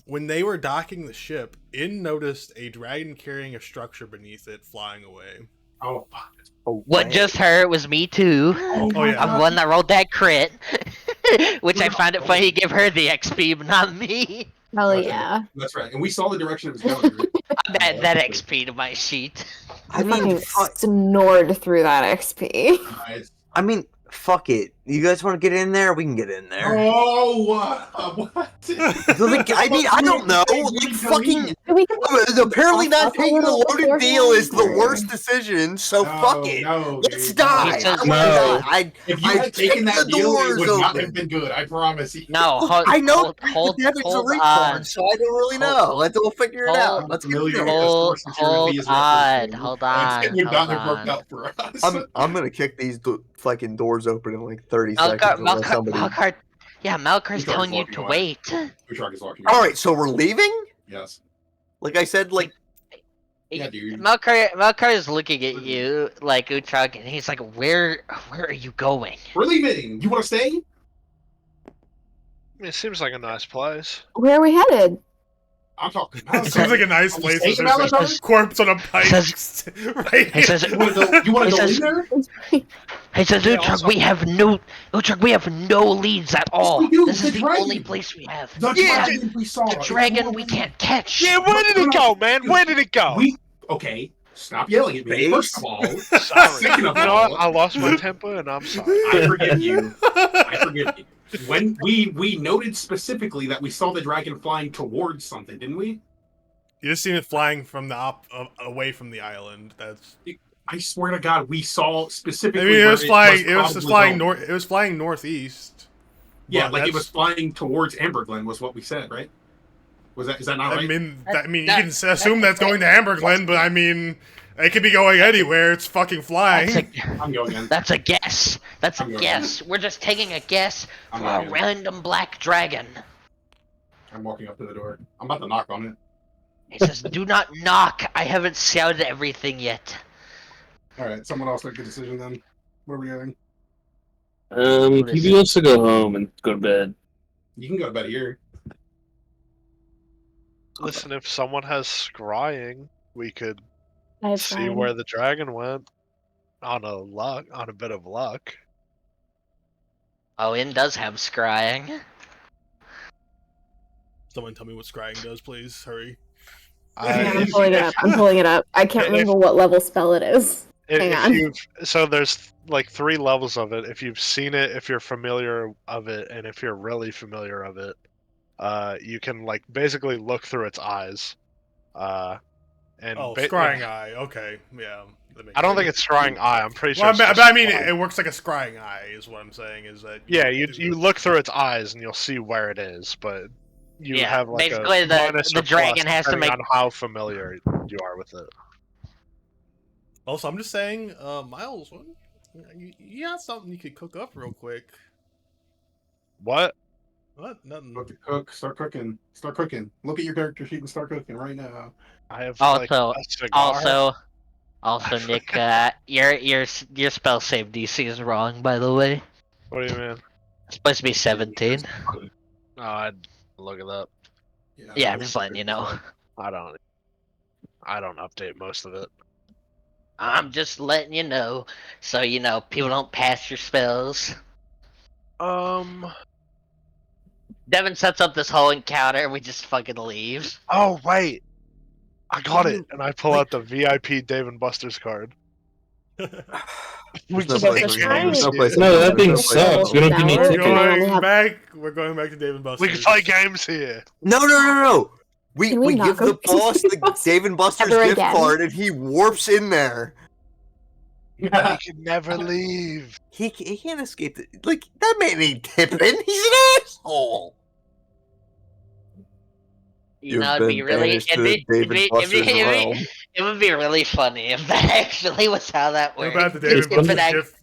A: When they were docking the ship, In noticed a dragon carrying a structure beneath it, flying away.
B: Oh, fuck.
E: What just heard was me too.
A: Oh yeah.
E: I'm the one that rolled that crit. Which I found it funny to give her the XP, but not me.
F: Probably, yeah.
B: That's right. And we saw the direction it was going. Right?
E: That XP to my sheet.
H: I mean,
F: fucking
H: fuck,
F: snored through that XP.
H: I mean, fuck it. You guys want to get in there? We can get in there.
B: Oh, what?
H: Like, I mean, I don't know. Like, fucking.
F: We can
H: Apparently, not
F: Off a
H: taking the
F: little
H: loaded deal is the
F: beforehand.
H: worst decision. So fuck it.
B: No,
H: Let's
B: dude.
H: die.
E: He says
H: I wanna
D: no.
H: die.
B: If you
H: I
B: had taken
H: kicked
B: that
H: the
B: deal, it
H: doors
B: would not
H: open.
B: have been good. I promise you.
E: No, hold,
H: I know
E: hold
H: Devin's a
E: on.
H: retard, so I don't really know. We'll figure it out. Let's get
B: Familiar
H: there.
B: with
E: Hold-
B: the source
E: hold
B: is
E: on,
B: referencing.
E: hold
B: And
E: on,
B: We've
E: hold
B: gotten it worked
E: on.
B: out for us.
H: I'm gonna kick these fucking doors open in like 30 seconds. unless somebody...
E: Malarkar's
B: Uhtrak
E: telling
B: is
E: you
B: walking
E: to
B: away.
E: wait.
B: Uhrtraag is walking.
H: All right, so we're leaving.
B: Yes.
H: Like I said, like
B: Yeah, dude.
E: Malakar is looking at you like Uhtrak, and he's like, "Where are you going?"
B: We're leaving. You want to stay?
C: I mean, it seems like a nice place.
F: Where are we headed?
B: I'm talking.
A: It seems like a nice
B: Are we
A: place.
B: staying
A: There's
B: in
A: a
B: Malakar?
A: corpse on a pike. Right
E: He says,
B: You want to go? You want
E: He
B: to go
E: says-
B: in there?
E: "He says,
C: Yeah,
E: Uhtrak,
C: also-
E: we have no leads at all.
B: we do,
E: This
B: the
E: is the
B: dragon.
E: only place we have.
B: The
C: Yeah,
B: dragon we saw.
E: The
B: It's
E: dragon
B: more
E: we
B: than-
E: can't catch."
C: Yeah, where did it go, man? Where did it go?
B: Okay. Stop yelling at me.
H: Base?
B: First of all,
C: Sorry.
B: Second
C: You
B: of
C: know
B: all,
C: what? I lost my temper, and I'm sorry.
B: I forgive you. I forgive you. When we noted specifically that we saw the dragon flying towards something, didn't we?
A: You just seen it flying from the away from the island. That's.
B: I swear to God, we saw
A: I
B: specifically.
A: mean, it
B: where
A: was flying. It was
B: probably
A: just flying
B: going.
A: north. It was flying northeast.
B: Yeah,
A: But
B: like it
A: that's-
B: was flying towards Amberglen, was what we said, right? Is that not
A: I
B: right?
A: mean, you
E: that-
A: can assume that's going to Amberglen, but I mean, it could be going anywhere. It's fucking flying.
B: I'm going in.
E: That's a guess. That's a
B: I'm going
E: guess. We're just taking a guess
B: I'm
E: for a
B: going in.
E: random black dragon.
B: I'm walking up to the door. I'm about to knock on it.
E: He says, "Do not knock. I haven't shouted everything yet."
B: All right, someone else make the decision then. What are we doing?
D: He wants to go home and go to bed.
B: You can go to bed here.
C: Listen, if someone has scrying, we could
F: That's
C: see
F: fine.
C: where the dragon went. On a bit of luck.
E: Oh, In does have scrying.
A: Someone tell me what scrying does, please. Hurry.
F: Yeah, I'm pulling it up. I'm pulling it up. I can't remember what level spell it is. Hang on.
C: So there's like 3 levels of it. If you've seen it, if you're familiar of it, and if you're really familiar of it, you can like basically look through its eyes. And
A: Oh, scrying eye. Okay, yeah.
C: I don't think it's scrying eye. I'm pretty sure.
A: Well,
C: it's
A: but
C: just
A: I mean,
C: scrying.
A: it works like a scrying eye, is what I'm saying. Is that
C: Yeah, you look through its eyes and you'll see where it is, but you
E: Yeah,
C: have like
E: basically
C: a
E: the
C: minus or
E: dragon
C: plus
E: has to
C: depending
E: make.
C: on how familiar you are with it.
A: Also, I'm just saying, Miles, you got something you could cook up real quick.
C: What?
A: What? Nothing.
B: Cook. Start cooking. Start cooking. Look at your character sheet and start cooking right now.
C: I have like
E: Also,
C: a cigar.
E: also, Nick, your spell save DC is wrong, by the way.
C: What do you mean?
E: It's supposed to be 17.
C: Oh, I'd look it up.
E: Yeah, I'm just letting you know.
C: I don't update most of it.
E: I'm just letting you know, so you know people don't pass your spells. Devin sets up this whole encounter, and we just fucking leave.
C: Oh wait, I got it, and I pull out the VIP Dave and Buster's card.
H: There's no
F: But
H: place
F: the
H: I can go. There's no
F: time-
H: place I
D: No,
H: can
D: that
H: go.
D: thing
H: There's no place I can
D: sucks.
H: go.
D: We don't give me
F: We're
D: tickets.
A: We're going back to Dave and Buster's.
C: We can play games here.
H: No. We
F: Can we not
H: give
F: go
H: the
F: back to
H: boss
F: Dave
H: the
F: and Buster's
H: Dave and Buster's
F: ever
H: gift
F: again?
H: card, and he warps in there.
C: He can never leave.
H: He can't escape. Like that man ain't tipping. He's an asshole.
E: You know, it'd be really, it would be really funny if that actually was how that
A: What
E: worked.
A: about the Dave and
E: If it
A: Buster's
E: act-
A: gift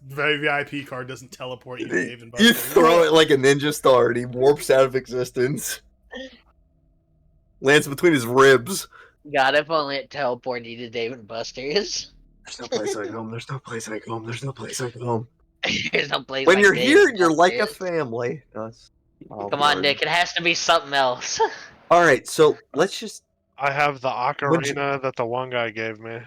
A: VIP card doesn't teleport you to Dave and
H: You
A: Buster's?
H: throw it like a ninja star, and he warps out of existence. Lands between his ribs.
E: God, if only it teleported you to Dave and Buster's.
H: There's no place like home. There's no place like home. There's no place like home.
E: There's no place
H: When
E: like
H: you're
E: Dave
H: here,
E: and
H: you're like a
E: Buster's.
H: family. Oh,
E: Come on,
H: Lord.
E: Nick. It has to be something else.
H: All right, so let's just.
C: I have the
H: Would you-
C: ocarina that the one guy gave me.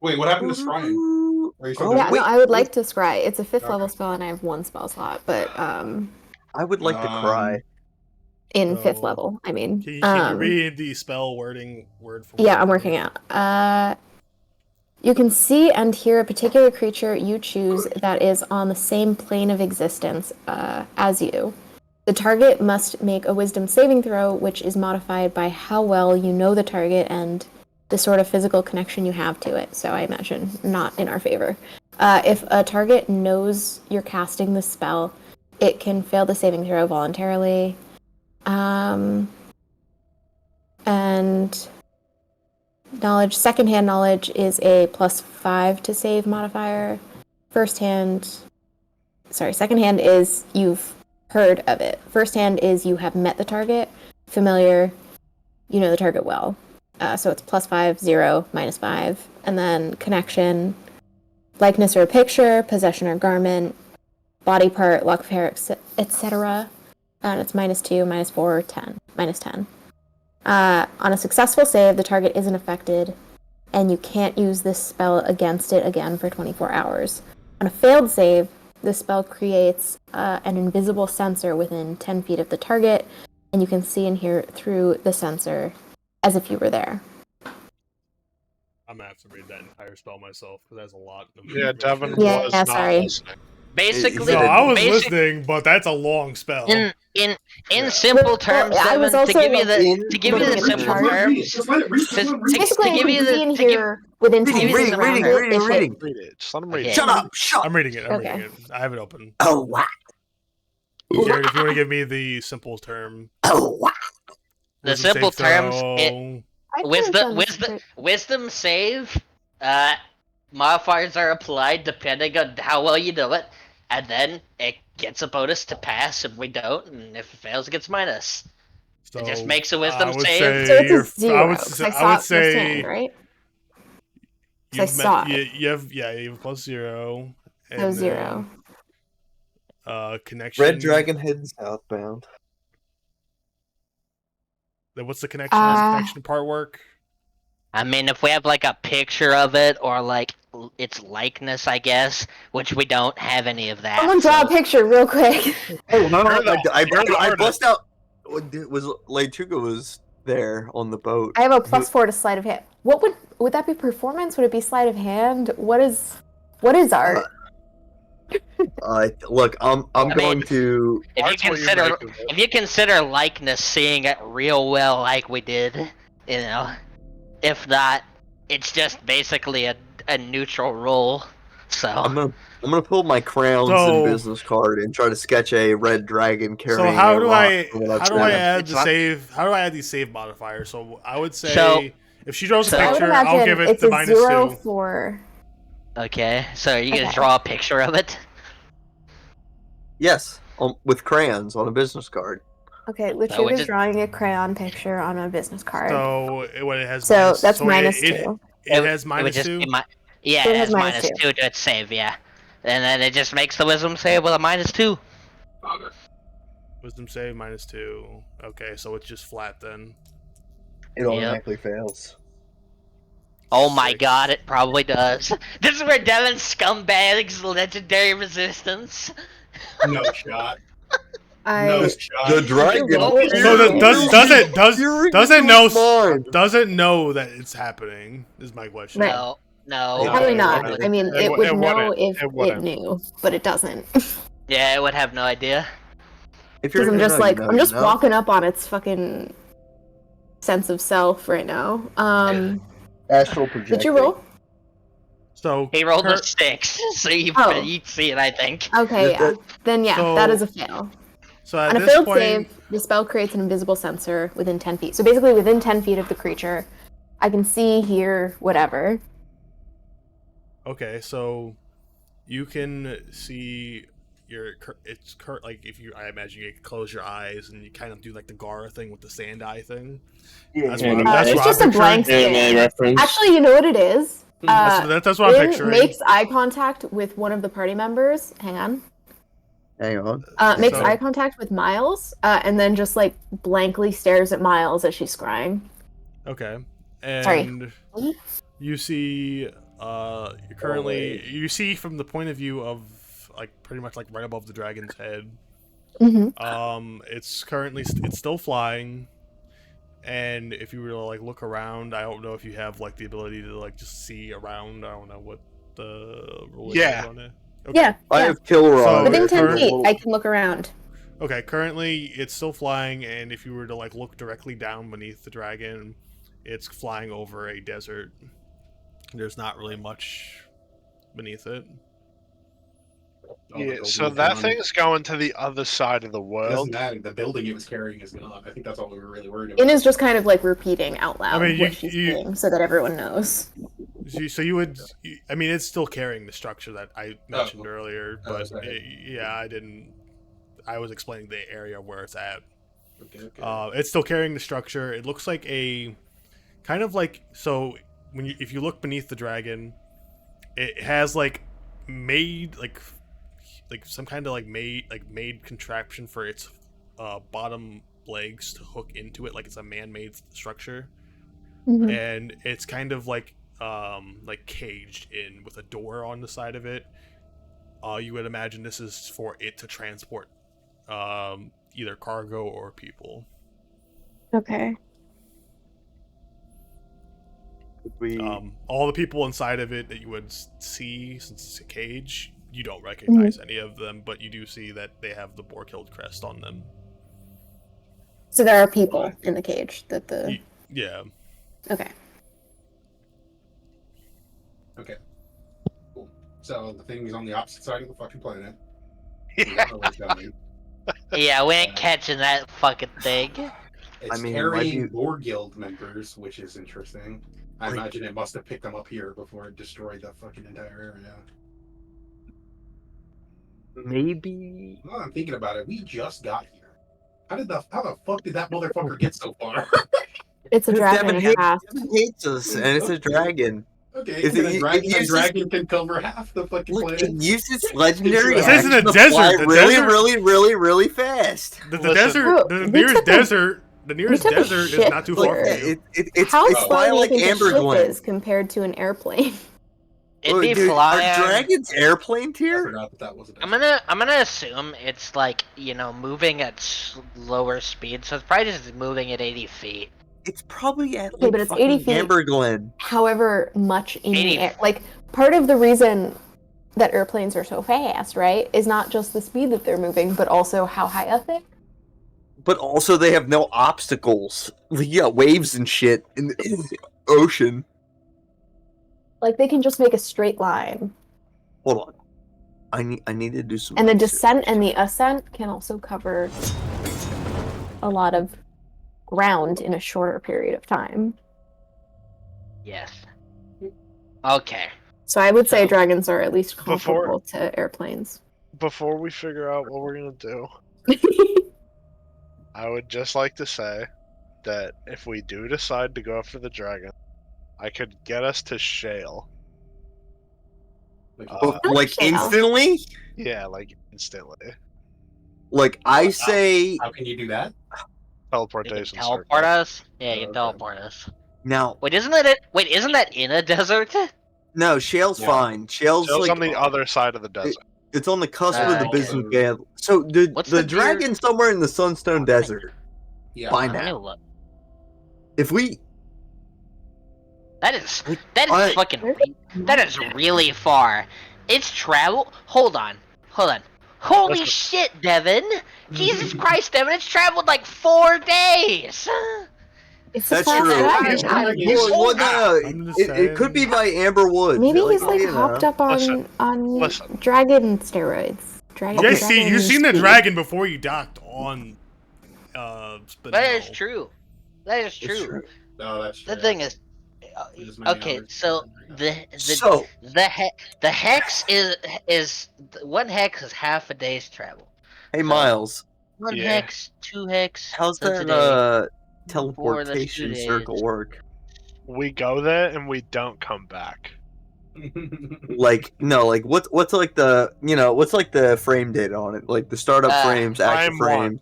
B: Wait, what happened to scrying? Are you still
H: Oh,
B: doing
F: Yeah,
B: it?
F: no, I would like to scry. It's a 5th
B: Okay.
F: level spell, and I have 1 spell slot, but
H: I would like to cry.
F: in
A: So,
F: 5th level, I mean.
A: Can you read the spell wording word for word?
F: Yeah, I'm working out. You can see and hear a particular creature you choose that is on the same plane of existence as you. The target must make a wisdom saving throw, which is modified by how well you know the target and the sort of physical connection you have to it. So I imagine not in our favor. If a target knows you're casting the spell, it can fail the saving throw voluntarily. And knowledge, secondhand knowledge is a +5 to save modifier. Secondhand is you've heard of it. Firsthand is you have met the target. Familiar, you know the target well. So it's +5, 0, -5. And then connection, likeness or a picture, possession or garment, body part, lock of hair, etc. And it's -2, -4, 10, -10. On a successful save, the target isn't affected, and you can't use this spell against it again for 24 hours. On a failed save, the spell creates an invisible sensor within 10 feet of the target, and you can see and hear through the sensor as if you were there.
A: I'm gonna have to read that entire spell myself because that's a lot. Of
C: Yeah, Devin
F: Yeah,
C: was not
F: sorry.
C: listening.
E: Basically,
A: No, I was
E: basic-
A: listening, but that's a long spell.
E: in
A: Yeah.
E: simple
F: Well,
E: terms,
F: I was
E: Devin, to
F: also
E: give you the
H: in-
E: to give you the
F: looking at
E: simple
F: the chart.
E: terms,
B: Just let it read.
E: to
F: Basically,
E: give
F: you
E: you
F: can see and
E: the to give,
F: hear within 10
H: Reading,
F: feet
H: reading,
F: around
H: reading,
F: it
H: reading,
F: if it-
H: reading.
C: Read it. Just let him read
E: Okay.
C: it.
H: Shut up! Shut.
A: I'm reading it.
F: Okay.
A: I have it open.
H: Oh wow!
A: Jared, if you want to give me the simple term.
H: Oh wow!
E: the
A: wisdom
E: simple
A: save
E: terms,
A: throw.
F: I could've done
E: wisdom
F: this
E: wisdom save. Modifiers are applied depending on how well you know it, and then it gets a bonus to pass if we don't, and if it fails, it gets minus.
A: So
E: It just makes a wisdom
A: I would
E: save.
A: say
F: So it's a
A: you're-
F: 0.
A: I would,
F: 'cause
A: I
F: saw
A: would
F: it
A: say
F: firsthand, right? 'Cause I
A: you've
F: saw
A: met,
F: it.
A: you have you have +0. And
F: So 0.
A: Connection.
H: Red Dragon heading southbound.
A: Then what's the connection? How's the connection part work?
E: I mean, if we have like a picture of it or like its likeness, I guess, which we don't have any of that.
F: Someone draw a
E: so-
F: picture real quick.
H: Oh no!
C: Where the-
H: I
C: where the
H: bust out. Was Lechuga was there on the boat?
F: I have a +4 to sleight of hand. What would that be? Performance? Would it be sleight of hand? What is art?
H: Look, I'm
E: I
H: going
E: mean,
H: to.
E: If you
C: Art's what
E: consider
C: make of it.
E: if you consider likeness, seeing it real well like we did, you know, if not, it's just basically a a neutral roll. So
H: I'm gonna pull my crowns and business card and try to sketch a red dragon carrying.
A: So how
H: a
A: do
H: rock
A: I
H: from what I've
A: add
E: It's
A: the
E: not-
A: save? How do I add these save modifiers? So I would say
E: So-
A: if she draws a
E: so-
F: I would
A: picture, I'll
F: imagine
A: give it
F: it's
A: the
F: a 0
A: -2.
F: for.
E: okay, so are you gonna
F: Okay.
E: draw a picture of it?
H: Yes, with crayons on a business card.
F: Okay,
E: would
F: Lechuga's
E: just-
F: drawing a crayon picture on a business card.
A: So it has
F: So
A: minus,
F: that's
A: so
F: minus
A: it,
F: 2.
A: It has
E: It would
A: minus
E: just
A: 2.
E: be yeah,
F: So
E: it has minus
F: 2.
E: 2 to its save, yeah. And then it just makes the wisdom save with a -2.
A: Wisdom save -2. Okay, so it's just flat then.
G: It automatically fails.
E: Oh my
A: 6.
E: god, it probably does. This is where Devin's scumbags legendary resistance.
B: No shot.
F: I
B: No shot.
H: The dragon.
A: So doesn't know that it's happening? Is my question.
F: Right.
E: No.
F: Probably
A: it
F: not.
A: wouldn't.
F: I mean,
C: It
F: it would know
C: wouldn't.
F: if
C: It
F: it
C: wouldn't.
F: knew, but it doesn't.
E: Yeah, it would have no idea.
H: If
F: Because I'm
H: gonna
F: just
H: know,
F: like,
H: you know,
F: I'm just
H: you know.
F: walking up on its fucking sense of self right now.
G: Astral projecting.
F: Did you roll?
A: So
E: He rolled a 6, so you'd see it, I think.
F: Okay, yeah. Then yeah,
A: So-
F: that is a fail.
A: So at
F: On a
A: this
F: failed
A: point,
F: save, the spell creates an invisible sensor within 10 feet. So basically, within 10 feet of the creature, I can see, hear, whatever.
A: okay, so you can see like if you, I imagine you close your eyes and you kind of do like the Gara thing with the sand eye thing. That's
D: Anime.
A: that's
F: It's
A: what
F: just
A: I'm
F: a blank
A: picturing.
F: scan.
D: Anime reference.
F: Actually, you know what it is?
A: That's what I'm
F: Lynn
A: picturing.
F: makes eye contact with one of the party members. Hang on.
H: Hang on.
F: Makes
A: So-
F: eye contact with Miles, and then just like blankly stares at Miles as she's scrying.
A: Okay,
F: Sorry.
A: and you see, you see from the point of view of like pretty much like right above the dragon's head.
F: Mm-hmm.
A: It's still flying, and if you were to like look around, I don't know if you have like the ability to like just see around. I don't know what the rule
C: Yeah.
A: is on it. Okay.
F: Yeah,
H: I
F: yeah.
H: have kill rod.
A: So-
F: Within 10
A: current-
F: feet, I can look around.
A: Okay, currently it's still flying, and if you were to like look directly down beneath the dragon, it's flying over a desert. There's not really much beneath it.
C: Yeah, so that thing's going to the other side of the
B: Doesn't
C: world.
B: matter. The building it was carrying is gone. I think that's all we were really worried
F: In
B: about.
F: is just kind of like repeating out loud
A: I mean,
F: what she's saying so that everyone knows.
A: So you would, I mean, it's still carrying the structure that I mentioned
B: Oh.
A: earlier,
B: Oh,
A: but
B: sorry.
A: I was explaining the area where it's at.
B: Okay.
A: It's still carrying the structure. It looks like a kind of like, so if you look beneath the dragon, it has like made like some kind of like made contraption for its bottom legs to hook into it, like it's a man-made structure.
F: Mhm.
A: And it's kind of like caged in with a door on the side of it. You would imagine this is for it to transport either cargo or people.
F: Okay.
A: All the people inside of it that you would see, since it's a cage, you don't recognize any of them, but you do see that they have the Borkild crest on them.
F: So there are people in the cage that the.
A: Yeah.
F: Okay.
B: Okay. Cool. So the thing is on the opposite side of the fucking planet.
E: Yeah, we ain't catching that fucking thing.
B: It's
H: I mean,
B: carrying
H: might be-
B: War Guild members, which is interesting. I imagine it must have picked them up here before it destroyed the fucking entire area.
H: Maybe.
B: Well, I'm thinking about it. We just got here. How the fuck did that motherfucker get so far?
F: It's a dragon
H: Devin
F: and a
H: hates,
F: half.
H: Devin hates us, and it's a dragon.
B: Okay,
H: Is
B: and
H: it-
B: a
H: it
B: dragon can cover half the fucking
H: Look,
B: planet.
H: it uses legendary
B: This
H: action
A: isn't a
H: to
A: desert.
H: fly
A: The
H: really,
A: desert-
H: really fast.
A: The
C: Listen.
A: desert,
F: Bro,
A: the
F: we
A: nearest
F: took a-
A: desert, the nearest
F: took a
A: desert is
F: shit
A: not too
H: Look,
A: far from you.
H: it's
F: How
H: it's
F: slow
H: flying
F: do you
H: like
F: think a
H: Amber
F: ship
H: Glen.
F: is compared to an airplane?
E: It'd be
H: Dude,
E: flying.
H: Are dragons airplane
B: I
H: tier?
B: forgot that was a
E: I'm gonna assume it's like, you know, moving at slower speed, so it's probably just moving at 80 feet.
H: It's probably at
F: Okay,
H: like
F: but it's
H: fucking
F: 80 feet.
H: Amber Glen.
F: However much in
E: 80.
F: the air. Like, part of the reason that airplanes are so fast, right, is not just the speed that they're moving, but also how high up they.
H: But also they have no obstacles. You got waves and shit in the ocean.
F: Like they can just make a straight line.
H: Hold on. I need to do some.
F: And the
H: research.
F: descent and the ascent can also cover a lot of ground in a shorter period of time.
E: Yes. Okay.
F: So I would say dragons are at least comparable
C: Before-
F: to airplanes.
C: Before we figure out what we're gonna do, I would just like to say that if we do decide to go after the dragon, I could get us to shale.
H: Like
F: Shale.
H: instantly.
C: Yeah, like instantly.
H: Like I say
B: How can you do that?
E: You can
C: Teleportation.
E: teleport us? Yeah, you can
B: Okay.
E: teleport us.
H: now.
E: Wait, isn't that in a desert?
H: No, shale's
B: Yeah.
H: fine. Shale's
C: It's
H: like
C: on the other side of the desert.
H: it's on the cusp of the
E: Okay.
H: business gap. So the
E: What's
H: the
E: the deer-
H: dragon's somewhere in the Sunstone Desert.
B: Yeah.
H: By
E: Let me
H: now,
E: look.
H: if we
E: That is
H: Like,
E: that is
H: I-
E: fucking that is really far. It's travel. Hold on. Holy
C: Listen.
E: shit, Devin! Jesus Christ, Devin! It's traveled like 4 days.
F: It's a
H: that's
F: fast
H: true.
F: dragon.
H: Well, no,
A: I'm just
H: it could be
A: saying.
H: by Amber Woods.
F: Maybe he's like
H: you know.
F: hopped up
C: Listen.
F: on
C: Listen.
F: dragon steroids. Dragon.
A: You guys see,
F: dragon
A: you've seen the
F: speed.
A: dragon before you docked on Spinel.
E: That is true. That is
H: It's
E: true.
H: true.
B: No, that's true.
E: The thing is,
B: There's many
E: okay.
B: others.
E: So
H: So
E: the hex is one hex is half a day's travel.
H: hey, Miles,
E: One
C: Yeah.
E: hex, 2 hex.
H: how's
E: that's a
H: that
E: day.
H: teleportation
E: 2 days.
H: circle work?
C: We go there and we don't come back.
H: Like no, like what's like the what's like the frame date on it? Like the startup frames, actual
C: frame one.
H: frames.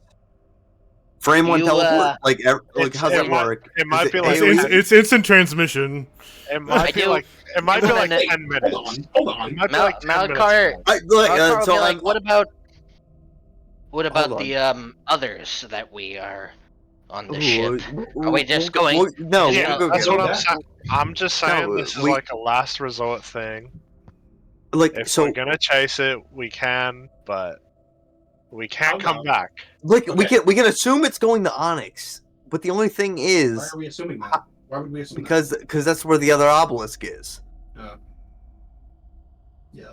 H: Frame one
E: You,
H: teleport. Like
C: it's-
H: how's
C: it
H: that
C: might-
H: work?
C: it might
H: Is
C: be like-
H: AoE?
A: It's instant transmission.
C: It might be
E: do-
C: like it might be like
E: Hold
C: 10 minutes.
B: Hold
C: It
B: on.
C: might be like 10
E: Malakar-
C: minutes.
H: Like,
E: Malakar would
H: so
E: be like,
H: I'm-
E: what about
H: Hold on.
E: the others that we are on the
H: Ooh,
E: ship?
H: we'll-
E: Are we just
H: we'll-
E: going-
H: we'll- No,
C: Yeah,
H: we'll go
C: that's
H: get
C: what
H: them.
C: I'm saying. I'm just saying
H: No,
C: this is
H: we-
C: like a last resort thing.
H: Like
C: If
H: so,
C: we're gonna chase it, we can, but we can't
B: Hold
C: come
B: on.
C: back.
H: like we
B: Okay.
H: can assume it's going to Onyx, but the only thing
B: Why
H: is
B: are we assuming that? Why would we assume
H: because that's where the other obelisk is.
B: that? Yeah.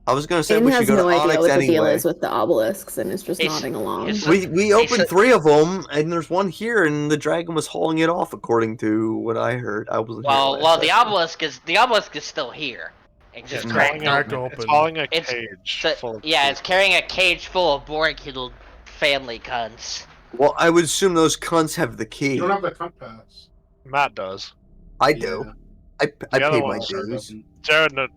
H: I was gonna say
F: Aiden
H: we should
F: has
H: go
F: no
H: to
F: idea
H: Onyx
F: what the deal
H: anyway.
F: is with the obelisks and is just
E: It's-
F: nodding along.
E: it's-
H: We opened
E: It's a-
H: 3 of them, and there's one here, and the dragon was hauling it off, according to what I heard. I wasn't here
E: Well,
H: last
E: the
H: session.
E: obelisk is still here. It's just
B: Yeah,
E: cracked
A: cracked
E: open.
A: open.
C: It's hauling a
E: It's-
C: cage
E: So,
C: full of
E: yeah,
C: food.
E: it's carrying a cage full of boar-killed family cunts.
H: Well, I would assume those cunts have the key.
B: You don't have the compass.
C: Matt does.
H: I do. I
C: The other
H: paid my
C: one
H: dues.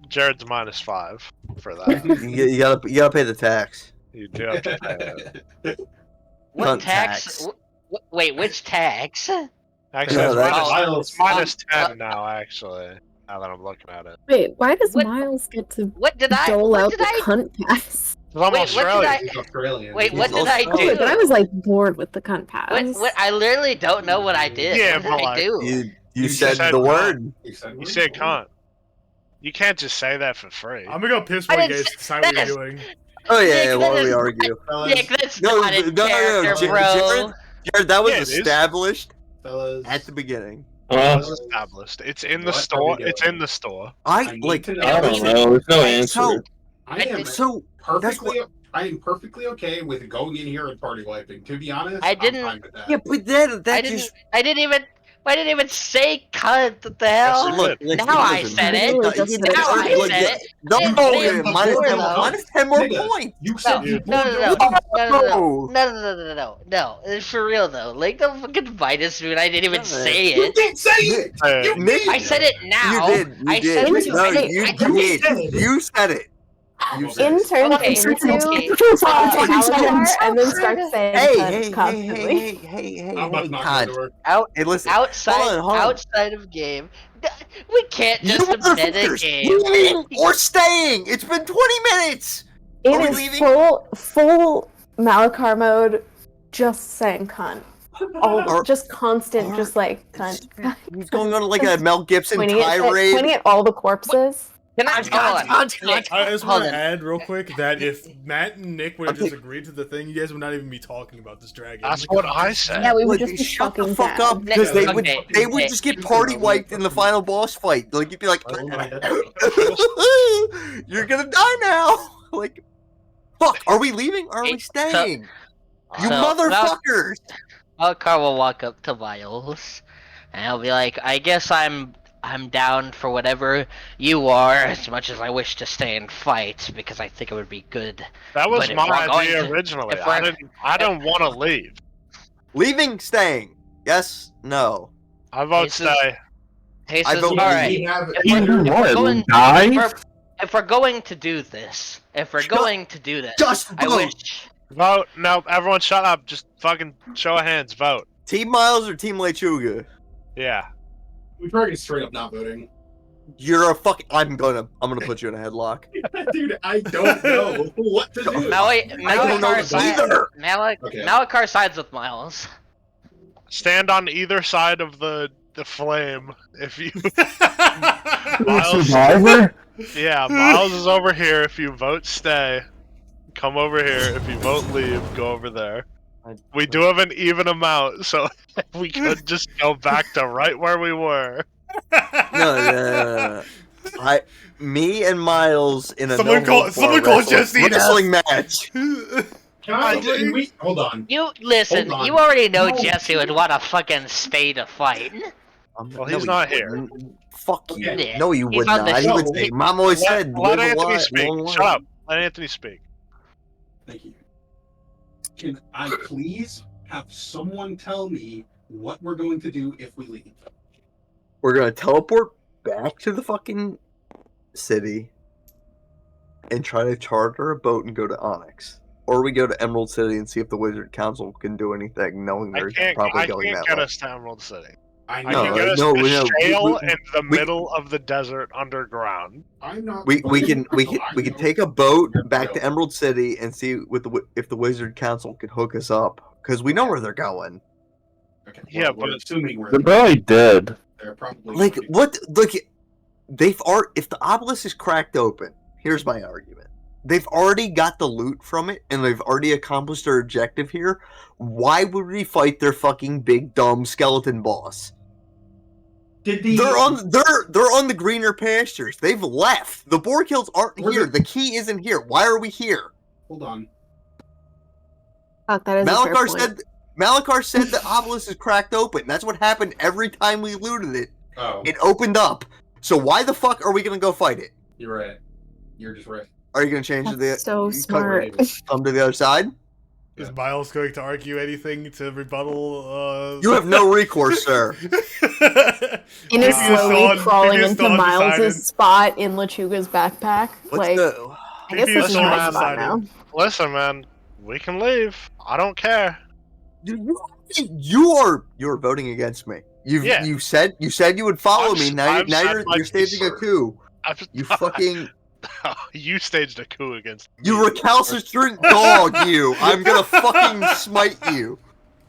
C: Jared's -5 for that.
H: You gotta pay the tax.
C: You do have to pay it.
E: What
H: Cunt
E: tax?
H: tax.
E: Wait, which tax?
C: Actually,
H: No,
C: it's
H: that's-
C: minus, it's minus 10 now, actually, now that I'm looking at it.
F: Wait, why does
E: What-
F: Miles get to
E: What did I?
F: dole
E: What
F: out
E: did
F: the
E: I?
F: cunt pass?
C: Because I'm
E: Wait, what did
C: Australian.
E: I-
B: He's Australian.
E: Wait, what
H: He's
E: did I
H: Australian.
E: do?
F: But I was like bored with the cunt pass.
E: What? I literally don't know what I did.
C: Yeah,
E: what did
C: but
E: I
C: like-
E: do?
H: You
B: You
H: said
C: said
H: the
C: cunt.
H: word.
B: You said,
C: You said cunt. You can't just say that for free.
A: I'm gonna go piss
E: I
A: while you
E: didn't
A: guys
E: say-
A: decide what
E: that
A: you're
E: is-
A: doing.
H: Oh yeah,
E: Nick,
H: yeah.
E: that
H: Why do we
E: is-
H: argue?
E: Nick, that's
H: No,
E: not in
H: no,
E: character, bro.
H: Jared, that was
C: Yeah, it is.
H: established
B: Fellas.
H: at the beginning.
C: It's established. It's in the
B: What are
C: store.
B: we
C: It's
B: doing?
C: in the store.
H: I
B: need
H: like.
B: to know.
D: I don't know. There's no answer.
H: So,
B: I am
H: so
B: perfectly. I am perfectly okay with going in here and party wiping. To be honest,
E: I didn't-
B: I'm fine with that.
H: yeah, but that
E: I
H: just
E: didn't even say cunt. What the hell?
C: Yes,
H: look.
C: Look,
E: now I
H: listen,
E: said it.
H: you-
F: Now
H: you-
E: I
H: look,
E: said it.
H: No,
E: I didn't say it
H: minus
E: before,
H: 10
E: though.
H: minus 10 more
B: Nigga.
H: points.
B: You said you
E: No,
B: pulled
E: no,
B: your-
E: no. For real though, like the fucking minus moon. I didn't even
H: No,
E: say
B: You
E: it.
B: didn't say it.
C: Hey,
B: You
H: Nick,
E: I said it now.
H: You did. You
E: I
H: did.
E: said it.
H: No,
E: I did.
H: you
E: I
H: did.
B: did.
H: You said it. You said
F: In
H: it.
F: turns
E: Okay,
F: into
E: okay.
F: Aladar and then starts saying
H: Hey,
F: cunt
H: hey,
F: constantly.
B: I'm about to knock on the door.
H: Hey, listen.
E: Outside
H: Hold on.
E: outside of game, we can't
H: You
E: just meta
H: motherfuckers,
E: game.
H: leaving or staying? It's been 20 minutes. Are we
F: It is
H: leaving?
F: full Malakar mode, just saying cunt.
H: Or-
F: Just constant,
H: or-
F: just like cunt.
H: He's going on like a Mel Gibson
F: Pointing
H: tirade.
F: at all the corpses.
E: Can I hold on? Nick,
A: I just
E: hold
A: want to
E: on.
A: add real quick that if Matt and Nick would have just agreed to the thing, you guys would not even be talking about this dragon.
C: That's what I said.
F: Yeah, we would
H: Like,
F: just be
H: shut the
F: fucking
H: fuck
F: bad.
H: up because they would
E: Okay,
H: they would
E: okay.
H: just get party wiped in the final boss fight. Like you'd be like, you're gonna die now. Like, fuck. Are we leaving? Or are we staying? You
E: So,
H: motherfuckers!
E: Malakar will walk up to Miles, and he'll be like, "I guess I'm down for whatever you are, as much as I wish to stay and fight because I think it would be good."
C: That was
E: But if
C: my
E: we're going
C: idea
E: to-
C: originally.
E: if we're-
C: I don't want to leave.
H: Leaving, staying. Yes, no.
C: I vote
E: This is-
C: stay.
E: He
H: I
E: says,
H: vote
E: "All
H: we
E: right,
B: We have
E: if we're
D: What?
E: going,
D: Die?
E: if we're going to do this,
H: Just
E: I
H: vote.
E: wish."
C: Vote. No, everyone shut up. Just fucking show of hands. Vote.
H: Team Miles or Team Lechuga?
C: Yeah.
B: We're probably straight up not voting.
H: You're a fucking. I'm gonna put you in a headlock.
B: Dude, I don't know what to do.
H: I don't know
E: Malakar sides.
H: either.
B: Okay.
E: Malakar sides with Miles.
C: Stand on either side of the flame. If you Miles,
D: Survivor?
C: yeah, Miles is over here. If you vote stay, come over here. If you vote leave, go over there. We do have an even amount, so we could just go back to right where we were.
H: No. Me and Miles in a
A: Someone call Jesse now.
H: wrestling match.
B: Can we hold on?
E: You listen.
B: Hold on.
E: You already know
B: No.
E: Jesse would want a fucking spade to fight.
C: Well, he's not here.
H: Fuck you.
B: Okay.
H: No, he would
E: He's on
H: not.
E: the
H: He would
B: show.
H: say, Mom always said,
C: Let
H: live a
C: Anthony
H: life,
C: speak.
H: long
C: Shut
H: life."
C: up. Let Anthony speak.
B: Thank you. Can I please have someone tell me what we're going to do if we leave?
H: We're gonna teleport back to the fucking city and try to charter a boat and go to Onyx. Or we go to Emerald City and see if the Wizard Council can do anything, knowing
C: I
H: they're probably going
C: can't
H: that
C: get
H: way.
C: us to Emerald City.
B: I
C: I
B: know.
C: can get us
H: no,
C: to
H: we know.
C: Shale
H: We-
C: in the
H: we-
C: middle of the desert underground.
B: I'm not.
H: We
B: voting
H: can we
B: for
H: can
B: the
H: we can
B: line.
H: take a boat
B: Here we
H: back
B: go.
H: to Emerald City and see if the Wizard Council can hook us up because we know where they're going.
B: Okay,
C: Yeah,
B: we're
C: but-
B: assuming we're
D: They're probably dead.
B: they're probably
H: Like
B: going to-
H: what? Look, they've if the obelisk is cracked open. Here's my argument. They've already got the loot from it, and they've already accomplished their objective here. Why would we fight their fucking big dumb skeleton boss?
B: Did the
H: They're on the greener pastures. They've left. The boar kills aren't
B: Where's
H: here.
B: it?
H: The key isn't here. Why are we here?
B: Hold on.
F: Fuck, that is a fair point.
H: Malakar said the obelisk is cracked open. That's what happened every time we looted it.
B: Oh,
H: It opened up. So why the fuck are we gonna go fight it?
B: you're right. You're just right.
H: Are you gonna change
F: That's so
H: you
F: smart.
H: come to the other side?
A: Is Miles going to argue anything to rebuttal?
H: You have no recourse, sir.
F: In
A: Maybe
F: is
A: it's
F: slowly
A: on-
F: crawling
A: maybe it's
F: into
A: still
F: Miles's
A: undecided.
F: spot in Lechuga's backpack.
H: What's
F: like,
H: the?
F: I guess
A: Maybe
F: this
A: it's
F: is
C: still
F: my spot
A: undecided.
F: now.
C: Listen, man, we can leave. I don't care.
H: You're voting against me.
C: Yeah.
H: You said you would follow me. Now
C: I'm
H: you're staging a coup.
C: I just,
H: You fucking
C: you staged a coup against me.
H: you recalcitrant dog. You. I'm gonna fucking smite you.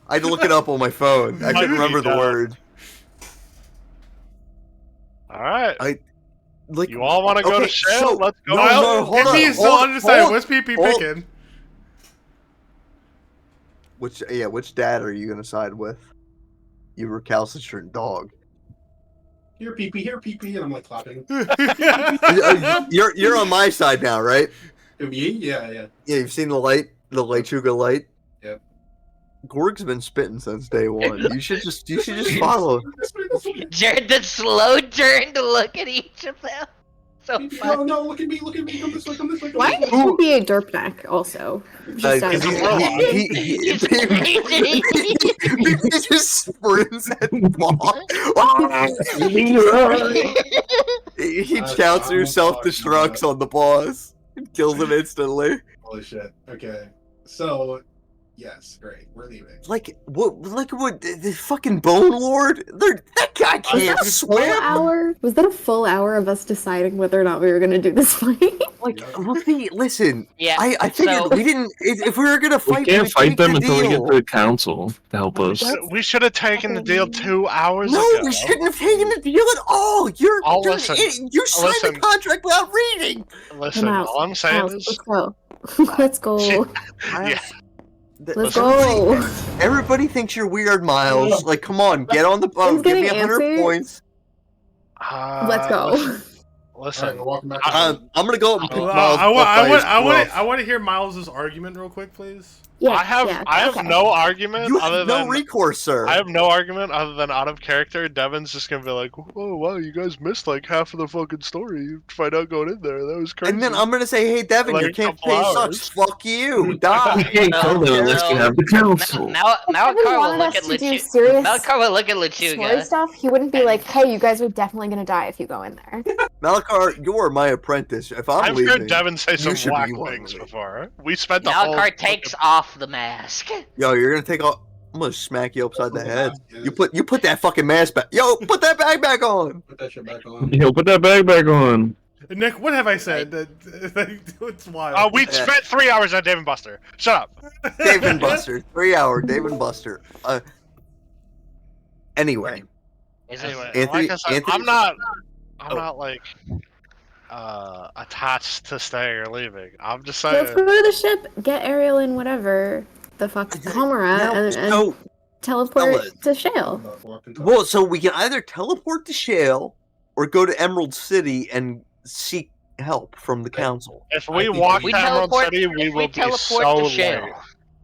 H: I had to look it up on my phone. I couldn't remember the word.
C: All right.
H: Like
C: You all want to go
H: okay,
C: to Shale?
H: so-
C: Let's go.
H: No,
A: Miles,
H: no, hold
A: PP
H: on,
A: is still
H: hold-
A: undecided.
H: hold-
A: What's PP
H: hold-
A: picking?
H: which dad are you gonna side with? You recalcitrant dog.
B: Here, PP. Here, PP. And I'm like clapping.
H: You're on my side now, right?
B: Me? Yeah.
H: Yeah, you've seen the Lechuga light.
B: Yep.
H: Gorg's been spitting since day one. You should just follow.
E: Jared, the slow turn to look at each of them. So
B: No,
E: funny.
B: no, look at me. Come this way. Come this way.
F: Why
B: Come
F: would you be a derpneck also? Just out of
E: He's crazy.
H: He just sprints at the ball. He shouts through self-destructs on the boss. Kills him instantly.
B: Holy shit. Okay. So, yes, great. We're leaving.
H: Like what? The fucking Bone Lord? That guy can't
F: Full
H: swim.
F: hour? Was that a full hour of us deciding whether or not we were going to do this fight?
H: Like, listen.
E: Yeah.
H: I figured
E: so-
H: we didn't. If we were gonna
D: We
H: fight,
D: can't
H: we'd
D: fight
H: take
D: them
H: the
D: until we
H: deal.
D: get the council to help us.
C: We should have taken the deal 2 hours
H: No,
C: ago.
H: we shouldn't have taken the deal at all.
C: listen.
H: You signed the contract without reading.
C: Listen, all I'm saying
F: Miles,
C: is,
F: let's go. Let's go.
C: yeah.
F: Let's go.
H: Everybody thinks you're weird, Miles. Like, come on, get on the boat. Give me 100 points.
F: Let's go.
C: Listen,
H: I'm gonna go up and pick Miles.
A: I want to hear Miles's argument real quick, please.
F: Yeah,
C: I have no argument
H: You
C: other
H: have no
C: than
H: recourse, sir.
C: I have no argument other than out of character. Devin's just gonna be like, "Oh wow, you guys missed like half of the fucking story. You find out going in there. That was crazy."
H: And then I'm gonna say, "Hey, Devin,
C: Like
H: your
C: a
H: campaign
C: couple
H: sucks. Fuck you. Die."
D: You can't kill them unless you have the council.
E: Malakar will look at Lechuga. Malakar will look at
F: Story
E: Lechuga.
F: stuff, he wouldn't be like, "Hey, you guys are definitely gonna die if you go in there."
H: Malakar, you're my apprentice. If I'm
C: I've
H: leaving,
C: heard Devin say some
H: you should
C: whack
H: be one
C: things
H: of me.
C: before. We spent the whole.
E: Malakar takes off the mask.
H: Yo, you're gonna take off. I'm gonna smack you upside the head. You put that fucking mask back. Yo, put that bag back on.
B: Put that shit back on.
D: Yo, put that bag back on.
A: Nick, what have I said? It's wild.
C: We spent 3 hours on Dave and Buster. Shut up.
H: Dave and Buster, 3 hour Dave and Buster. Anyway,
C: Anyway,
H: Anthony-
C: like I said,
H: Anthony-
C: I'm not like attached to staying or leaving. I'm just saying.
F: Let's go to the ship, get Ariel in whatever the fuck Homer at, and
H: so
F: teleport
H: Ella.
F: to Shale.
H: well, so we can either teleport to Shale or go to Emerald City and seek help from the council.
C: If we
B: think
C: walk
B: we
C: to Emerald
E: teleport-
C: City, we
E: if
C: will
E: we
C: be
E: teleport
C: so
E: to
C: late.
E: Shale.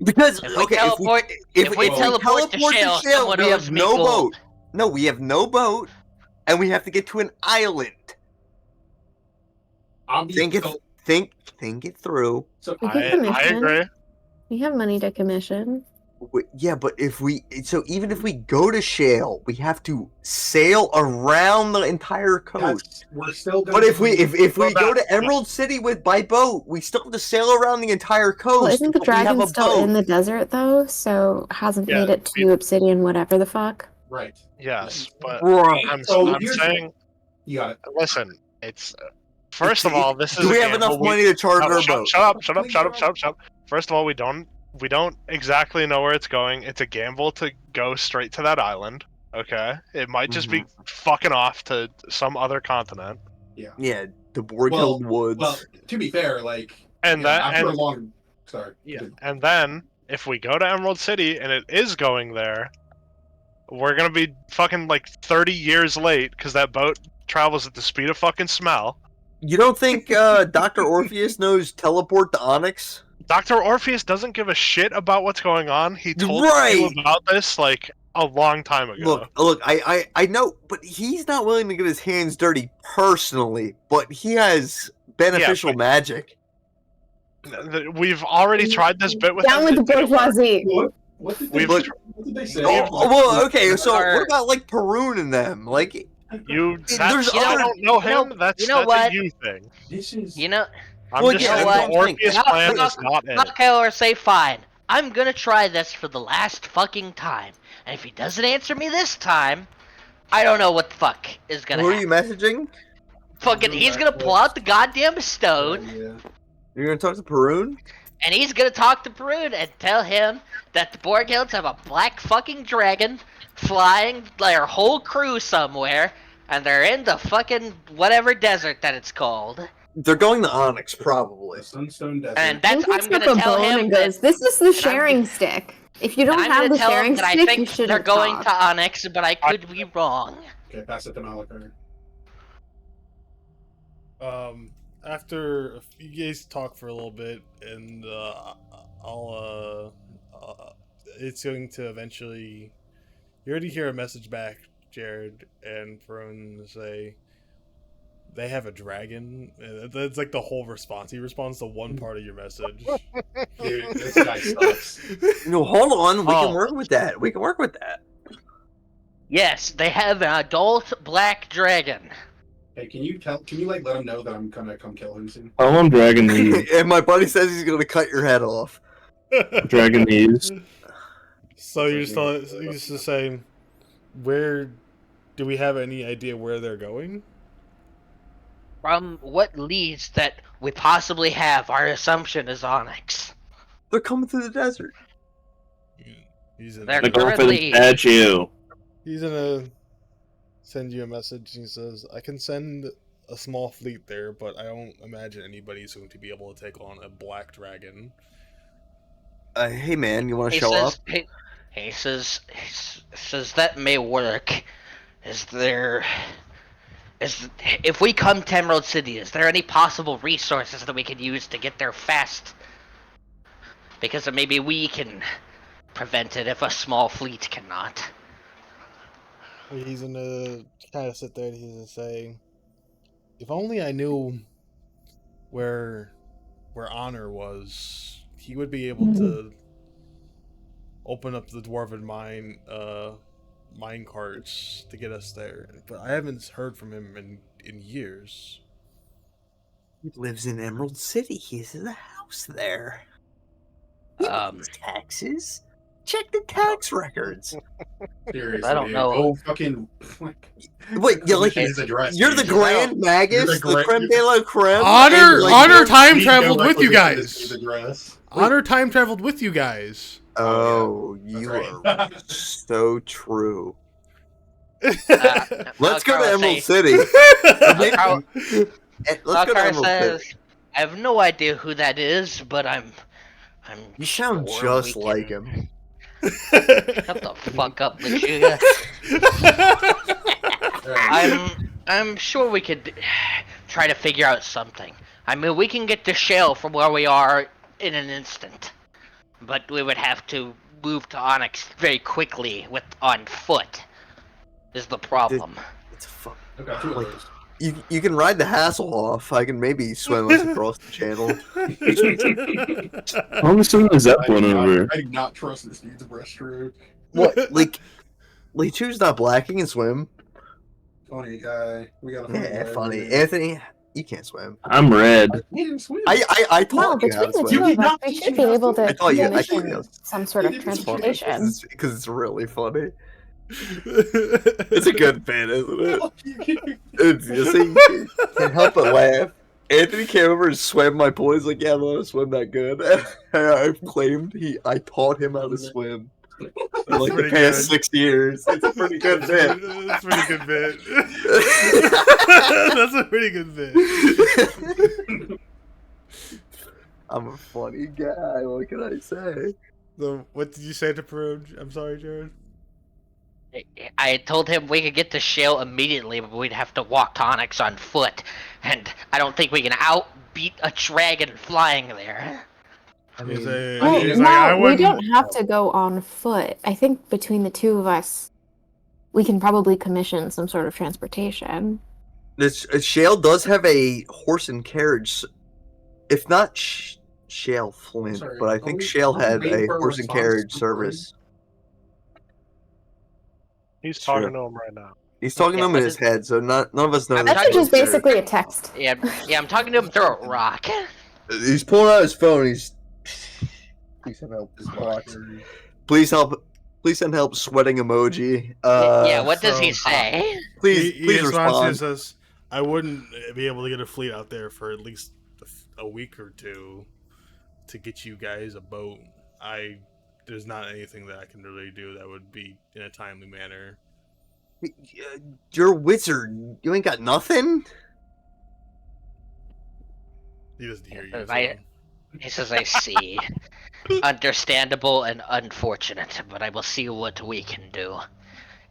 H: Because
E: If we
H: okay,
E: teleport- if we teleport to Shale, someone
H: we
E: owes
H: have
E: me
H: no
E: gold.
H: boat. No, we have no boat, and we have to get to an island. Think it through.
B: So
F: We can
C: I
F: commission.
C: agree.
F: We have money to commission.
H: Yeah, but even if we go to Shale, we have to sail around the entire coast.
B: we're still.
H: But if we
C: Well,
H: go to Emerald City by boat, we still have to sail around the entire coast.
F: Well, isn't the
H: but we have
F: dragon
H: a
F: still
H: boat.
F: in the desert though? So hasn't
C: Yeah,
F: made it to Obsidian, whatever the fuck.
B: right,
C: Yes, but
H: Right.
C: I'm
B: here's-
C: saying,
B: you got it.
C: listen, it's first of all, this is.
H: Do we
C: a
H: have enough
C: gamble.
H: money to charter
C: No,
H: a boat?
C: shut up. First of all, we don't exactly know where it's going. It's a gamble to go straight to that island. Okay, it might just be fucking off to some other continent.
H: Yeah, the Borghild Woods.
B: Well, to be fair,
C: And
B: after a long. Sorry.
C: and then if we go to Emerald City and it is going there, we're gonna be fucking like 30 years late because that boat travels at the speed of fucking smell.
H: You don't think Dr. Orpheus knows teleport to Onyx?
C: Dr. Orpheus doesn't give a shit about what's going on. He told
H: Right.
C: you about this like a long time ago.
H: Look, I know, but he's not willing to get his hands dirty personally, but he has beneficial magic.
C: We've already tried this bit with
F: Down with the bourgeoisie.
B: What did
C: We've-
B: what did they say?
H: Well, okay, so what about like Perun and them? Like,
C: you.
H: There's
C: That's, I
H: other-
C: don't know him. That's
E: you know
C: that's
E: what?
C: a you thing.
B: This is.
E: You know,
C: I'm
H: Well,
C: just
H: yeah,
C: saying
E: that's
C: the
H: what I'm
C: Orpheus
E: saying.
C: plan
E: Not-
C: is not it.
E: Not or say fine. I'm gonna try this for the last fucking time, and if he doesn't answer me this time, I don't know what the fuck is gonna
H: who are
E: happen.
H: you messaging?
E: Fucking, he's gonna pull out the goddamn stone,
B: Yeah.
H: You're gonna talk to Perun?
E: and he's gonna talk to Perun and tell him that the Borghields have a black fucking dragon flying their whole crew somewhere, and they're in the fucking whatever desert that it's called.
H: They're going to Onyx, probably.
B: The Sunstone Desert.
E: And that's
F: He
E: I'm
F: picks up
E: gonna
F: a
E: tell
F: bone
E: him
F: and
E: that,
F: goes, "This is the sharing stick. If you don't
E: I'm
F: have
E: gonna
F: the
E: tell
F: sharing
E: him that I
F: stick, you
E: think
F: shouldn't
E: they're going
F: talk."
E: to Onyx, but I could be wrong.
B: Okay, pass it to Malakar.
A: After you guys talk for a little bit, and it's going to eventually. You already hear a message back, Jared, and Perun say they have a dragon. That's like the whole response. He responds to one part of your message.
B: Dude, this guy sucks.
H: No, hold on. We
E: Oh.
H: can work with that. We can work with that.
E: Yes, they have an adult black dragon.
B: Hey, can you let him know that I'm gonna come kill him soon?
D: Tell him dragon knees.
H: And my buddy says he's gonna cut your head off.
D: Dragon knees.
A: So you're just saying, where do we have any idea where they're going?
E: From what leads that we possibly have, our assumption is Onyx.
H: They're coming through the desert.
A: He's in
E: They're
D: The
E: currently-
D: dolphin statue.
A: He's in a sends you a message. And he says, "I can send a small fleet there, but I don't imagine anybody's going to be able to take on a black dragon."
H: Hey man, you want to
E: He
H: show
E: says,
H: up?
E: he says that may work. Is there if we come to Emerald City, is there any possible resources that we could use to get there fast? Because maybe we can prevent it if a small fleet cannot.
A: He's gonna kind of sit there and he's gonna say, "If only I knew where Honor was, he would be able to open up the Dwarven mine carts to get us there. But I haven't heard from him in years."
H: He lives in Emerald City. He has a house there. Taxes. Check the tax records.
B: Seriously,
E: I don't know.
B: Go fucking.
H: Wait, you're like
B: his address.
H: you're the
B: dude.
H: Grand Magus, the creme de la creme.
A: Honor
H: and, like,
A: Honor time
B: Please
A: traveled
B: go
A: with you
B: requisition his
A: guys.
B: address.
A: Honor time traveled with you guys.
H: Oh,
B: That's
H: you
B: right.
H: are so true. Let's
E: Malakar
H: go to
E: will
H: Emerald
E: say-
H: City.
E: Malakar-
H: Let's go to
E: Malakar
H: Emerald
E: says,
H: City.
E: I have no idea who that is, but I'm
H: You sound
E: sure
H: just
E: we
H: like
E: can-
H: him.
E: Shut the fuck up, Lechuga. I'm sure we could try to figure out something. I mean, we can get to Shale from where we are in an instant, but we would have to move to Onyx very quickly on foot. Is the problem?
H: It's fuck.
B: I've got two of
H: Like-
B: those.
H: You can ride the hassle off. I can maybe swim us across the channel.
D: I'm assuming the Zeppelin over.
B: I do not trust this dude's breaststroke.
H: What? Like, Lechuga's not black. He can swim.
B: Funny guy. We got a funny
H: Yeah,
B: guy
H: funny.
B: over here.
H: Anthony, you can't swim.
D: I'm red.
B: He didn't swim.
H: I
F: No,
H: taught you how
F: between
H: to
F: the
H: swim.
F: two of us, we should be able
H: I
F: to
H: thought you- I
F: commission
H: thought-
F: some sort of
B: It's
H: It's funny
F: transportation.
H: because it's really funny. It's a good bit, isn't it? It's, you see, you can't help but laugh. Anthony came over and swam my pool. He's like, "Yeah, I don't know how to swim that good." And I've claimed I taught him how to swim for like the
A: pretty
H: past
A: good.
H: 6 years. It's a pretty good bit.
A: That's a pretty good bit. That's a pretty good bit.
H: I'm a funny guy. What can I say?
A: So, what did you say to Peruge? I'm sorry, Jared.
E: I told him we could get to Shale immediately, but we'd have to walk to Onyx on foot, and I don't think we can outbeat a dragon flying there.
H: I
A: He's
H: mean,
A: a-
F: Well,
A: he's like, I
F: no, we
A: wouldn't-
F: don't have to go on foot. I think between the two of us, we can probably commission some sort of transportation.
H: this Shale does have a horse and carriage, if not Shale Flint,
B: Sorry,
H: but I
B: are
H: think
B: we-
H: Shale
B: are we
H: had
B: waiting
H: a
B: for a
H: horse and
B: response
H: carriage
B: from
H: service.
C: He's
H: Sure.
C: talking to him right now.
H: He's talking
E: Yeah,
H: to him in
E: what
H: his
E: is-
H: head, so none of us know.
E: I'm
H: that
F: Message
H: Shale's
F: is
H: there.
F: basically a text.
E: Yeah, I'm talking to him through a rock.
H: He's pulling out his phone. He's please send help. Please help. Please send help. Sweating emoji.
E: Yeah, what does he
A: so-
E: say?
H: Please,
A: he
H: please
A: responds to
H: respond.
A: and says, "I wouldn't be able to get a fleet out there for at least a week or two to get you guys a boat. There's not anything that I can really do that would be in a timely manner."
H: You're a wizard. You ain't got nothing.
A: He doesn't hear you.
E: He says, I see. Understandable and unfortunate, but I will see what we can do.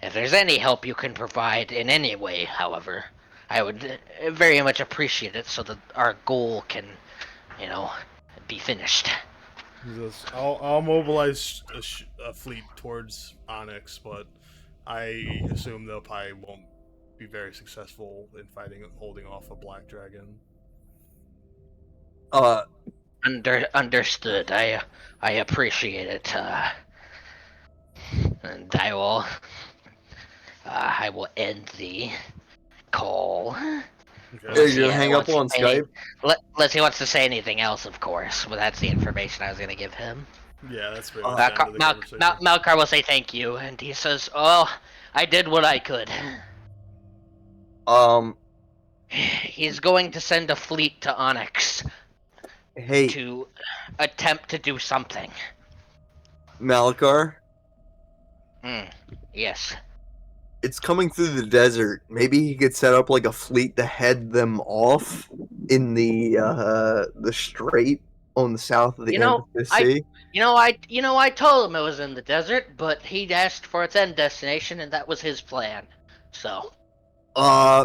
E: If there's any help you can provide in any way, however, I would very much appreciate it so that our goal can, be finished.
A: He says, I'll mobilize a fleet towards Onyx, but I assume they'll probably won't be very successful in holding off a black dragon.
E: Understood. I appreciate it. And I will end the call.
A: Okay.
H: You're gonna hang up on Skype.
E: Unless he wants to say anything else, of course. But that's the information I was going to give him.
A: Yeah, that's pretty much the end of the conversation.
E: Malakar will say thank you, and he says, "Oh, I did what I could." He's going to send a fleet to Onyx
H: Hey,
E: to attempt to do something.
H: Malakar.
E: Yes.
H: It's coming through the desert. Maybe he could set up like a fleet to head them off in the strait on the south of the
E: You
H: end
E: know,
H: of the sea.
E: I told him it was in the desert, but he'd asked for its end destination, and that was his plan. So.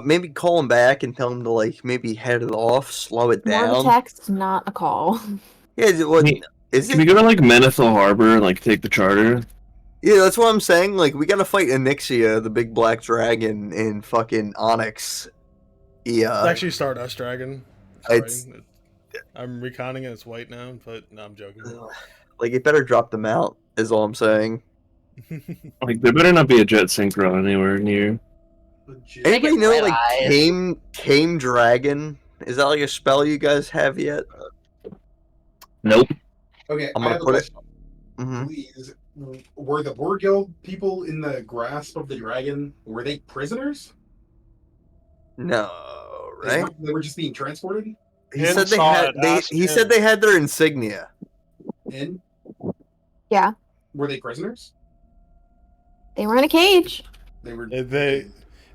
H: Maybe call him back and tell him to like maybe head it off, slow it
F: More of a
H: down.
F: text, not a call.
H: Yeah, what
D: Can
H: is
D: Can we
H: it?
D: go to like Menethil Harbor and like take the charter?
H: Yeah, that's what I'm saying. Like, we gotta fight Onyxia, the big black dragon, in fucking Onyx.
A: It's
H: Yeah,
A: actually Stardust Dragon. Sorry.
H: It's-
A: I'm reconning it. It's white now, but no, I'm joking.
H: like it better drop them out. Is all I'm saying.
D: Like there better not be a jet synchro anywhere near.
B: Legit.
H: Anybody
E: it
H: know
E: red
H: like
E: eyes.
H: tame dragon? Is that like a spell you guys have yet?
D: Nope.
B: Okay,
H: I'm
B: I
H: gonna
B: have a
H: put it.
B: question.
H: hmm
B: Please, were the Boar Guild people in the grasp of the dragon? Were they prisoners?
H: No, right?
B: They were just being transported
H: He said they had.
C: Inside,
H: They
C: ask
H: he
C: him.
H: said they had their insignia.
B: in.
F: Yeah.
B: Were they prisoners?
F: They were in a cage.
B: They were.
A: They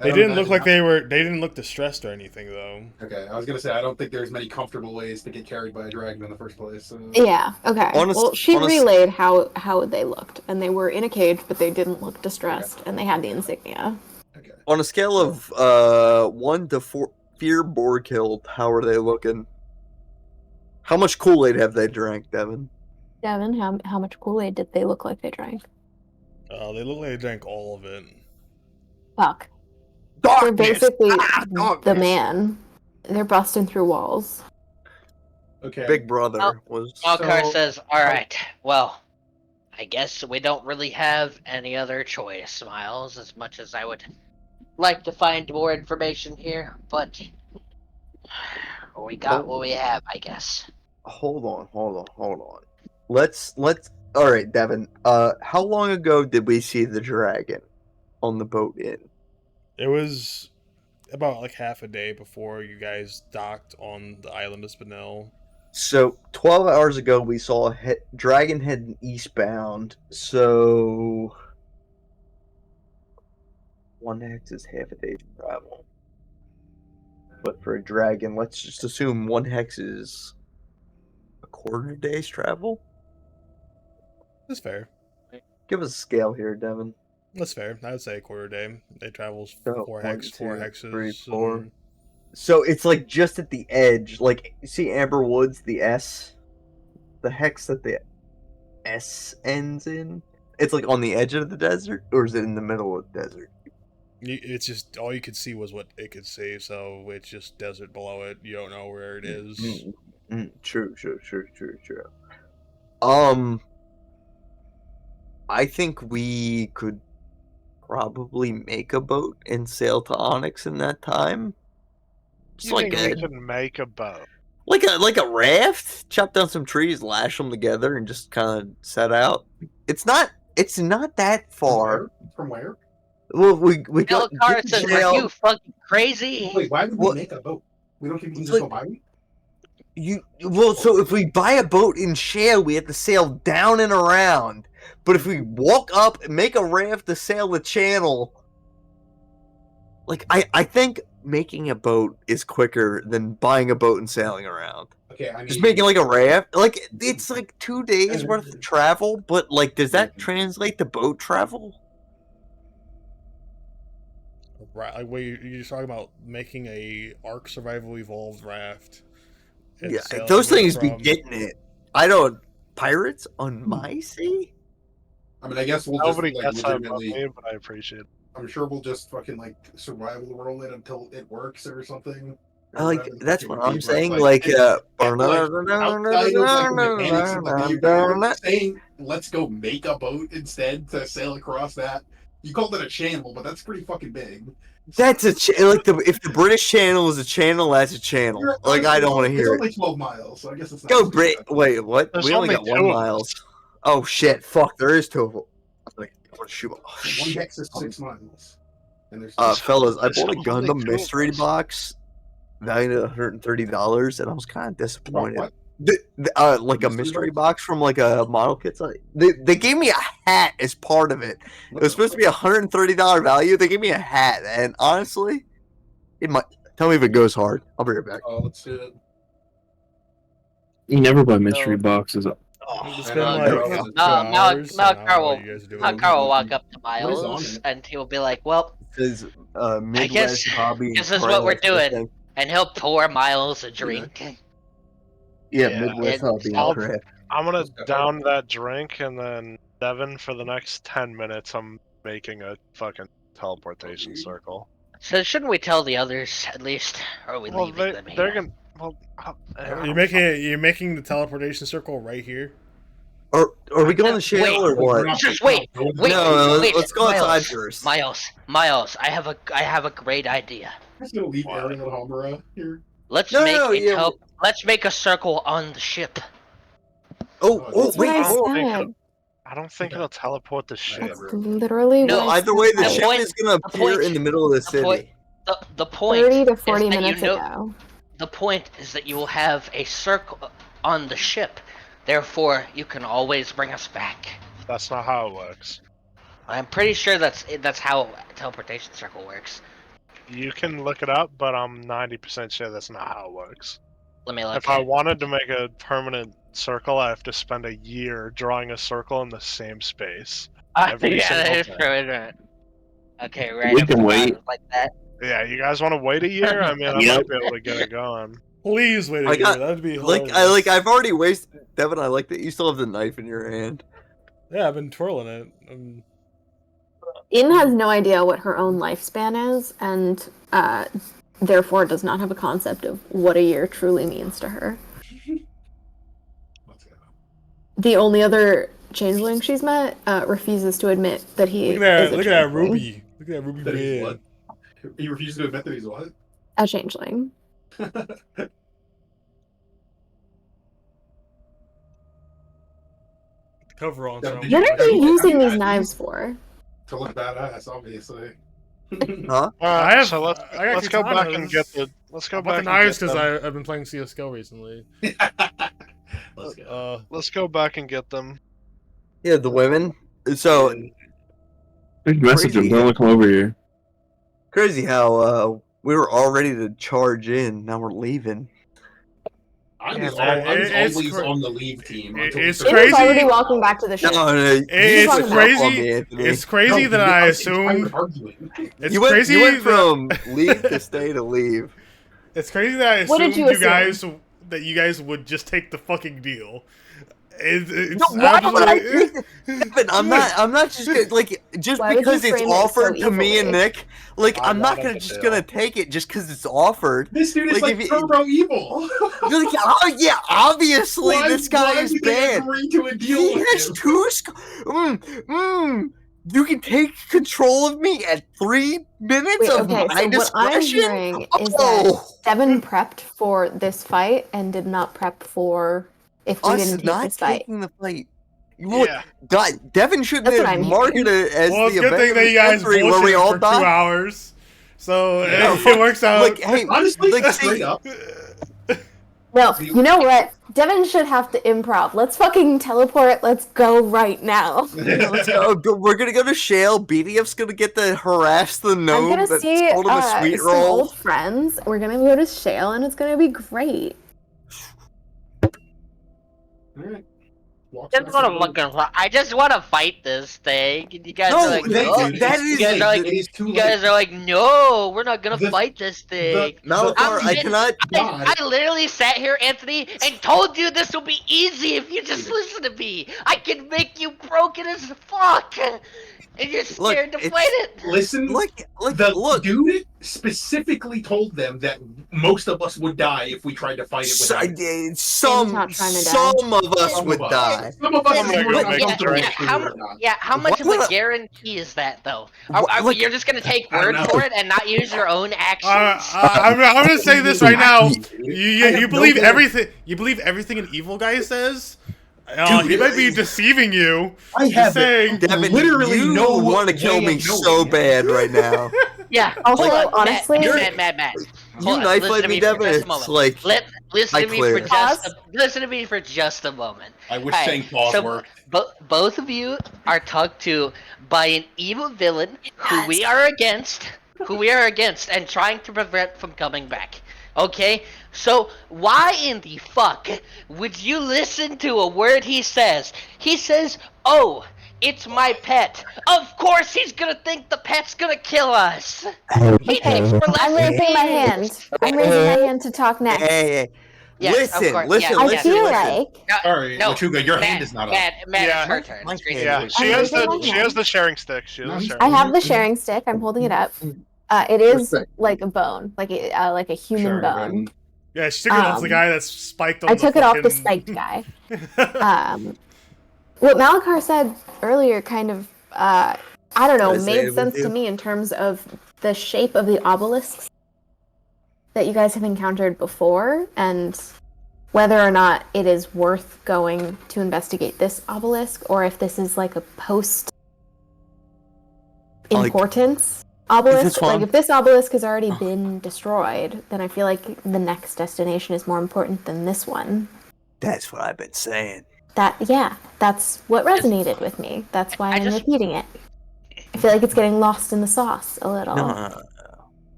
B: I don't
A: didn't look
B: imagine
A: like
B: how-
A: they were. They didn't look distressed or anything though.
B: Okay, I was gonna say I don't think there's many comfortable ways to get carried by a dragon in the first place. So.
F: Yeah. Okay.
H: Honest-
F: well, she
H: honest-
F: relayed how they looked, and they were in a cage, but they didn't look distressed, and they had the insignia.
B: Okay.
H: On a scale of 1 to 4, fear boar killed. How are they looking? How much Kool-Aid have they drank, Devin?
F: Devin, how much Kool-Aid did they look like they drank?
A: They look like they drank all of it.
F: Fuck. They're
H: Darkness!
F: basically
H: Ah,
F: the
H: darkness!
F: man. They're busting through walls.
B: Okay.
H: Big Brother
E: Oh.
H: was.
E: Malakar
B: So-
E: says, "Alright, well, I guess we don't really have any other choice, Miles, as much as I would like to find more information here, but we got what we have, I guess."
H: Hold on. Let's. All right, Devin. How long ago did we see the dragon on the boat in?
A: It was about like half a day before you guys docked on the island of Spinel.
H: So 12 hours ago, we saw a dragon heading eastbound. So 1 hex is half a day's travel. But for a dragon, let's just assume 1 hex is a quarter day's travel.
A: That's fair.
H: Give us a scale here, Devin.
A: That's fair. I would say a quarter day. They travels
H: So,
A: 4
H: 1,
A: hex, 4
H: 2,
A: hexes.
H: 3, 4.
A: and-
H: So it's like just at the edge. Like, you see Amber Woods, the S? The hex that the S ends in? It's like on the edge of the desert? Or is it in the middle of the desert?
A: It's just all you could see was what it could see, so it's just desert below it. You don't know where it is.
H: True. I think we could probably make a boat and sail to Onyx in that time. Just
C: You
H: like
C: think
H: a
C: we can make a boat?
H: like a raft. Chop down some trees, lash them together, and just kind of set out. It's not that far.
B: From where?
H: Well, we got
E: Malakar
H: get
E: says,
H: to jail.
E: "Are you fucking crazy?"
B: Wait, why would we
H: What-
B: make a boat? We don't think we can
H: It's
B: just
H: like-
B: go buy one?
H: So if we buy a boat in shale, we have to sail down and around. But if we walk up and make a raft to sail the channel, like I think making a boat is quicker than buying a boat and sailing around.
B: Okay, I mean,
H: Just making like a raft, like it's like 2 days worth of travel. But like, does that translate to boat travel?
A: Right, like wait, you're just talking about making a Ark Survival Evolved raft. and
H: Yeah,
A: sailing
H: those
A: it
H: things be
A: from-
H: getting it. I don't. Pirates on my sea?
B: I mean, I guess we'll just
C: Nobody
B: like
C: gets that about
B: legitimately.
C: me, but I appreciate it.
B: I'm sure we'll just fucking like survival roll it until it works or something. Or
H: Like
B: whatever the
H: that's
B: fuck
H: what
B: it
H: I'm
B: would be,
H: saying.
B: but,
H: Like,
B: outside of like the mechanics of the game, you're saying let's go make a boat instead to sail across that. You called it a channel, but that's pretty fucking big.
H: that's a like if the British Channel is a channel, that's a channel. Like I don't want to
B: It's
H: hear it.
B: only 12 miles, so I guess it's not.
H: Go
B: too
H: Brit.
B: bad.
H: Wait, what?
C: There's
H: We only
C: only
H: got 1
C: 2 of
H: miles. Oh shit! Fuck, there is 2 of them. Like, I want to shoot. Oh,
B: One
H: shit.
B: hex is 6 miles. And there's
H: Fellas, I
C: There's
H: bought a
C: only
H: Gundam
C: 2 of
H: mystery
C: us.
H: box valued at $130, and I was kind of
B: Bro,
H: disappointed.
B: what?
H: Like a mystery box from like a model kit site. They gave me a hat as part of it. It was supposed to be $130 value. They gave me a hat, and honestly, it might. Tell me if it goes hard. I'll be right back.
B: Oh, let's do it.
D: You never buy mystery boxes.
A: It's
B: I
A: been
B: know,
A: like
B: I know.
A: 2 hours. and I don't know what you guys are doing.
E: Malakar will walk up to
B: What is on
E: Miles
B: it?
E: and he'll be like, "Well,"
H: Says Midwest
E: guess
H: hobby.
E: this is what we're
H: trash, I
E: doing.
H: think.
E: and he'll pour Miles a drink.
H: Yeah,
C: Yeah.
H: Midwest hobby.
C: I'll-
H: Trash.
C: I'm gonna down that drink, and then Devin, for the next 10 minutes, I'm making a fucking teleportation circle.
E: So shouldn't we tell the others at least, or are we
C: Well,
E: leaving them here?
C: they're gonna. Well,
A: You're making the teleportation circle right here.
H: Are we going to shale
E: Wait,
H: or what?
E: Just wait.
H: No,
E: wait,
H: let's go outside
E: Miles,
H: first.
E: Miles, I have a great idea.
B: I'm just gonna leave Aaron and Homura here.
E: Let's
H: No,
E: make
H: no,
E: a
H: yeah,
E: let's make a circle on the ship.
F: That's
H: Wait,
F: what
H: hold.
F: I said.
C: I don't think it'll teleport the ship.
F: That's literally
E: No,
F: what I
H: Either way, the
E: The
H: ship
E: point-
H: is going to
E: the
H: appear
E: point-
H: in the middle of the
E: the point-
H: city.
E: The point
F: 30 to
E: is
F: 40
E: that
F: minutes
E: you know,
F: ago.
E: the point is that you will have a circle on the ship. Therefore, you can always bring us back.
C: That's not how it works.
E: I'm pretty sure that's how a teleportation circle works.
C: You can look it up, but I'm 90% sure that's not how it works.
E: Let me look.
C: If I wanted to make a permanent circle, I have to spend a year drawing a circle in the same space. every
E: yeah, that
C: single
E: is
C: day.
E: true, isn't it? Okay, right.
D: We
E: I
D: can
E: forgot
D: wait.
E: it was like that.
C: Yeah, you guys want to wait a year? I mean, I
D: Yep.
C: might be able to get it going.
A: Please wait a
H: Like,
A: year. That'd be
H: Like
A: hilarious.
H: I've already wasted. Devin, I like that you still have the knife in your hand.
A: Yeah, I've been twirling it.
F: In has no idea what her own lifespan is, and therefore does not have a concept of what a year truly means to her.
B: Let's go.
F: The only other changeling she's met refuses to admit that he
A: Look at
F: is a
A: that! Look at that
F: changeling.
A: ruby! Look at that ruby
B: That he's
A: red.
B: what? He refuses to admit that he's what?
F: A changeling.
A: Cover on.
B: Yeah,
A: So
B: did you-
F: What are you using these knives for?
B: To look badass, obviously.
H: Huh?
A: I have-
C: So let's
A: I got
C: let's go back and
A: katanas.
C: get the. Let's go
A: I bought
C: back
A: the
C: and
A: knives
C: get
A: because
C: them.
A: I've been playing CS:GO recently.
B: Let's go.
C: Let's go back and get them.
H: Yeah, the women. So
D: Big message
H: Crazy.
D: him. Don't let him come over here.
H: crazy how we were all ready to charge in. Now we're leaving.
B: I
C: Yeah,
B: was,
C: man,
B: I was
A: it's
B: always
A: cra-
B: on the leave team.
A: It's
B: until we
A: crazy.
B: started-
F: Jim is already walking back to the ship.
H: No, you
A: It's
H: switched up on
A: crazy.
H: me, Anthony.
A: It's crazy
B: No,
A: that
B: dude,
A: I
B: was tired
A: assumed.
B: of arguing.
A: It's
H: you went,
A: crazy.
H: you went
A: that-
H: from leave to stay to leave.
A: It's crazy that I
F: What did
A: assumed
F: you
A: you guys would just take the fucking deal. It's
H: No, why would I
A: absolutely-
H: take it? But I'm not just gonna, like just
F: Why would
H: because
F: you
H: it's
F: frame it so
H: offered to me and
F: evilly?
H: Nick. Like
C: I
H: I'm not
C: wanted
H: gonna
C: the
H: just
C: deal.
H: gonna take it just because it's offered.
B: This dude is
H: Like,
B: like
H: if you-
B: turbo evil.
H: You're like, oh yeah, obviously
B: Why-
H: this guy
B: why
H: is
B: did they
H: bad.
B: agree to a deal
H: He
B: with
H: has
B: him?
H: two. You can take control of me at 3 minutes
F: Wait,
H: of
F: okay,
H: my
F: so what I'm
H: discretion.
F: hearing is that
H: Oh,
F: Devin prepped for this fight and did not prep for if we
H: us
F: didn't take
H: not
F: this fight.
H: taking the fight. What?
C: Yeah.
H: God, Devin shouldn't
F: That's what
H: have
F: I'm
H: marketed it as
A: Well, it's
H: the
A: a good
H: event
A: thing
H: of
A: that
H: the
A: you guys
H: century where we
A: bullshitted
H: all
A: for 2
H: died.
A: hours. So
B: Yeah.
A: it works out.
H: Like, hey,
B: Honestly,
H: like,
B: straight
H: see,
B: up.
F: No, you know what? Devin should have to improv. Let's fucking teleport. Let's go right now.
H: let's go. We're gonna go to Shale. Beedyuff's gonna get to harass the
F: I'm
H: gnome
F: gonna
H: that
F: see
H: told him a sweet
F: some
H: roll.
F: old friends. We're gonna go to Shale, and it's gonna be great.
B: Alright.
E: I just want to fight this thing. And you guys
H: No,
E: are like,
H: they-
E: no.
H: that is-
E: you guys are like,
B: it is too
E: you
B: late.
E: guys are like, no, we're not gonna
B: The-
E: fight this thing.
H: Malakar,
E: I'm
H: I
E: getting-
H: cannot.
E: I literally sat here, Anthony, and told you this will be easy if you just listen to me. I can make you broken as fuck, and you're
H: Look,
E: scared to
H: it's-
E: fight it.
B: Listen,
H: Like,
B: the
H: look.
B: dude specifically told them that most of us would die if we tried to fight it
H: So,
B: without it.
H: some
F: not trying to die.
H: some of us
B: Some
H: would
B: of us.
H: die.
B: Some of us
C: I'm
B: are
C: gonna
B: more
C: go
B: than
C: make a
B: comfortable
C: drink.
B: with
E: how,
B: it or not.
E: how much of a
H: What?
E: guarantee is that, though?
H: What-
E: You're just gonna take
B: I don't
E: word
B: know.
E: for it and not use your own actions?
A: I'm gonna say this right now.
B: I
A: You
B: have
A: believe
B: no
A: everything. You believe everything an evil guy says.
B: Dude,
A: He might be deceiving you.
B: I
A: Just
B: have
A: saying.
H: Devin,
B: literally
H: you
B: no
H: want to kill
B: way
H: me
B: of knowing.
H: so bad right
E: Yeah.
F: Also,
E: hold on,
F: honestly-
E: Matt.
H: You
E: Hold on,
H: knife
E: listen
H: fight
E: to
H: me,
E: for
H: Devin.
E: just a
H: It's
E: moment.
H: like
E: Listen to me for
H: clear.
E: listen to me for just a moment.
B: I wish
E: Alright,
B: saying pause
E: so
B: worked.
E: both of you are talked to by an evil villain who we are against, and trying to prevent from coming back. Okay, so why in the fuck would you listen to a word he says? He says, "Oh, it's my pet." Of course, he's gonna think the pet's gonna kill us. He thinks we're less
F: I'm raising my hand. I'm raising my hand to talk next.
H: Hey,
E: Yes, of
H: listen,
E: course.
H: listen,
E: Yeah,
F: I
H: listen,
F: feel
H: listen.
F: like
B: Sorry,
E: No,
B: Lechuga, your
E: Matt,
B: hand is not up.
E: Matt,
C: Yeah.
E: it's her turn.
H: My
E: It's Grace's
H: hand
C: Yeah,
E: turn.
H: is-
C: she
F: I'm
C: has
F: raising
C: the
F: my
C: she
F: hand.
C: has the sharing stick. She has
B: No,
C: the
B: he's-
C: sharing
F: I
C: stick.
F: have the sharing stick. I'm holding it up. It is
B: Respect.
F: like a bone, like a human
B: Sharing
F: bone.
A: Yeah, she took it off the
F: Um,
A: guy that's spiked on
F: I
A: the
F: took it off the
A: fucking-
F: spiked guy. What Malakar said earlier kind of, I don't know,
H: Did I say it
F: made
H: with
F: sense to
H: you?
F: me in terms of the shape of the obelisks that you guys have encountered before, and whether or not it is worth going to investigate this obelisk, or if this is like a post importance obelisk.
H: this
F: Like
H: one?
F: if this obelisk has already been destroyed, then I feel like the next destination is more important than this one.
H: That's what I've been saying.
F: That's what resonated with me. That's why I'm repeating it. I feel like it's getting lost in the sauce a little.
H: No.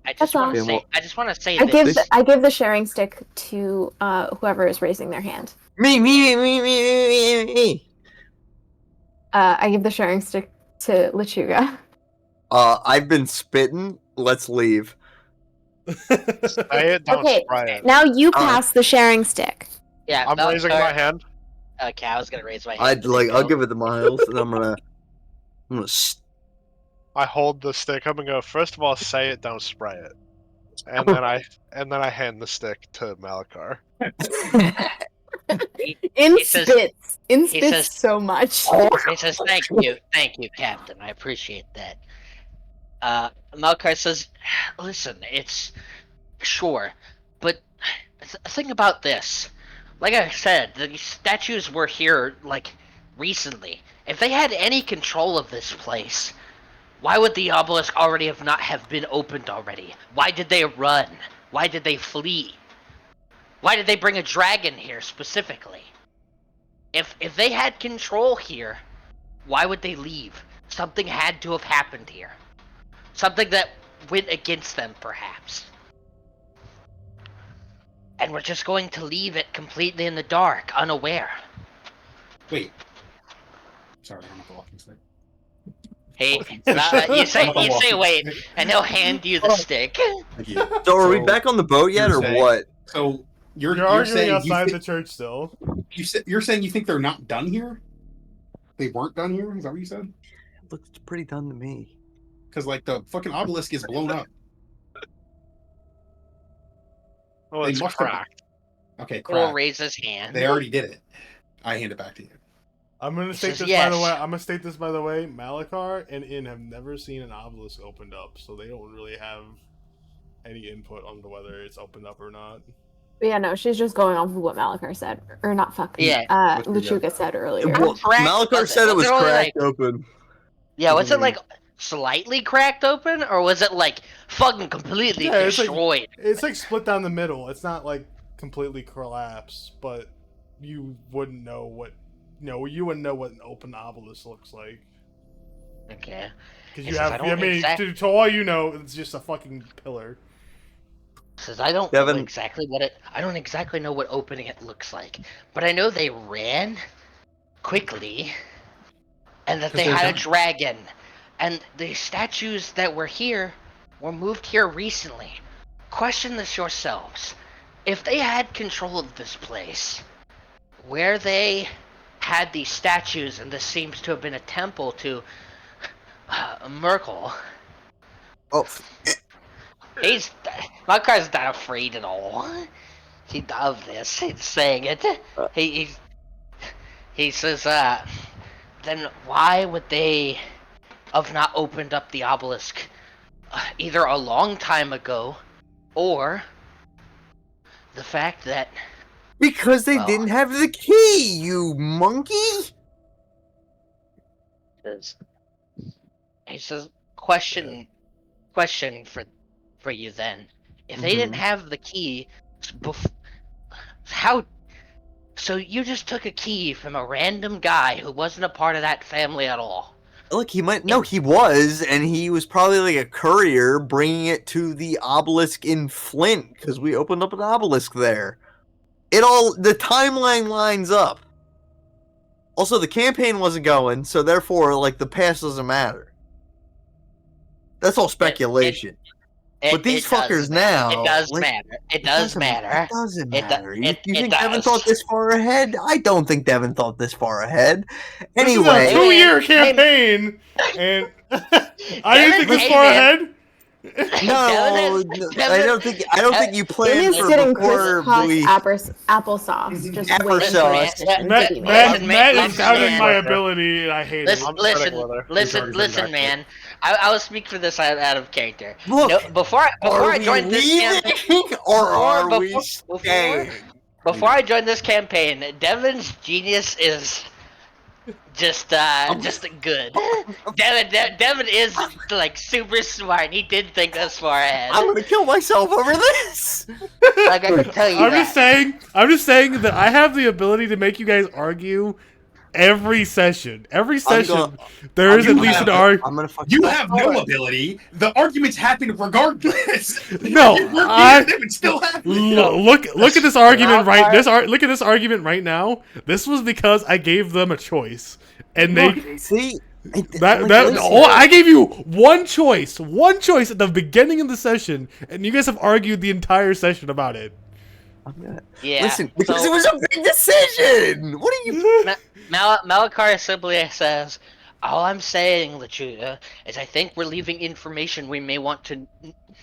E: I just want to
H: all.
E: say. I just want to say
F: I give
E: this.
F: I give the sharing stick to whoever is raising their hand.
H: Me.
F: I give the sharing stick to Lechuga.
H: I've been spitting. Let's leave.
C: Say it, don't
F: Okay,
C: spray it.
F: now you pass the sharing stick.
E: Yeah,
C: I'm raising my hand.
E: Okay, I was gonna raise my hand.
H: I'll give it to Miles, and I'm gonna.
C: I hold the stick up and go. First of all, say it, don't spray it, and then I hand the stick to Malakar.
F: In
E: says-
F: spits. In
E: he
F: spits
E: says-
F: so much.
E: He says, "Thank you, Captain. I appreciate that." Malakar says, "Listen, it's sure, but think about this. Like I said, the statues were here like recently. If they had any control of this place, why would the obelisk already have been opened already? Why did they run? Why did they flee? Why did they bring a dragon here specifically? If they had control here, why would they leave? Something had to have happened here. Something that went against them, perhaps. And we're just going to leave it completely in the dark, unaware."
B: Wait. Sorry, I don't have the walking stick.
E: Hey, you say wait, and he'll hand you the stick.
B: Thank you.
H: So are we back on the boat yet, or
B: saying-
H: what?
B: So you're
A: You're arguing
B: saying
A: outside the church still.
B: you're saying you think they're not done here? They weren't done here? Is that what you said?
H: It looks pretty done to me.
B: Because like the fucking obelisk is blown up.
C: Oh,
B: They
C: it's
B: must have-
C: cracked.
B: Okay,
E: He will
B: crap.
E: raise his hand.
B: They already did it. I hand it back to you.
A: I'm gonna state
E: says
A: this
E: yes.
A: by the way. I'm gonna state this by the way. Malakar and In have never seen an obelisk opened up, so they don't really have any input on whether it's opened up or not.
F: But yeah, no, she's just going off of what Malakar said, or not fucking.
E: Yeah.
F: Lechuga said earlier.
H: Well,
E: cracked
H: Malakar
E: was it?
H: said it
E: Was
H: was
E: it only,
H: cracked open.
E: Yeah, was it like slightly cracked open, or was it like fucking completely
A: Yeah, it's like-
E: destroyed?
A: It's like split down the middle. It's not like completely collapsed, but you wouldn't know what. No, you wouldn't know what an open obelisk looks like.
E: Okay.
A: Because
E: He
A: you
E: says,
A: have,
E: "I
A: I
E: don't
A: mean,
E: exact-
A: to all you know, it's just a fucking pillar.
E: Says I don't know
H: Devin-
E: exactly what it. I don't exactly know what opening it looks like, but I know they ran quickly, and that
B: 'Cause
E: they
B: they're
E: had a
B: done.
E: dragon, and the statues that were here were moved here recently. Question this yourselves: if they had control of this place, where they had these statues, and this seems to have been a temple to Merkel.
H: Oh,
E: Malakar's not afraid at all. Of this. He's saying it. He says, then why would they have not opened up the obelisk either a long time ago, or the fact that
H: because they
E: Well-
H: didn't have the key, you monkey!
E: he says question for you then. If they didn't have the key, how? So you just took a key from a random guy who wasn't a part of that family at all.
H: Look, he might. No, he was, and he was probably like a courier bringing it to the obelisk in Flint because we opened up an obelisk there. The timeline lines up. Also, the campaign wasn't going, so therefore, like, the past doesn't matter. That's all speculation. But these fuckers now.
E: It does matter. It does matter.
H: It doesn't matter. You think Devin thought this far ahead? I don't think Devin thought this far ahead. Anyway.
A: This is a 2-year campaign, and I didn't think this far ahead.
H: No, I don't think you planned for before we
F: applesauce. Just
H: applesauce.
A: Matt is doubting my ability, and I hate it.
E: Listen, man. I will speak for this out of character.
H: Look,
E: no, before I joined this campaign, before I joined this campaign, Devin's genius is just good. Devin is like super smart. He did think this far ahead.
H: I'm gonna kill myself over this.
E: Like I can tell you.
A: I'm just saying that I have the ability to make you guys argue. Every session, there is at least an argument.
B: You have no ability. The arguments happen regardless.
A: No,
B: it's still happening.
A: Look at this argument look at this argument right now. This was because I gave them a choice, and they
H: see.
A: I gave you one choice at the beginning of the session, and you guys have argued the entire session about it.
E: Yeah.
H: Listen, because it was a big decision. What are you?
E: Malakar simply says, "All I'm saying, Lechuga, is I think we're leaving information we may want to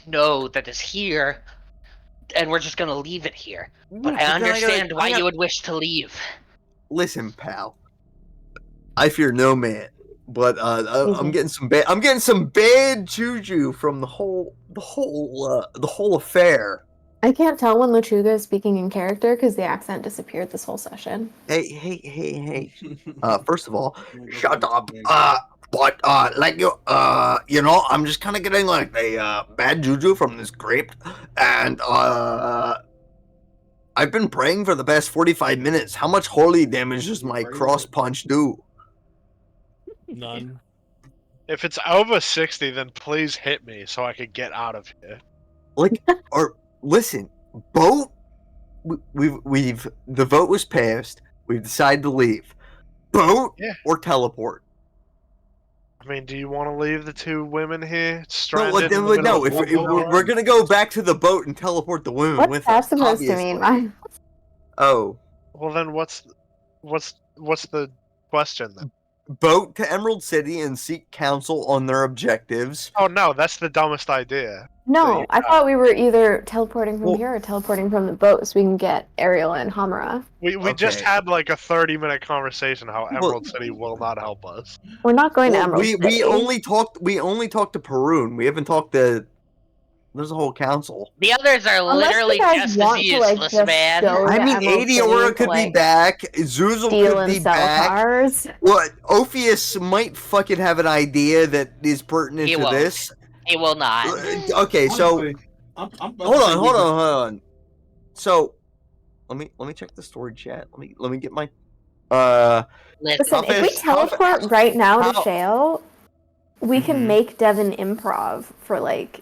E: know that is here, and we're just gonna leave it here. But I understand why you would wish to leave."
H: Listen, pal. I fear no man, but I'm getting some bad juju from the whole affair.
F: I can't tell when Lechuga is speaking in character because the accent disappeared this whole session.
H: Hey. First of all, shut up. But I'm just kind of getting like a bad juju from this grape, and I've been praying for the past 45 minutes. How much holy damage does my cross punch do?
A: None.
C: If it's over 60, then please hit me so I can get out of here.
H: Listen, vote. The vote was passed. We've decided to leave. Vote or teleport.
C: I mean, do you want to leave the two women here
H: No,
C: stranded?
H: we're gonna go back to the boat and teleport the women with us.
F: What's that supposed to mean?
H: Oh.
C: Well, then what's the question then?
H: Boat to Emerald City and seek counsel on their objectives.
C: Oh no, that's the dumbest idea.
F: No, I thought we were either teleporting from here or teleporting from the boat so we can get Ariel and Hamara.
C: We just had like a 30-minute conversation how Emerald City will not help us.
F: We're not going to Emerald City.
H: We only talked to Perun. We haven't talked to. There's a whole council.
E: The others are literally just as useless, man.
H: I mean, Adiora could be back. Zuzel could be back.
F: Cars.
H: What? Ophius might fucking have an idea that is pertinent to this.
E: He will not.
H: Okay, so hold on. So let me check the story chat. Let me get my.
F: Listen, if we teleport right now to Shale, we can make Devin improv for like.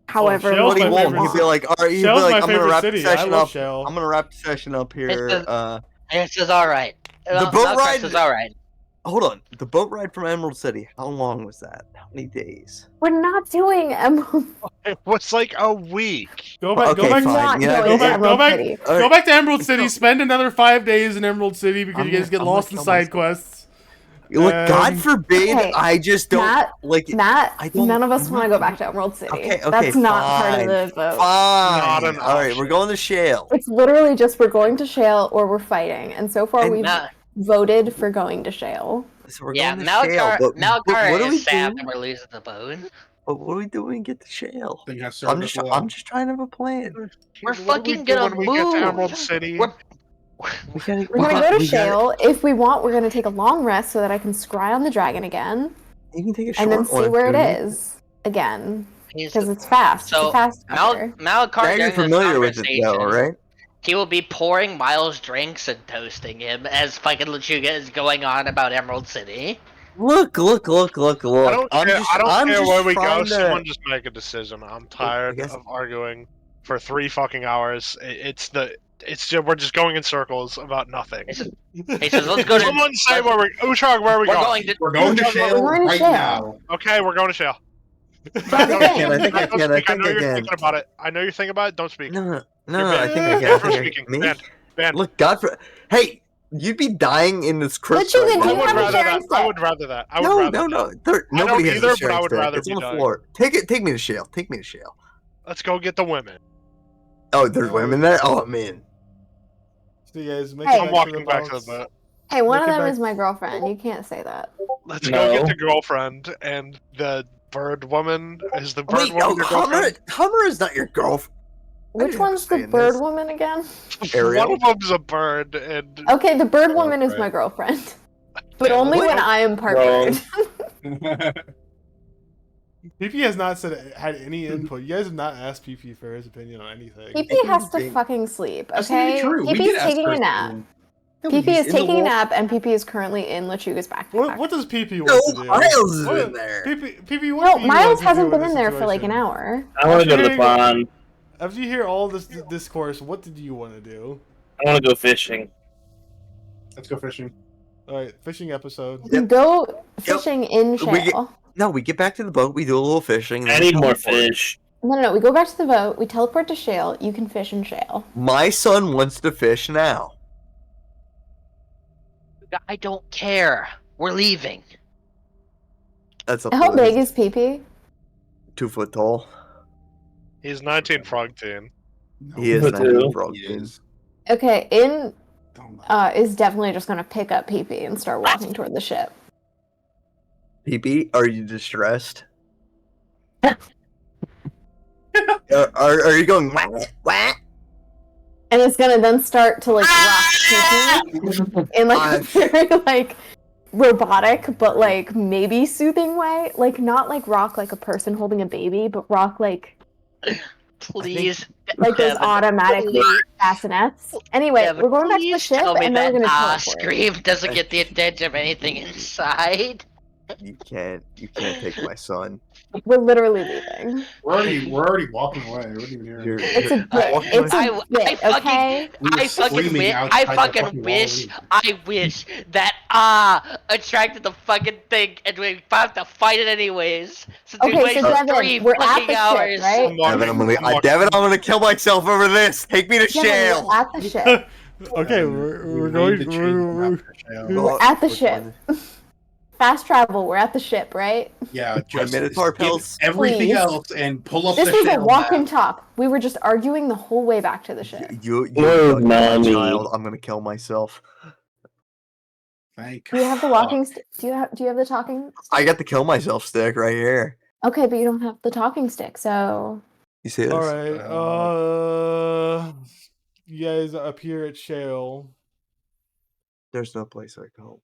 F: However,
H: what he won't. He'd be like, all right, he'd be like, I'm gonna wrap the session up.
A: Shell.
H: I'm gonna wrap the session up here.
E: This is all right.
H: The boat ride
E: is all right.
H: Hold on. The boat ride from Emerald City. How long was that? How many days?
F: We're not doing Emerald.
C: It was like a week.
A: Go back to Emerald City. Spend another 5 days in Emerald City because you guys get lost in side quests.
H: Look, God forbid, I just don't
F: Matt, none of us want to go back to Emerald City.
H: Okay,
F: that's not part of the vote.
H: Fine. All right, we're going to Shale.
F: It's literally just we're going to Shale or we're fighting, and so far we've voted for going to Shale.
H: So we're going to Shale.
E: Malakar is sad that we're losing the vote.
H: But what are we doing to get to Shale? I'm just trying to have a plan.
E: We're fucking gonna move.
C: Get to Emerald City.
F: We're gonna go to Shale. If we want, we're gonna take a long rest so that I can scry on the dragon again.
H: You can take a short
F: and then see
H: one,
F: where it is again. because it's fast.
E: So,
F: it's a fast tracker.
E: Malakar
H: Now you're
E: during this
H: familiar with it, though,
E: conversation,
H: right?
E: he will be pouring Miles drinks and toasting him as fucking Lechuga is going on about Emerald City.
H: Look!
C: I don't
H: I'm
C: care,
H: just,
C: I don't
H: I'm
C: care
H: just
C: where we go.
H: trying to.
C: Someone just make a decision. I'm tired
H: guess-
C: of arguing for 3 fucking hours. We're just going in circles about nothing.
E: He says, "Let's go to."
C: Someone say where we. Uhrtraag, where are we
E: We're
C: going?
E: going to.
B: We're going to Shale
F: We're going to
B: right
F: Shale.
B: now.
C: Okay, we're going to Shale.
H: I think I
C: Don't
H: can.
C: speak. I know you're thinking about it. I know you're thinking about it. Don't speak.
H: No,
C: You're
H: I
C: banned.
H: think I
C: Banned
H: can.
C: for speaking.
H: Me?
C: Banned.
H: Look, Hey, you'd be dying in this crypt
F: Lechuga,
H: right
F: do
C: I
F: you
H: now.
C: would
F: have a
C: rather that.
F: sharing
C: I
F: stick?
C: would rather that. I would
H: No,
C: rather
H: no.
C: that.
H: Nobody has
C: either,
H: a
C: but
H: sharing
C: I would
H: stick.
C: rather
H: It's
C: be
H: on the
C: dying.
H: floor. Take me to Shale. Take me to Shale.
C: Let's go get the women.
H: Oh, there's women there. Oh man.
A: So you guys make
F: Hey.
A: it
C: I'm
A: back to
C: walking back to the boat.
F: Hey, one of
A: Make it
F: them
A: back-
F: is my girlfriend. You can't say that.
C: Let's
D: No.
C: go get the girlfriend and the bird woman. Is the bird
H: Wait,
C: woman
H: no,
C: your girlfriend?
H: Hummer is not your girlfriend.
F: Which
H: didn't have
F: one's
H: to say
F: the
H: in
F: bird
H: this.
F: woman again?
H: Ariel?
C: One of them's a bird, and
F: Okay, the bird
G: Oh,
F: woman is
G: right.
F: my girlfriend. But only
H: What?
F: when I am part
D: Wrong.
F: bird.
A: PP has not had any input. You guys have not asked PP for his opinion on anything.
F: PP has to fucking sleep,
B: That's
F: okay?
B: not true. We
F: PP
B: did
F: is
B: ask
F: taking
B: for
F: a
B: his
F: nap.
B: opinion.
F: PP is taking a nap, and PP is currently in Lechuga's backpack.
A: What does PP
H: No,
A: want to do?
H: Miles is
A: What-
H: in there.
A: PP, what
F: No,
A: do you
F: Miles
A: want to
F: hasn't
A: do
F: been
A: this
F: in there for like an
A: situation?
F: hour.
D: I want to go to the
A: After
D: pond.
A: After you hear all this discourse, what did you want to do?
D: I want to go fishing.
B: Let's go fishing.
A: All right, fishing episode.
F: You go fishing in
H: We get-
F: Shale.
H: No, we get back to the boat. We do a little fishing. and
D: I
H: then
D: need more
H: teleport.
D: fish.
F: No, we go back to the boat, we teleport to Shale, you can fish in Shale.
H: My son wants to fish now.
E: I don't care. We're leaving.
H: That's up
F: How
H: to
F: big
H: his
F: is PP?
H: 2 foot tall.
C: he's 19 frog teen.
H: He is
D: But
H: 19
D: two.
H: frog
B: He
H: teen.
B: is.
F: Okay, In
B: Don't lie.
F: is definitely just gonna pick up PP and start walking toward the ship.
H: PP, are you distressed? are you going wah?
F: And it's gonna then start to like rock PP in like a very like robotic but like maybe soothing way. Like not like rock like a person holding a baby, but rock like
E: Please.
F: those
E: Devin,
F: automatic
E: please.
F: bassinets. Anyway,
E: Devin,
F: we're going back to the
E: please
F: ship
E: tell me
F: and then we're
E: that
F: gonna
E: ah
F: teleport.
E: scream doesn't get the attention of anything inside.
H: You can't take my son.
F: We're literally leaving.
B: We're already walking away. We're not even here.
H: You're,
F: It's a
H: you're
F: bit.
H: walking
F: It's
H: away.
F: a bit,
E: fucking-
F: okay?
B: We were screaming outside the fucking wall.
E: I wish that attracted the fucking thing and we have to fight it anyways. Since we
F: Okay,
E: wasted
F: so Devin,
E: 3
F: we're at
E: fucking
F: the
E: hours.
F: ship, right?
H: Devin, I'm gonna kill myself over this. Take me to
F: Devin,
H: Shale.
F: we're at the ship.
A: Okay, we're going.
F: We're at the ship. Fast travel, we're at the ship, right?
B: Yeah, just
H: Minotaur
B: skip
H: pelts.
B: everything
F: Please.
B: else and pull up
F: This
B: the
F: was a
B: shale
F: walk and
B: map.
F: talk. We were just arguing the whole way back to the ship.
H: You
D: Oh, mommy.
H: child. I'm gonna kill myself.
B: Thank
F: Do you have the walking stick? Do you have the talking?
H: I got the kill myself stick right here.
F: Okay, but you don't have the talking stick, so
H: You see this?
A: All right. You guys appear at Shale
H: There's no place I can go.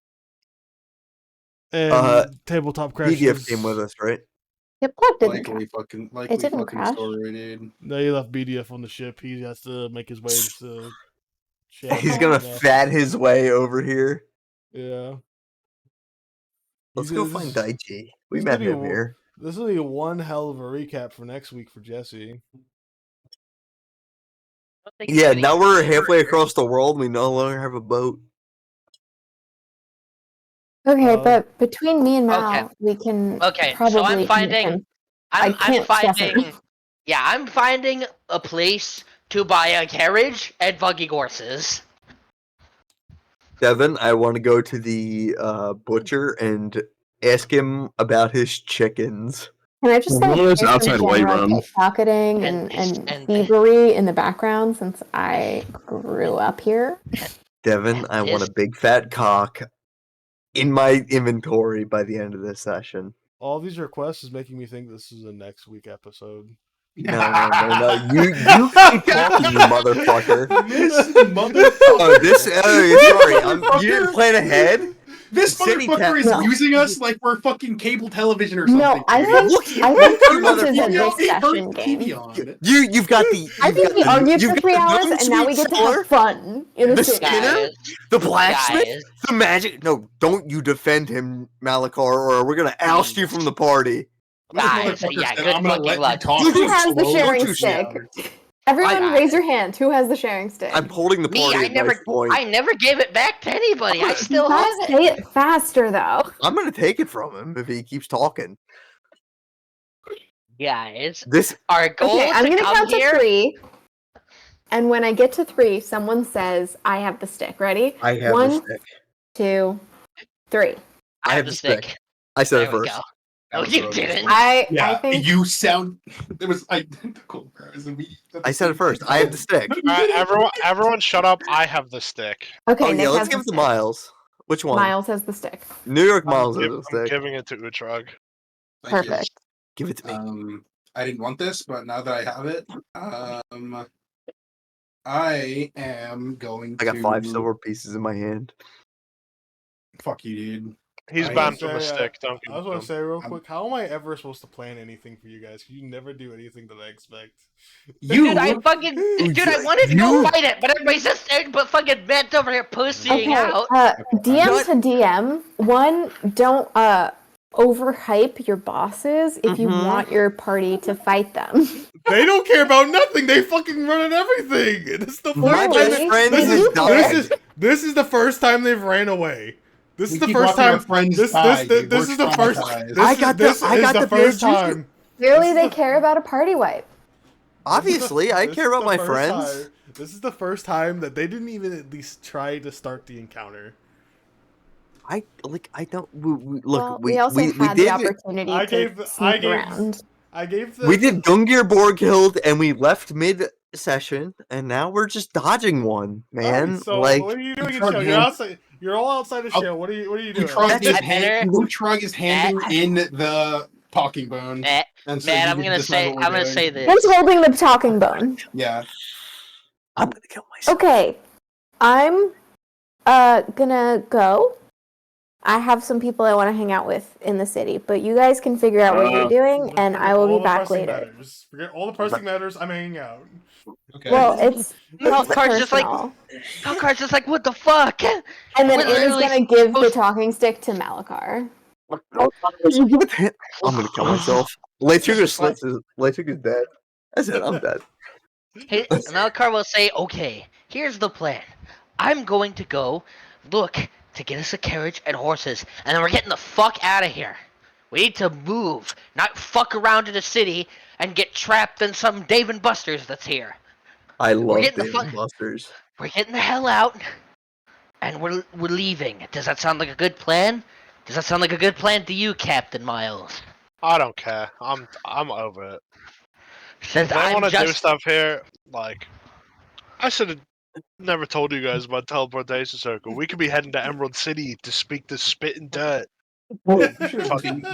A: and tabletop crashes.
H: Beedyuff came with us, right?
F: it plugged in.
B: Likely
F: didn't
B: fucking
F: crash.
B: story, dude.
A: No, you left BDF on the ship. He has to make his way to Shale.
H: He's gonna fat his way over here.
A: Yeah.
H: Let's
A: He's-
H: go
A: this
H: find
A: is-
H: Daichi. We
A: this
H: met
A: could be
H: him here.
A: This will be one hell of a recap for next week for Jesse.
H: Yeah, now we're halfway across the world. We no longer have a boat.
F: Okay,
A: Uh,
F: but between me and Mal,
E: Okay.
F: we can
E: Okay, so
F: probably
E: I'm finding.
F: convince- I
E: I'm
F: can't stress
E: finding.
F: enough.
E: Yeah, I'm finding a place to buy a carriage and buggy horses.
H: Devin, I want to go to the butcher and ask him about his chickens.
F: Can I just
D: One of those
F: say some
D: outside white
F: general
D: runs.
F: pickpocketing
E: And-
F: and
E: and-
F: thievery in the background since I grew up here?
H: Devin, I want a big fat cock in my inventory by the end of this session.
A: All these requests is making me think this is a next week episode.
H: No. You keep talking, you motherfucker.
B: This motherfucker.
H: Oh, sorry. You didn't plan ahead?
B: This
H: City
B: motherfucker is
F: No.
B: using us like we're fucking cable television or something.
F: No, I
B: dude.
F: think
H: Look,
F: I
H: look,
F: think
H: you
F: this is a
H: motherfucker.
F: discussion
B: TV
F: game.
B: on.
H: You've got the.
F: I
H: you've
F: think
H: got
F: we
H: the-
F: argued
H: you've
F: for
H: got
F: 3
H: the
F: hours,
H: gnome
F: and now we
H: sweet
F: get to
H: seller,
F: have fun in the
H: the
F: city.
H: Skinner,
E: Guys,
H: the blacksmith,
E: guys.
H: the magic. No, don't you defend him, Malakar, or we're gonna oust you from the party.
B: This
E: Guys,
B: motherfucker
E: yeah,
B: said,
E: good
B: I'm gonna
E: fucking
B: let you
E: luck.
B: talk.
H: Who
B: for
F: has the
B: slow
F: sharing
B: for 3
F: stick?
B: hours.
F: Everyone,
E: I-
F: raise your hand. Who has the sharing stick?
H: I'm holding the
E: Me,
H: party
E: I
H: at
E: never,
H: knife point.
E: I never gave it back to anybody. I still have
F: Guys,
E: it.
F: say it faster, though.
H: I'm gonna take it from him if he keeps talking.
E: Guys,
H: This
E: our goal
F: Okay, I'm
E: to
F: gonna
E: come
F: count
E: here.
F: to 3. And when I get to 3, someone says, "I have the stick." Ready?
H: I have
F: 1,
H: the stick.
F: 2, 3.
E: I have the stick.
H: I said
E: There
H: it
E: we
H: first.
E: go.
B: That
E: No,
B: was
E: you
B: really
E: didn't.
B: good.
F: I
B: Yeah,
F: think
B: you sound. It was identical. Isn't me?
H: I said it first. I have the stick.
C: Everyone, shut up! I have the stick.
F: okay.
H: Oh
F: Nick
H: yeah, let's
F: has
H: give
F: the
H: it to
F: stick.
H: Miles. Which one?
F: Miles has the stick.
H: New York
C: I'm,
H: Miles has
C: giv-
H: the
C: I'm
H: stick.
C: giving it to Uhrtraag.
B: Thank you.
F: Perfect.
H: Give it to me.
B: I didn't want this, but now that I have it, I am going
H: I got
B: to
H: 5 silver pieces in my hand.
B: Fuck you, dude.
C: He's
B: I
C: banned
B: was
C: from the stick. Don't
A: I was
C: give
A: going
C: him.
A: to say real
B: I'm-
A: quick, how am I ever supposed to plan anything for you guys? You never do anything that I expect.
B: You
E: Dude, I fucking, dude, I wanted to go fight it, but everybody's just but fucking Matt's over here pussying
F: Okay.
E: out.
F: DM
H: What?
F: to DM. 1, don't overhype your bosses if you
H: Mhm.
F: want your party to fight them.
A: They don't care about nothing. They fucking running everything. This is the first
H: My
A: time.
H: best friend
A: This
H: is
A: is
H: dying.
A: this is the first time they've ran away. This
B: We
A: is the
B: keep
A: first
B: watching our
A: time.
B: friends
A: This
B: die,
A: this
B: dude.
A: this
B: We're
A: is the first.
B: traumatized.
A: This
H: I
A: is
H: got
A: this
H: the- I
A: is
H: got
A: the
H: the
A: first
H: Beedyuff.
A: time.
F: Clearly,
A: This is
F: they
A: the-
F: care about a party wipe.
H: Obviously, I
A: This
H: care
A: is
H: about
A: the
H: my
A: first
H: friends.
A: time- This is the first time that they didn't even at least try to start the encounter.
H: I don't. Look,
F: Well,
H: we
F: also
H: we
F: had
H: did
F: the opportunity
A: I
F: to
A: gave the-
F: sneak
A: I gave-
F: around.
A: I gave the.
H: we did Gungir Borg Hild and we left mid session and now we're just dodging one, man.
A: Alright, so
H: like
A: what are you doing in
B: Uhrtraag
A: show? You're
B: hand-
A: outside. You're all outside the
B: Oh,
A: show. What are you doing?
B: Uhrtraag is,
E: Better-
B: Uhrtraag is handing in the talking bone.
E: Matt,
B: And so
E: Matt,
B: you
E: I'm
B: can
E: gonna
B: decide
E: say,
B: what we're
E: I'm gonna
B: doing.
E: say this.
F: Who's holding the talking bone?
B: Yeah.
H: I'm gonna kill myself.
F: Okay, I'm gonna go. I have some people I want to hang out with in the city, but you guys can figure out what you're doing, and
A: Forget
F: I will
A: all
F: be
A: the
F: back
A: pressing
F: later.
A: Matters. Forget all the pressing matters. I'm hanging out.
B: Okay.
F: Well, it's
E: Malkar's just like,
F: personal.
E: Malkar's just like, what the fuck?
F: And then
E: we're
F: Anna's
E: literally
F: gonna give the
E: supposed-
F: talking stick to Malakar.
H: You give it to him. I'm gonna kill myself. Lechuga's dead. I said I'm dead.
E: Hey, Malakar will say, okay, here's the plan. I'm going to go look to get us a carriage and horses, and then we're getting the fuck out of here. We need to move, not fuck around in the city and get trapped in some Dave and Buster's that's here.
H: I love
E: getting the
H: Dave
E: fuck-
H: Busters.
E: We're getting the hell out, and we're leaving. Does that sound like a good plan? Does that sound like a good plan to you, Captain Miles?
C: I don't care. I'm over it.
E: Since
C: If I
E: I'm
C: want to do
E: just
C: stuff here, like I should have never told you guys about teleportation circle. We could be heading to Emerald City to speak to Spit and Dirt.
B: You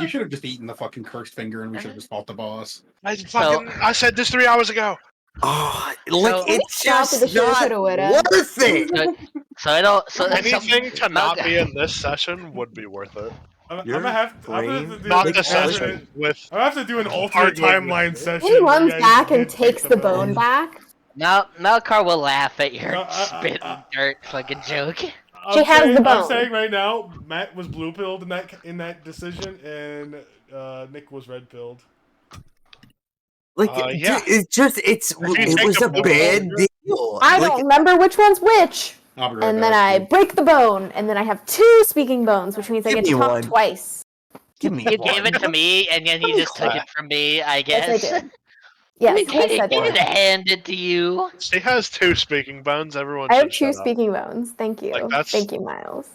B: should have just eaten the fucking cursed finger and we should have just fought the boss.
C: I said this 3 hours ago.
H: Oh,
E: So-
H: it's
F: Stop with
H: just
F: the shoulda,
H: not
F: coulda, woulda.
H: worth it.
E: so I don't. So that's
C: Anything to not
E: Malakar-
C: be in this session would be worth it.
A: I'm
H: Your
A: gonna have to
H: brain-
A: do
C: Not
A: an
C: this
A: alternate-
C: session. With
A: I'm gonna have to do an alternate
C: Arguing with
A: timeline
C: me.
A: session.
F: He
A: where
F: runs
A: you guys
F: back and
A: did take
F: takes the bone back.
E: Malakar will laugh at your
A: No,
E: spit and dirt fucking joke.
A: I'm
F: She has
A: saying,
F: the
A: I'm
F: bone.
A: saying right now, Matt was blue pilled in that decision, and Nick was red pilled.
C: Yeah.
H: It's just
C: you
H: it
C: take
H: was
C: the
H: a
C: blue
H: bad
C: bone,
H: deal.
F: I
H: Like,
F: don't remember which one's which.
B: I'll be right
F: And then
B: back.
F: I break the bone, and then I have 2 speaking bones, which means I
H: Give
F: get to
H: me
F: talk
H: one.
F: twice.
H: give me
E: You
H: one.
E: gave it to me, and then you just took it from me. I guess.
F: Yes, I did. Yes,
E: I
F: I said
E: didn't
F: that.
E: hand it to you.
C: She has 2 speaking bones. Everyone
F: I have
C: should
F: 2
C: shut up.
F: speaking bones. Thank you.
C: Like, that's-
F: Thank you, Miles.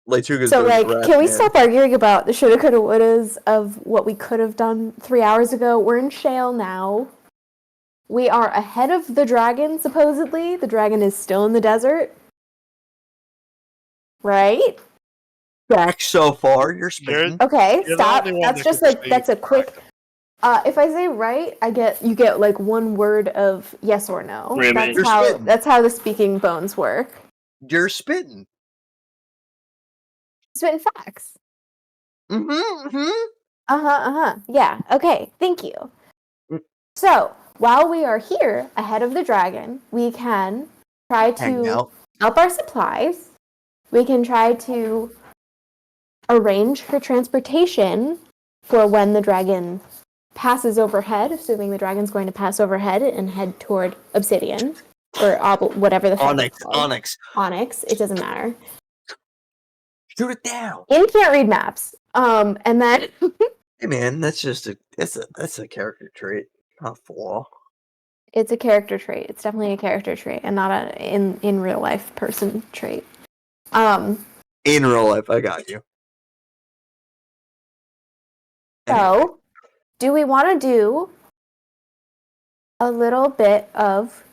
H: Lechuga's
F: So,
H: the
F: like,
H: rat
F: can we
H: man.
F: stop arguing about the shoulda, coulda, wouldas of what we could have done 3 hours ago? We're in Shale now. We are ahead of the dragon, supposedly. The dragon is still in the desert. Right?
H: Back so far, you're spitting.
F: Okay,
C: You're the
F: stop.
C: only one
F: That's
C: that
F: just
C: can
F: like, that's a
C: speak.
F: quick... if I say right, you get like 1 word of yes or no.
D: Wait a minute.
H: You're spitting.
F: That's how the speaking bones work.
H: You're spitting.
F: spitting facts.
H: Mm-hmm.
F: Yeah. Okay. Thank you.
H: Mm.
F: So while we are here ahead of the dragon, we can try
H: Hang
F: to
H: out.
F: up our supplies. We can try to arrange for transportation for when the dragon passes overhead, assuming the dragon's going to pass overhead and head toward Obsidian or whatever the fuck it's called. Onyx. It doesn't matter.
H: Shoot it down.
F: In can't read maps. And then
H: Hey man, that's a character trait, not a flaw.
F: it's a character trait. It's definitely a character trait and not a in real life person trait.
H: In real life, I got you.
F: So, do we want to do a little bit of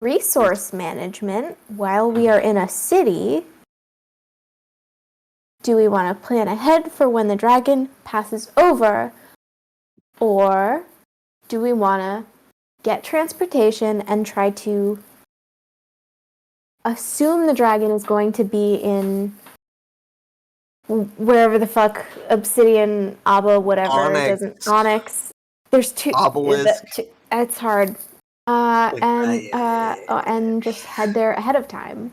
F: resource management while we are in a city? Do we want to plan ahead for when the dragon passes over? Or do we want to get transportation and try to assume the dragon is going to be in wherever the fuck, Obsidian, Abba, whatever, Onyx. There's two.
H: Obelisk.
F: It's hard. And just head there ahead of time.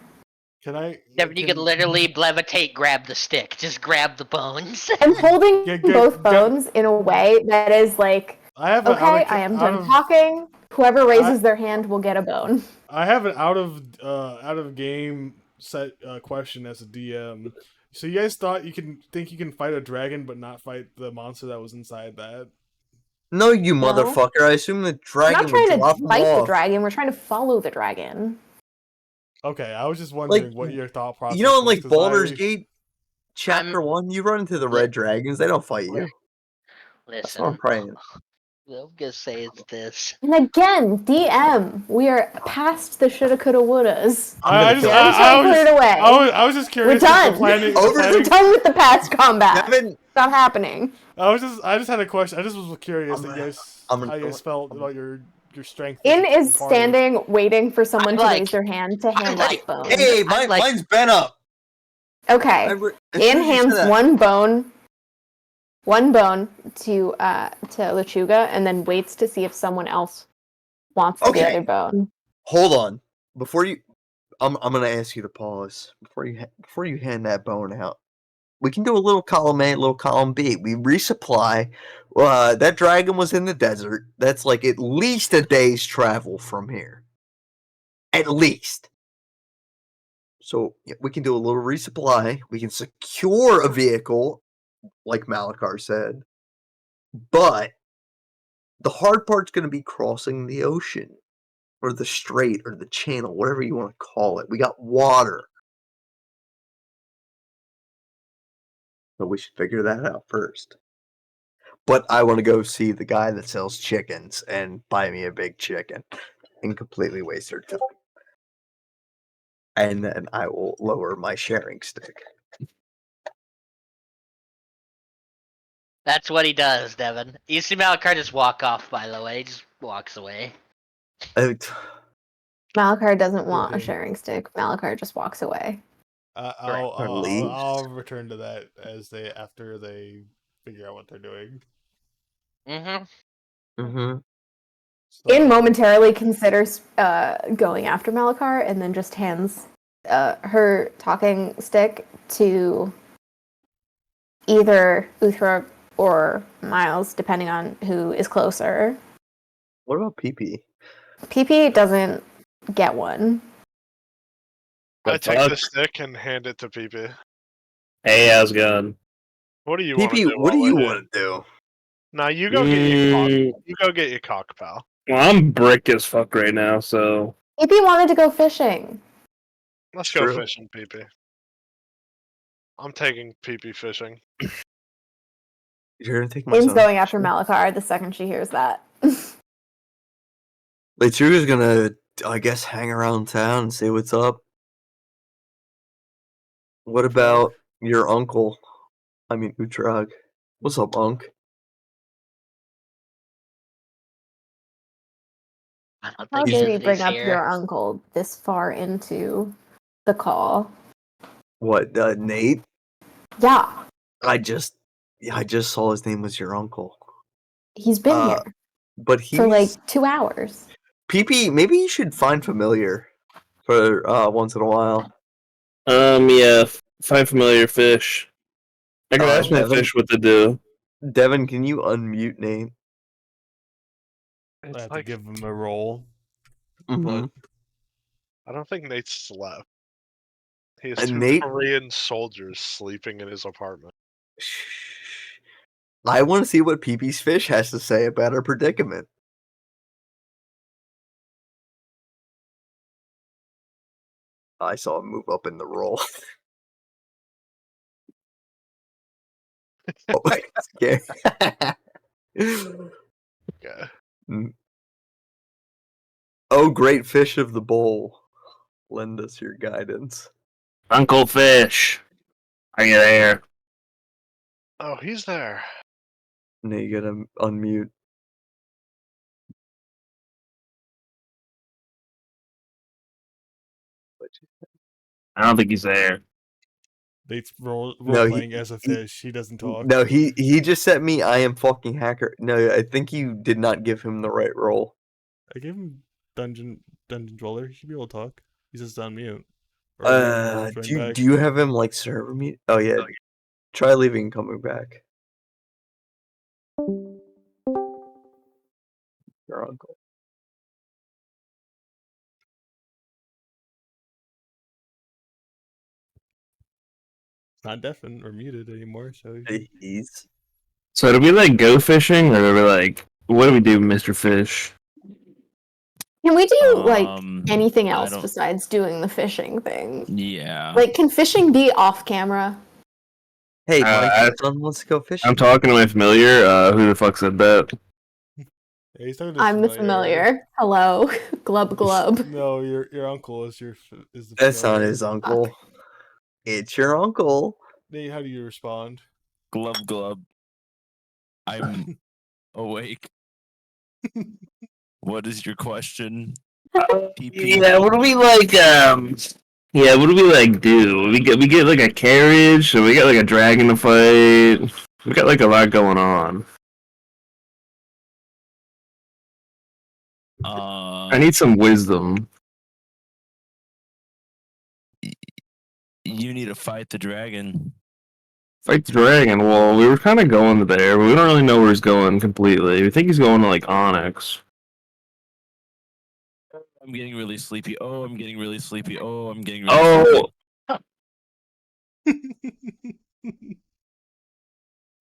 A: Can I?
E: Devin, you could literally levitate, grab the stick. Just grab the bones.
F: I'm holding both bones in a way that is like, I am done talking. Whoever raises their hand will get a bone.
A: I have an out of game set question as a DM. So you guys think you can fight a dragon but not fight the monster that was inside that?
H: No, you motherfucker! I assume the dragon.
F: We're not trying to fight the dragon. We're trying to follow the dragon.
A: Okay, I was just wondering what your thought process.
H: You know, in like Baldur's Gate, Chapter 1, you run into the red dragons. They don't fight you.
E: Listen,
H: that's what I'm praying.
E: I'm gonna say it's this.
F: And again, DM, we are past the shoulda, coulda, wouldas.
A: I was just curious.
F: We're done. We're done with the past combat. It's not happening.
A: I just had a question. I just was curious how you guys felt about your strength.
F: In is standing, waiting for someone to raise their hand to hand out bone.
H: Hey, mine's been up.
F: Okay. In hands one bone to Lechuga, and then waits to see if someone else wants the other bone.
H: Hold on, before you, I'm gonna ask you to pause before you hand that bone out. We can do a little column A, a little column B. We resupply. That dragon was in the desert. That's like at least a day's travel from here. At least. So we can do a little resupply. We can secure a vehicle, like Malakar said. But the hard part's going to be crossing the ocean, or the strait, or the channel, whatever you want to call it. We got water. So we should figure that out first. But I want to go see the guy that sells chickens and buy me a big chicken and completely waste their time. And then I will lower my sharing stick.
E: That's what he does, Devin. You see Malakar just walk off, by the way. He just walks away.
F: Malakar doesn't want a sharing stick. Malakar just walks away.
A: I'll return to that after they figure out what they're doing.
F: In momentarily considers going after Malakar and then just hands her talking stick to either Uhrtraag or Miles, depending on who is closer.
H: What about PP?
F: PP doesn't get one.
C: I take the stick and hand it to PP.
D: Hey, how's it going?
C: What do you want to do?
H: PP, what do you want to do?
C: Nah, you go get your cock. You go get your cock, pal.
D: Well, I'm brick as fuck right now, so.
F: PP wanted to go fishing.
C: Let's go fishing, PP. I'm taking PP fishing.
H: You're gonna take my
F: Lynn's going after Malakar the second she hears that.
H: Lechuga's gonna, I guess, hang around town and see what's up. What about your uncle? I mean, Uhrtraag. What's up, Unc?
F: How dare you bring up your uncle this far into the call?
H: What, Nate?
F: Yeah,
H: I just saw his name was your uncle.
F: he's been here
H: But he's
F: for like 2 hours.
H: PP. Maybe you should find familiar for once in a while.
D: Yeah, find familiar fish. I could ask my
H: Devin?
D: fish what to do.
H: Devin, can you unmute Nate?
A: I
C: It's
A: have
C: like,
A: to give him a roll.
H: Mm-hmm.
A: But
C: I don't think Nate slept. He has
H: And
C: 2
H: Nate-
C: Korean soldiers sleeping in his apartment.
H: I want to see what PP's fish has to say about our predicament. I saw him move up in the roll. Oh, okay.
C: Yeah.
H: Oh, great fish of the bowl. Lend us your guidance.
D: Uncle Fish, are you there?
C: Oh, he's there.
H: Now you gotta unmute.
D: I don't think he's there.
A: Nate's role
H: No,
A: playing as a fish. He doesn't talk.
H: No, he just sent me I am fucking hacker. No, I think you did not give him the right role.
A: I gave him dungeon dweller. He should be able to talk. He's just on mute. Or join back.
H: Do you have him like server mute? Oh yeah. Try leaving and coming back. Your uncle.
A: It's not deafened or muted anymore, so
H: He's
D: So do we like go fishing, or do we like what do we do, Mr. Fish?
F: Can we do like anything
I: I
F: else
I: don't-
F: besides doing the fishing thing?
I: Yeah.
F: Like, can fishing be off camera?
H: Hey, my son wants to go fishing.
D: I'm talking to my familiar. Who the fuck said that?
A: Yeah, he's talking to
F: I'm the familiar. Hello, glub glub.
A: No, your uncle is the.
H: That's not
A: familiar.
H: his uncle. It's your uncle.
A: Nate, how do you respond?
I: Glub glub. I'm awake. What is your question?
D: Yeah, what do we like? Yeah, what do we like do? We get like a carriage, so we got like a dragon to fight. We got like a lot going on. I need some wisdom.
I: You need to fight the dragon.
D: Fight the dragon. Well, we were kind of going there, but we don't really know where he's going completely. We think he's going to like Onyx.
I: I'm getting really sleepy. Oh, I'm getting really sleepy. Oh, I'm getting really sleepy.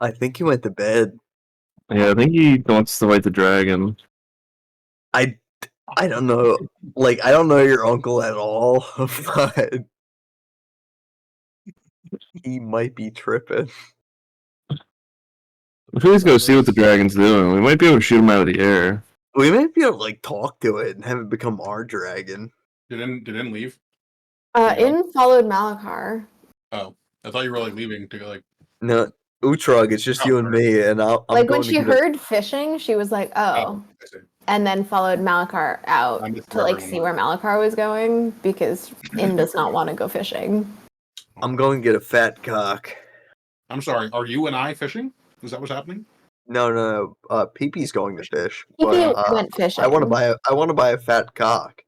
H: I think he went to bed.
D: Yeah, I think he wants to fight the dragon.
H: I don't know. Like, I don't know your uncle at all, but he might be tripping.
D: We should just go see what the dragon's doing. We might be able to shoot him out of the air.
H: We might be able to like talk to it and have it become our dragon.
B: Did it leave?
F: In followed Malakar.
B: Oh, I thought you were like leaving to go like.
H: No, Uhrtraag, it's just you and me, and I'm
F: Like
H: going
F: when
H: to
F: she
H: get
F: heard fishing, she was like, "Oh,"
B: I see.
F: and then followed Malakar out
B: I'm just
F: to like
B: remembering
F: see where Malakar was going because In does not want to go fishing.
H: I'm going to get a fat cock.
B: I'm sorry. Are you and I fishing? Is that what's happening?
H: No. PP going to fish.
F: PP
H: but,
F: went fishing.
H: I want to buy a fat cock.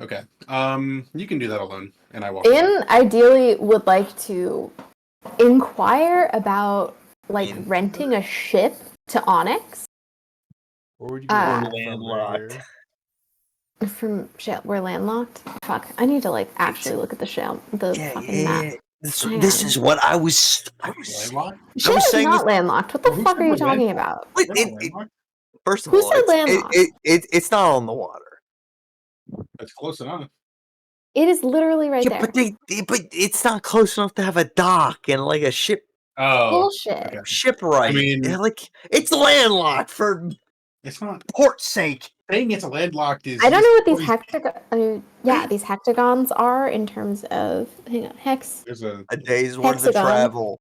B: Okay. You can do that alone, and I walk.
F: In ideally would like to inquire about like renting a ship to Onyx.
A: Or would you be
H: landlocked?
F: From shit, we're landlocked. Fuck, I need to like actually look at the shell. The fucking map.
H: This is what I was
B: landlocked.
F: Shit is
H: saying
F: not
H: this-
F: landlocked. What the
B: Who
F: fuck
B: said
F: are you
B: we're
F: talking
B: landlocked?
F: about?
H: Wait, first of
F: Who
H: all,
F: said landlocked?
H: it's not on the water.
B: That's close enough.
F: It is literally right there.
H: But it's not close enough to have a dock and like a ship
B: Oh,
F: Bullshit.
B: okay.
H: shipwright.
B: I mean-
H: like it's landlocked for
B: It's not.
H: port's sake.
B: Saying it's a landlocked is.
F: I don't know what these
B: hectagons.
F: these hectagons are in terms of hang on, hex
B: There's a.
H: A day's worth of
F: Hexagon.
H: travel.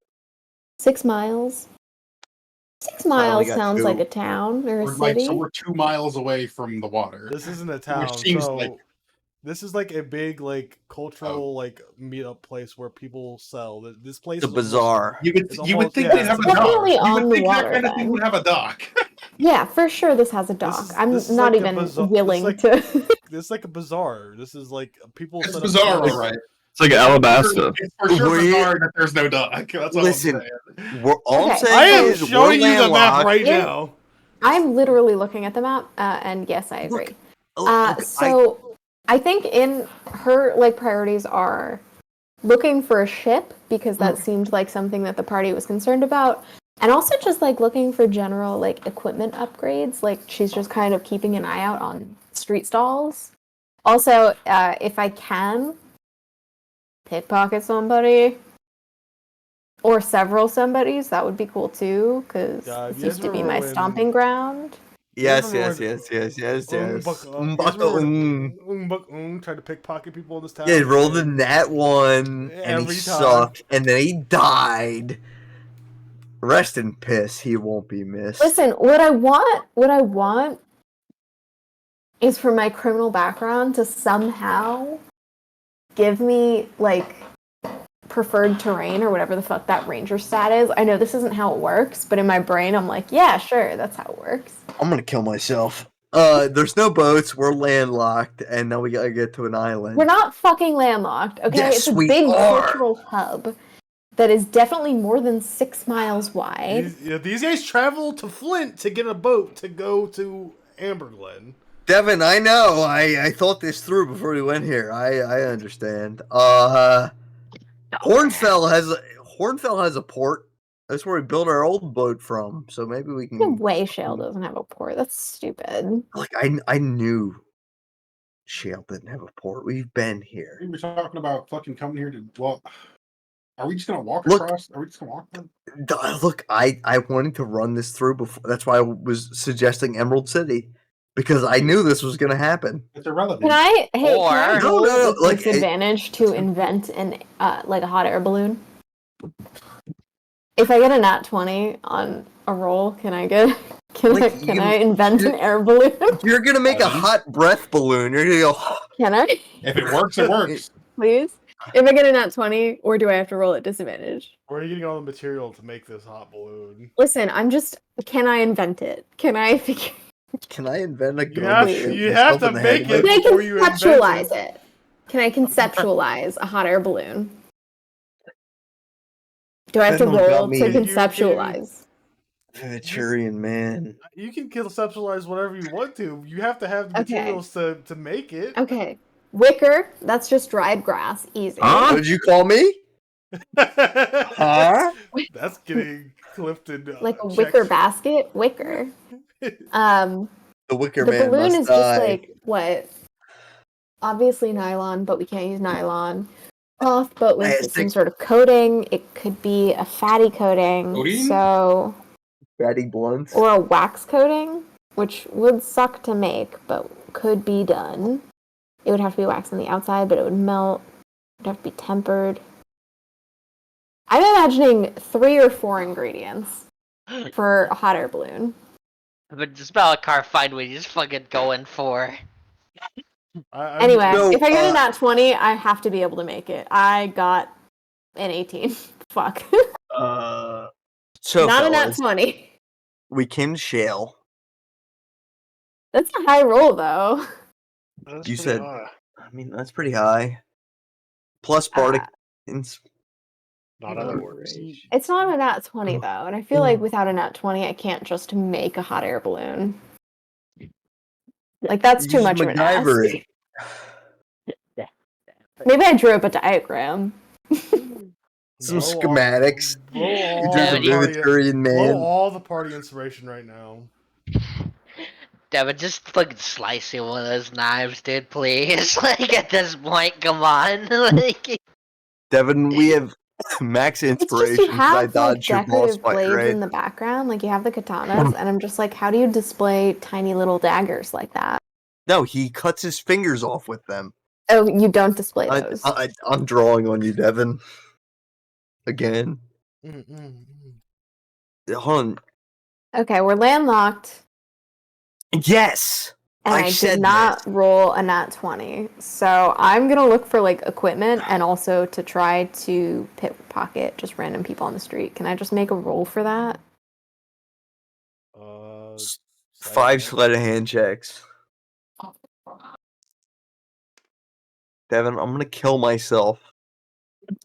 F: 6 miles. 6
H: only
F: miles
H: got
F: sounds
H: 2.
F: like a town or a
B: We're
F: city.
B: we're 2 miles away from the water.
A: This isn't a town,
B: seems
A: so
B: like-
A: This is like a big like cultural like meetup place where people sell. This place
H: It's a
A: is almost-
H: bazaar.
B: You would
A: It's
B: think
A: almost-
B: they'd
A: yeah,
B: have a
A: it's
B: dock.
F: definitely
B: You
F: on
B: would
F: the
B: think
F: water,
B: that kind of thing
F: then.
B: would have a dock.
F: Yeah, for sure this has a dock.
A: This
F: I'm
A: is
F: not
A: like a
F: even
A: bazaar-
F: willing
A: this
F: to.
A: This is like a bazaar. This is like people
B: It's
A: set up
B: bizarre,
A: tents.
B: all right.
D: It's like Alabasta.
B: It's for sure
H: We-
B: bizarre that there's no dock. That's all
H: Listen,
B: I'm saying.
H: all I'm
F: Okay,
H: saying
A: I am
H: is
A: showing
H: we're
A: you the map
H: landlocked.
A: right
F: Yeah.
A: now.
F: I'm literally looking at the map, and yes, I agree.
H: Look, okay,
F: So I think in her like priorities are looking for a ship because that seemed like something that the party was concerned about, and also just like looking for general like equipment upgrades. Like she's just kind of keeping an eye out on street stalls. Also, if I can pickpocket somebody or several somebodies, that would be cool too, because
A: Yeah,
F: this
A: you
F: used
A: guys
F: to be
A: remember
F: my
A: when-
F: stomping ground.
H: yes,
A: remember
H: yes,
A: when-
H: yes, yes, yes, yes.
A: Tried to pickpocket people in this town.
H: Yeah, he rolled a nat 1, and
A: Every
H: he
A: time.
H: sucked, and then he died. Rest in piss. He won't be missed.
F: Listen, what I want is for my criminal background to somehow give me like preferred terrain or whatever the fuck that ranger stat is. I know this isn't how it works, but in my brain I'm like, yeah, sure, that's how it works.
H: I'm gonna kill myself. There's no boats. We're landlocked, and now we gotta get to an island.
F: We're not fucking landlocked, okay?
H: Yes,
F: it's a
H: we
F: big
H: are.
F: cultural hub that is definitely more than 6 miles wide.
A: These guys travel to Flint to get a boat to go to Amberglen.
H: Devin, I know. I thought this through before we went here. I understand. Hornfell has a port. That's where we built our old boat from. So maybe we
F: No
H: can.
F: way Shale doesn't have a port. That's stupid.
H: Like I knew Shale didn't have a port. We've been here.
B: We were talking about fucking coming here to. Well, are we just gonna walk
H: Look-
B: across? Are we just gonna walk them?
H: Look, I wanted to run this through before. That's why I was suggesting Emerald City because I knew this was going to happen.
B: It's irrelevant.
F: Can I
E: Or-
F: roll
H: No,
F: with
H: like,
F: disadvantage to invent an like a hot air balloon? If I get a nat 20 on a roll, can I get
H: Like,
F: I invent an air balloon?
H: You're gonna make a hot breath balloon. You're gonna go.
F: Can I?
B: If it works, it works.
F: Please? If I get a nat 20, or do I have to roll at disadvantage?
A: Where are you getting all the material to make this hot balloon?
F: Listen, can I invent it? Can I figure
H: Can I invent a
A: You
H: gun?
A: have,
H: to shoot
A: you have
H: myself
A: to
H: in the
A: make
H: head
A: it
H: with?
F: Can I
A: before you invent
F: conceptualize
A: it.
F: it? Can I conceptualize a hot air balloon? Do I have to
H: Depends on
F: roll
H: me.
F: to
H: You can-
F: conceptualize?
H: Vegetarian man.
A: You can conceptualize whatever you want to. You have to have the
F: Okay.
A: materials to make it.
F: Okay. Wicker, that's just dried grass. Easy.
H: What did you call me? Huh?
A: That's getting Clifton.
F: Like a
A: checked.
F: wicker basket? Wicker.
H: The Wicker
F: The
H: Man
F: balloon
H: must
F: is
H: die.
F: just like, what? Obviously nylon, but we can't use nylon. Cloth, but with some
H: Plastic.
F: sort of coating. It could be a fatty coating.
B: Coating?
F: So,
H: Fatty blunts.
F: or a wax coating, which would suck to make, but could be done. It would have to be wax on the outside, but it would melt. It would have to be tempered. I'm imagining 3 or 4 ingredients for a hot air balloon.
E: But does Malakar find what he's fucking going for?
F: Anyway,
H: No,
F: if I get a nat 20, I have to be able to make it. I got an 18. Fuck.
H: So
F: Not a nat
H: fellas,
F: 20.
H: we came to Shale.
F: That's a high roll, though.
C: That's
H: You
C: pretty
H: said-
C: high.
H: I mean, that's pretty high. Plus Bardic.
C: Not other words.
F: It's not a nat 20, though, and I feel like without a nat 20, I can't just make a hot air balloon. Like, that's too
H: Use
F: much of an ask.
H: MacGyver it.
F: Maybe I drew up a diagram.
H: Some schematics.
A: Blow all,
H: You're just a
E: Yeah,
A: the party,
H: vegetarian
A: blow
H: man.
A: all the party inspiration right now.
E: Devin, just fucking slice you one of those knives, dude, please. Like, at this point, come on. Like,
H: Devin, we have max
F: It's just
H: inspiration
F: you
H: 'cause I
F: have, like,
H: dodged your boss
F: decorative
H: fight,
F: blades
H: right?
F: in the background. Like, you have the katanas, and I'm just like, how do you display tiny little daggers like that?
H: No, he cuts his fingers off with them.
F: Oh, you don't display those.
H: I'm drawing on you, Devin. Again. Hold on.
F: Okay, we're landlocked.
H: Yes!
F: and I did not roll a nat 20. So I'm gonna look for like equipment and also to try to pickpocket just random people on the street. Can I just make a roll for that?
H: 5 sleight of hand checks. Devin, I'm gonna kill myself.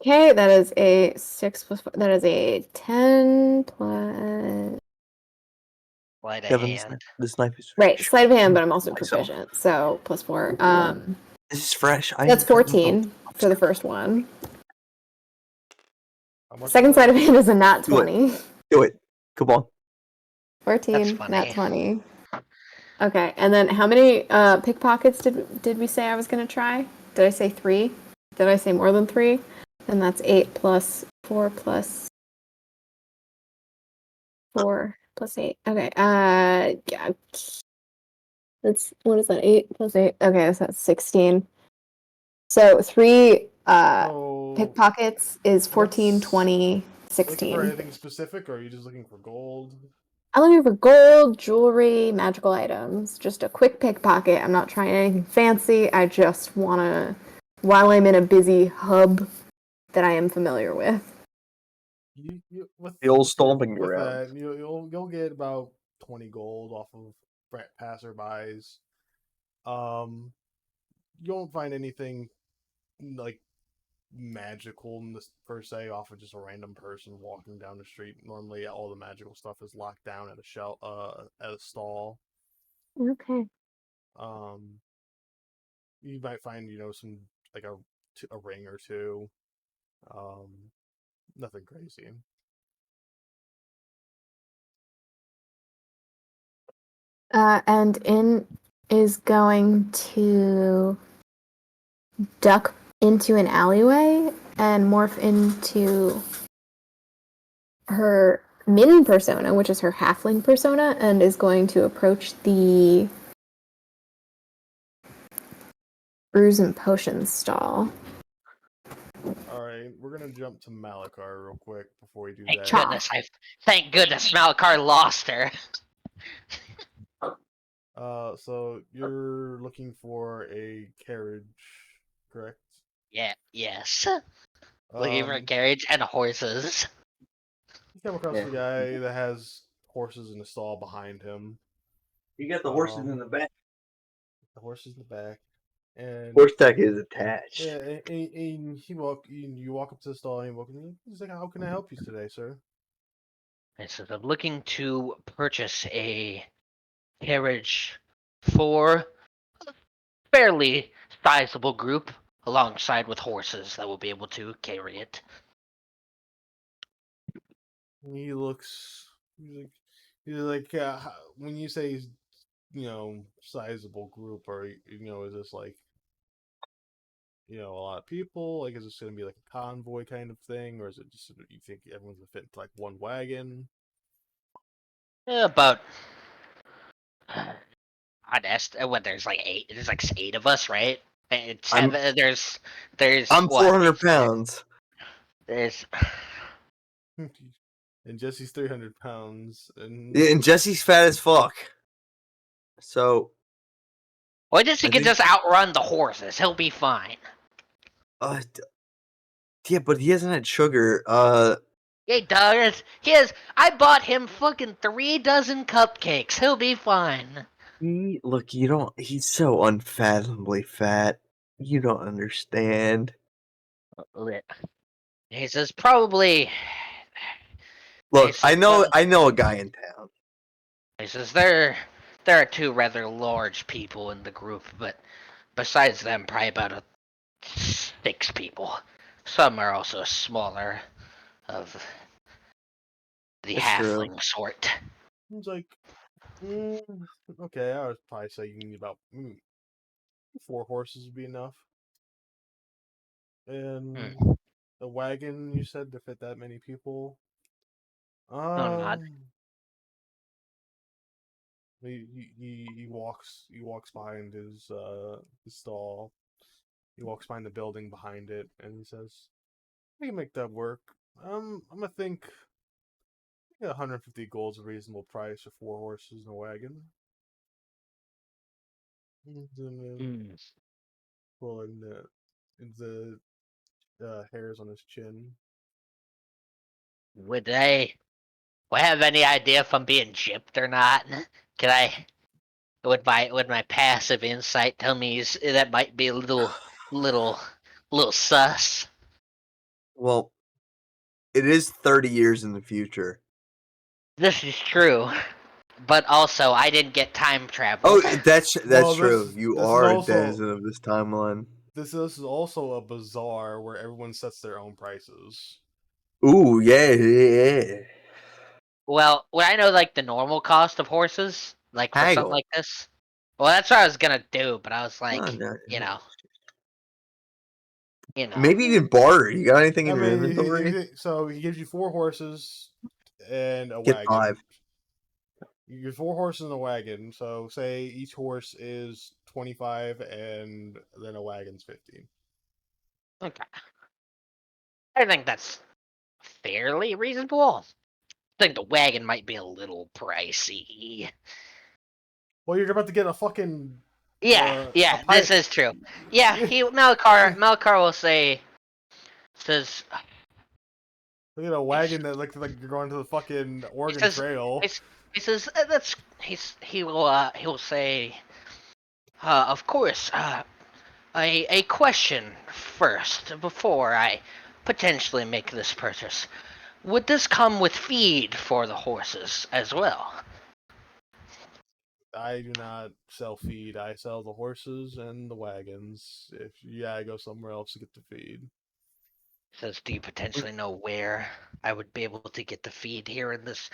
F: Okay, that is a 6 plus 4, that is a 10 plus.
E: Sleight of
H: Devin,
E: hand.
H: this knife is
F: Right,
H: fresh.
F: sleight of hand, but I'm also
H: Myself.
F: proficient, so plus 4.
H: This is fresh.
F: That's 14 for the first one.
A: How much
F: Second
A: is
F: sleight
A: that?
F: of hand is a nat 20.
H: Do it. Come on.
F: 14,
E: funny.
F: nat 20. Okay, and then how many pickpockets did we say I was going to try? Did I say 3? Did I say more than 3? Then that's 8 plus 4 plus 4 plus 8. Okay, yeah. That's, what is that, 8 plus 8? Okay, so that's 16. So 3
A: So,
F: pickpockets is 14,
A: what's-
F: 20,
A: looking for
F: 16.
A: anything specific, or are you just looking for gold?
F: I'm looking for gold, jewelry, magical items. Just a quick pickpocket. I'm not trying anything fancy. I just want to, while I'm in a busy hub that I am familiar with.
A: With
H: The old stomping
A: with
H: ground.
A: that, you'll get about 20 gold off of passerbys. You won't find anything like magical in this per se off of just a random person walking down the street. Normally, all the magical stuff is locked down at at a stall.
F: Okay.
A: You might find some like a ring or two. Nothing crazy.
F: And In is going to duck into an alleyway and morph into her Min persona, which is her halfling persona, and is going to approach the brews and potions stall.
A: All right, we're gonna jump to Malakar real quick before we do
E: Thank
A: that.
E: goodness thank goodness Malakar lost her.
A: So you're looking for a carriage, correct?
E: Yeah, yes. Looking for a
A: Um,
E: carriage and horses.
A: you come across the guy that has horses in the stall behind him.
H: You got the horses in the back.
A: The horses in the back, and
H: Horse deck is attached.
A: yeah, and you walk up to the stall and you walk in. He's like, "How can I help you today, sir?"
E: I said, I'm looking to purchase a carriage for a fairly sizable group alongside with horses that will be able to carry it.
A: He looks. He's like when you say sizable group, or is this like a lot of people? Like, is this going to be like a convoy kind of thing, or is it just you think everyone's gonna fit into like one wagon?
E: About I'd estimate what there's like 8. There's like 8 of us, right? It's there's
H: I'm
E: what?
H: 400 pounds.
E: There's
A: And Jesse's 300 pounds, and
H: Yeah, and Jesse's fat as fuck. So.
E: well, just he can just outrun the horses. He'll be fine.
H: Yeah, but he hasn't had sugar.
E: He does. I bought him fucking 3 dozen cupcakes. He'll be fine.
H: Look, he's so unfathomably fat. You don't understand.
E: He says probably.
H: Look, I know a guy in town.
E: He says there are 2 rather large people in the group, but besides them, probably about 6 people. Some are also smaller, of the
H: That's
E: halfling
H: true.
E: sort.
A: he's like, okay, I would probably say you need about 4 horses would be enough. And the wagon, you said, to fit that many people.
E: not.
A: He walks behind his stall. He walks behind the building behind it, and he says, "I can make that work. I'm gonna think 150 gold's a reasonable price for 4 horses and a wagon."
E: Mm.
A: Pulling the hairs on his chin.
E: Would I have any idea if I'm being gypped or not? Can I? Would my passive insight tell me that might be a little sus?
H: Well, it is 30 years in the future.
E: This is true, but also I didn't get time travel.
H: Oh, that's
A: Well,
H: true. You
A: this is
H: are a
A: also-
H: denizen of this timeline.
A: This is also a bazaar where everyone sets their own prices.
H: Ooh, yeah.
E: Well, would I know like the normal cost of horses, like for something
H: Haggle.
E: like this? Well, that's what I was gonna do, but I was like,
H: Oh, no.
E: you know.
H: Maybe even barter. You got anything
A: I
H: in your
A: mean,
H: inventory?
A: so he gives you 4 horses and a
H: Get
A: wagon.
H: 5.
A: You get 4 horses and a wagon. So say each horse is 25, and then a wagon's 15.
E: Okay. I think that's fairly reasonable. I think the wagon might be a little pricey.
A: Well, you're about to get a fucking
E: Yeah,
A: a
E: this
A: pipe.
E: is true. Yeah, Malakar will says
A: Look at a wagon that looks like you're going to the fucking Oregon
E: says-
A: Trail.
E: he says he will say of course a question first before I potentially make this purchase. Would this come with feed for the horses as well?
A: I do not sell feed. I sell the horses and the wagons. I go somewhere else to get the feed.
E: Says, do you potentially know where I would be able to get the feed here in this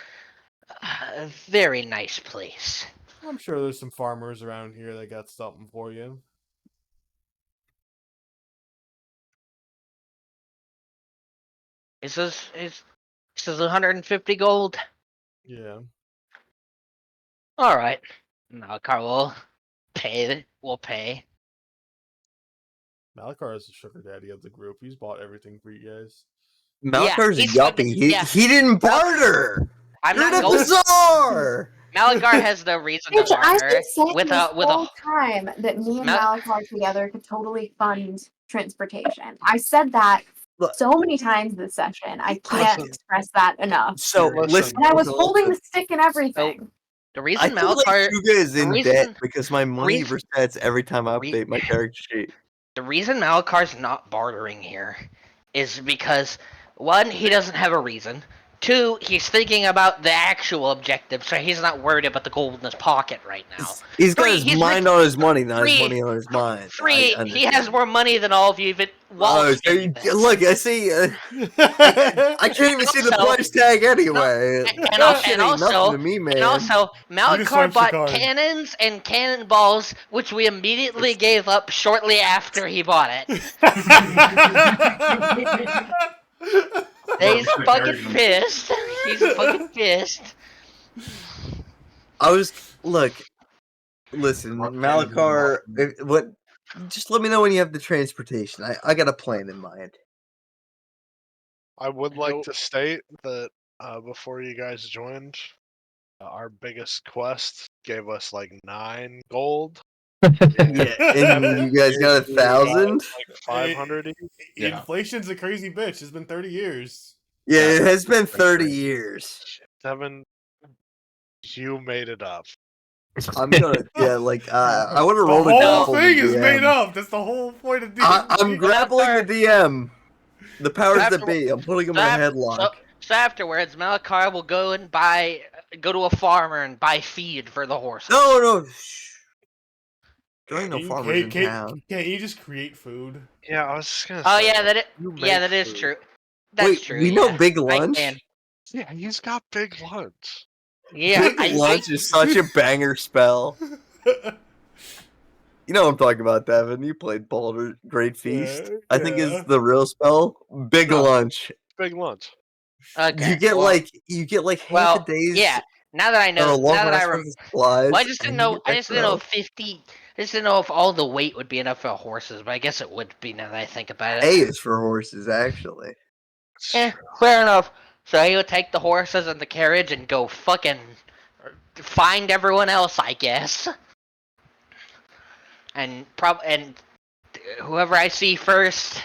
E: very nice place?
A: I'm sure there's some farmers around here that got something for you.
E: He says 150 gold.
A: Yeah.
E: All right. Malakar will pay. We'll pay.
A: Malakar is the sugar daddy of the group. He's bought everything for you guys.
H: Malakar's
E: he's
H: yupping.
E: fucking-
H: He didn't barter.
E: I'm
H: You're
E: not
H: in a
E: going.
H: bazaar.
E: Malakar has no reason to
F: Bitch, I've
E: barter
F: been saying
E: with
F: this
E: a
F: whole time that me and Malakar together could totally fund transportation. I said that
H: Look.
F: so many times this session. I can't
C: Listen.
F: express that enough.
H: So listen.
F: And I was holding the stick and everything.
E: The
H: I
E: reason
H: feel like
E: Malakar.
H: Lechuga is
E: the
H: in
E: reason-
H: debt because my money
E: reason-
H: resets every time I
E: re-
H: update my character sheet.
E: The reason Malakar's not bartering here is because, one, he doesn't have a reason. Two, he's thinking about the actual objective, so he's not worried about the gold in his pocket right now.
H: He's got
E: Three,
H: his
E: he's
H: mind
E: rich-
H: on his money, not his
E: three-
H: money on his mind.
E: Three,
H: I
E: he has
H: understand.
E: more money than all of you even while
H: Oh, so
E: spending this.
H: look, I see. I can't even see the
E: Also-
H: price tag anyway.
E: and
H: That shit ain't
E: also-
H: nothing to me, man.
E: And also, Malakar
A: swipes the
E: bought
A: card.
E: cannons and cannonballs, which we immediately gave up shortly after he bought it. He's fucking pissed. He's fucking pissed.
H: Listen, Malakar. What? Just let me know when you have the transportation. I got a plan in mind.
C: I would like to state that before you guys joined, our biggest quest gave us like 9 gold.
H: Yeah, and you guys got 1,000.
C: Like 500 each.
B: Yeah.
A: Inflation's a crazy bitch. It's been 30 years.
H: Yeah, it has been 30 years.
C: 7. You made it up.
H: I'm gonna, I want to
A: The
H: roll the
A: whole
H: grapple
A: thing
H: the
A: is
H: DM.
A: made up. That's the whole point of
H: I'm grappling the DM. The powers that
E: After-
H: be. I'm putting him in a headlock.
E: So afterwards, Malakar will go and go to a farmer and buy feed for the horses.
H: No. Shh. There ain't no farmers in
A: Can't
H: town.
A: you just create food?
C: Yeah, I was just gonna
E: Oh
C: say.
E: yeah,
C: you
E: that
C: make
E: is
C: food.
E: true. That's
H: Wait,
E: true.
H: we
E: yeah.
H: know Big
E: I
H: Lunch?
E: can.
C: Yeah, he's got big lunch.
E: Yeah,
H: Big Lunch is such a banger spell. You know what I'm talking about, Devin. You played Baldur Great Feast.
A: Yeah,
H: I think
A: yeah.
H: is the real spell. Big
C: No.
H: Lunch.
C: Big lunch.
E: Okay.
H: You get
E: well,
H: like half
E: well,
H: a day's
E: yeah. Now that I
H: on a
E: know,
H: long
E: now that I
H: rest
E: remember.
H: of supplies.
E: Well, I just didn't
H: and
E: know.
H: you
E: I
H: get
E: just didn't know
H: extra
E: if 50. I just didn't know if all the weight would be enough for horses, but I guess it would be now that I think about it.
H: A is for horses, actually.
C: It's
E: Yeah,
C: true.
E: fair enough. So he would take the horses and the carriage and go fucking find everyone else, I guess. and whoever I see first,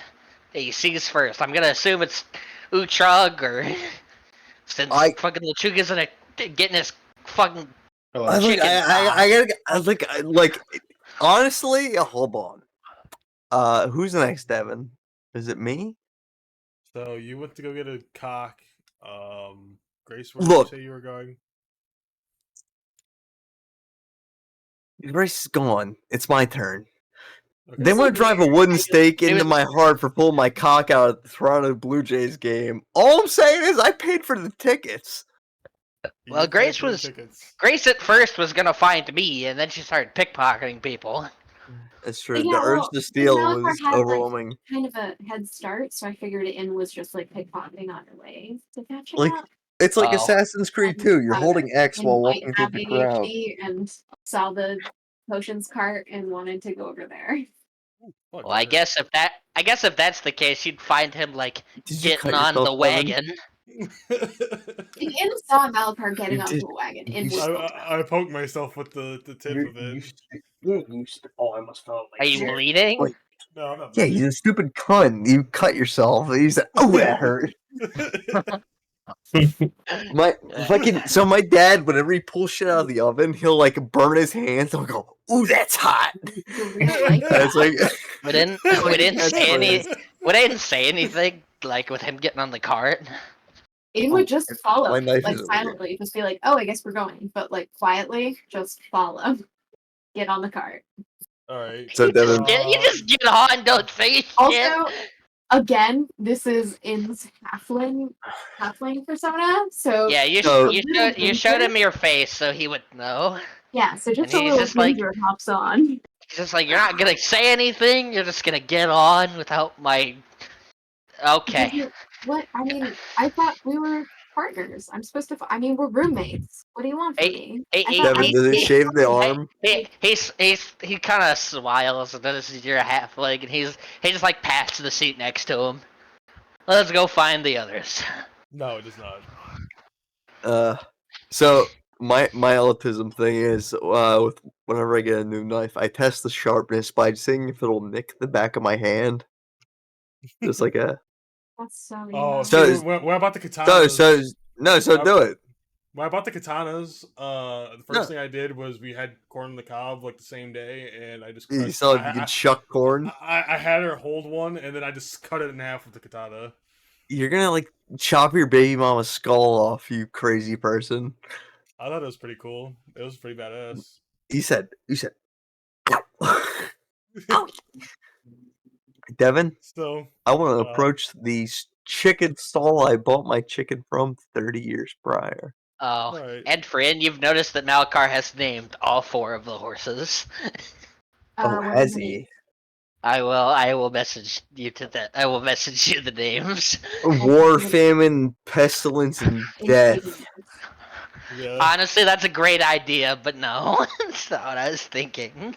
E: he sees first. I'm gonna assume it's Uhrtraag, or since fucking Lechuga's getting his fucking chicken.
H: Honestly, hold on. Who's next, Devin? Is it me?
A: So you went to go get a cock. Grace, where did
H: Look.
A: you say you were going?
H: Grace is gone. It's my turn.
A: Okay.
H: They want to drive a wooden stake into my heart for pulling my cock out at the Toronto Blue Jays game. All I'm saying is I paid for the tickets.
E: Well, Grace at first was gonna find me, and then she started pickpocketing people.
H: That's true. The urge to steal was overwhelming.
F: Kind of a head start, so I figured Inn was just like pickpocketing on her way to catch up.
H: It's like Assassin's Creed 2. You're holding X while walking through the crowd.
F: And saw the potions cart and wanted to go over there.
E: Well, I guess if that's the case, you'd find him like getting on the wagon.
F: Inn saw Malakar getting onto the wagon.
A: I poked myself with the tip of it.
G: Oh, I must fall.
E: Are you bleeding?
H: Wait.
A: No, I'm not
H: Yeah, he's a stupid cunt. You cut yourself. He's like, oh, that hurt. So my dad, whenever he pulls shit out of the oven, he'll like burn his hands and go, "Ooh, that's hot." That's like
E: we didn't say anything like with him getting on the cart.
F: Inn would just follow, like silently, just be like, "Oh, I guess we're going," but like quietly, just follow, get on the cart.
A: All right.
H: So
E: you just get on, don't say shit.
F: Also, again, this is Inn's halfling persona, so
E: yeah, you showed him your face, so he would know.
F: Yeah, so just a little ginger hops on.
E: He's just like, you're not gonna say anything. You're just gonna get on without my. Okay.
F: What? I mean, I thought we were partners. I'm supposed to. I mean, we're roommates. What do you want from me?
H: Devin, does it shave the arm?
E: He kind of smiles and notices you're a halfling, and he just like pats the seat next to him. Let's go find the others.
A: No, it does not.
H: So my autism thing is with whenever I get a new knife, I test the sharpness by seeing if it'll nick the back of my hand. Just like a.
F: That's so.
A: Oh,
H: so
A: what about the katanas?
H: Do it.
A: When I bought the katanas, the first thing I did was we had corn on the cob like the same day, and I just.
H: You saw if you could shuck corn.
A: I had her hold one, and then I just cut it in half with the katana.
H: You're gonna like chop your baby mama's skull off, you crazy person.
A: I thought it was pretty cool. It was pretty badass.
H: You said. Ow. Devin,
A: so
H: I want to approach the chicken stall I bought my chicken from 30 years prior.
E: Oh, right. And friend, you've noticed that Malakar has named all 4 of the horses.
H: Has he?
E: I will message you I will message you the names.
H: War, famine, pestilence, and death.
E: Yeah. Honestly, that's a great idea, but no. That's not what I was thinking.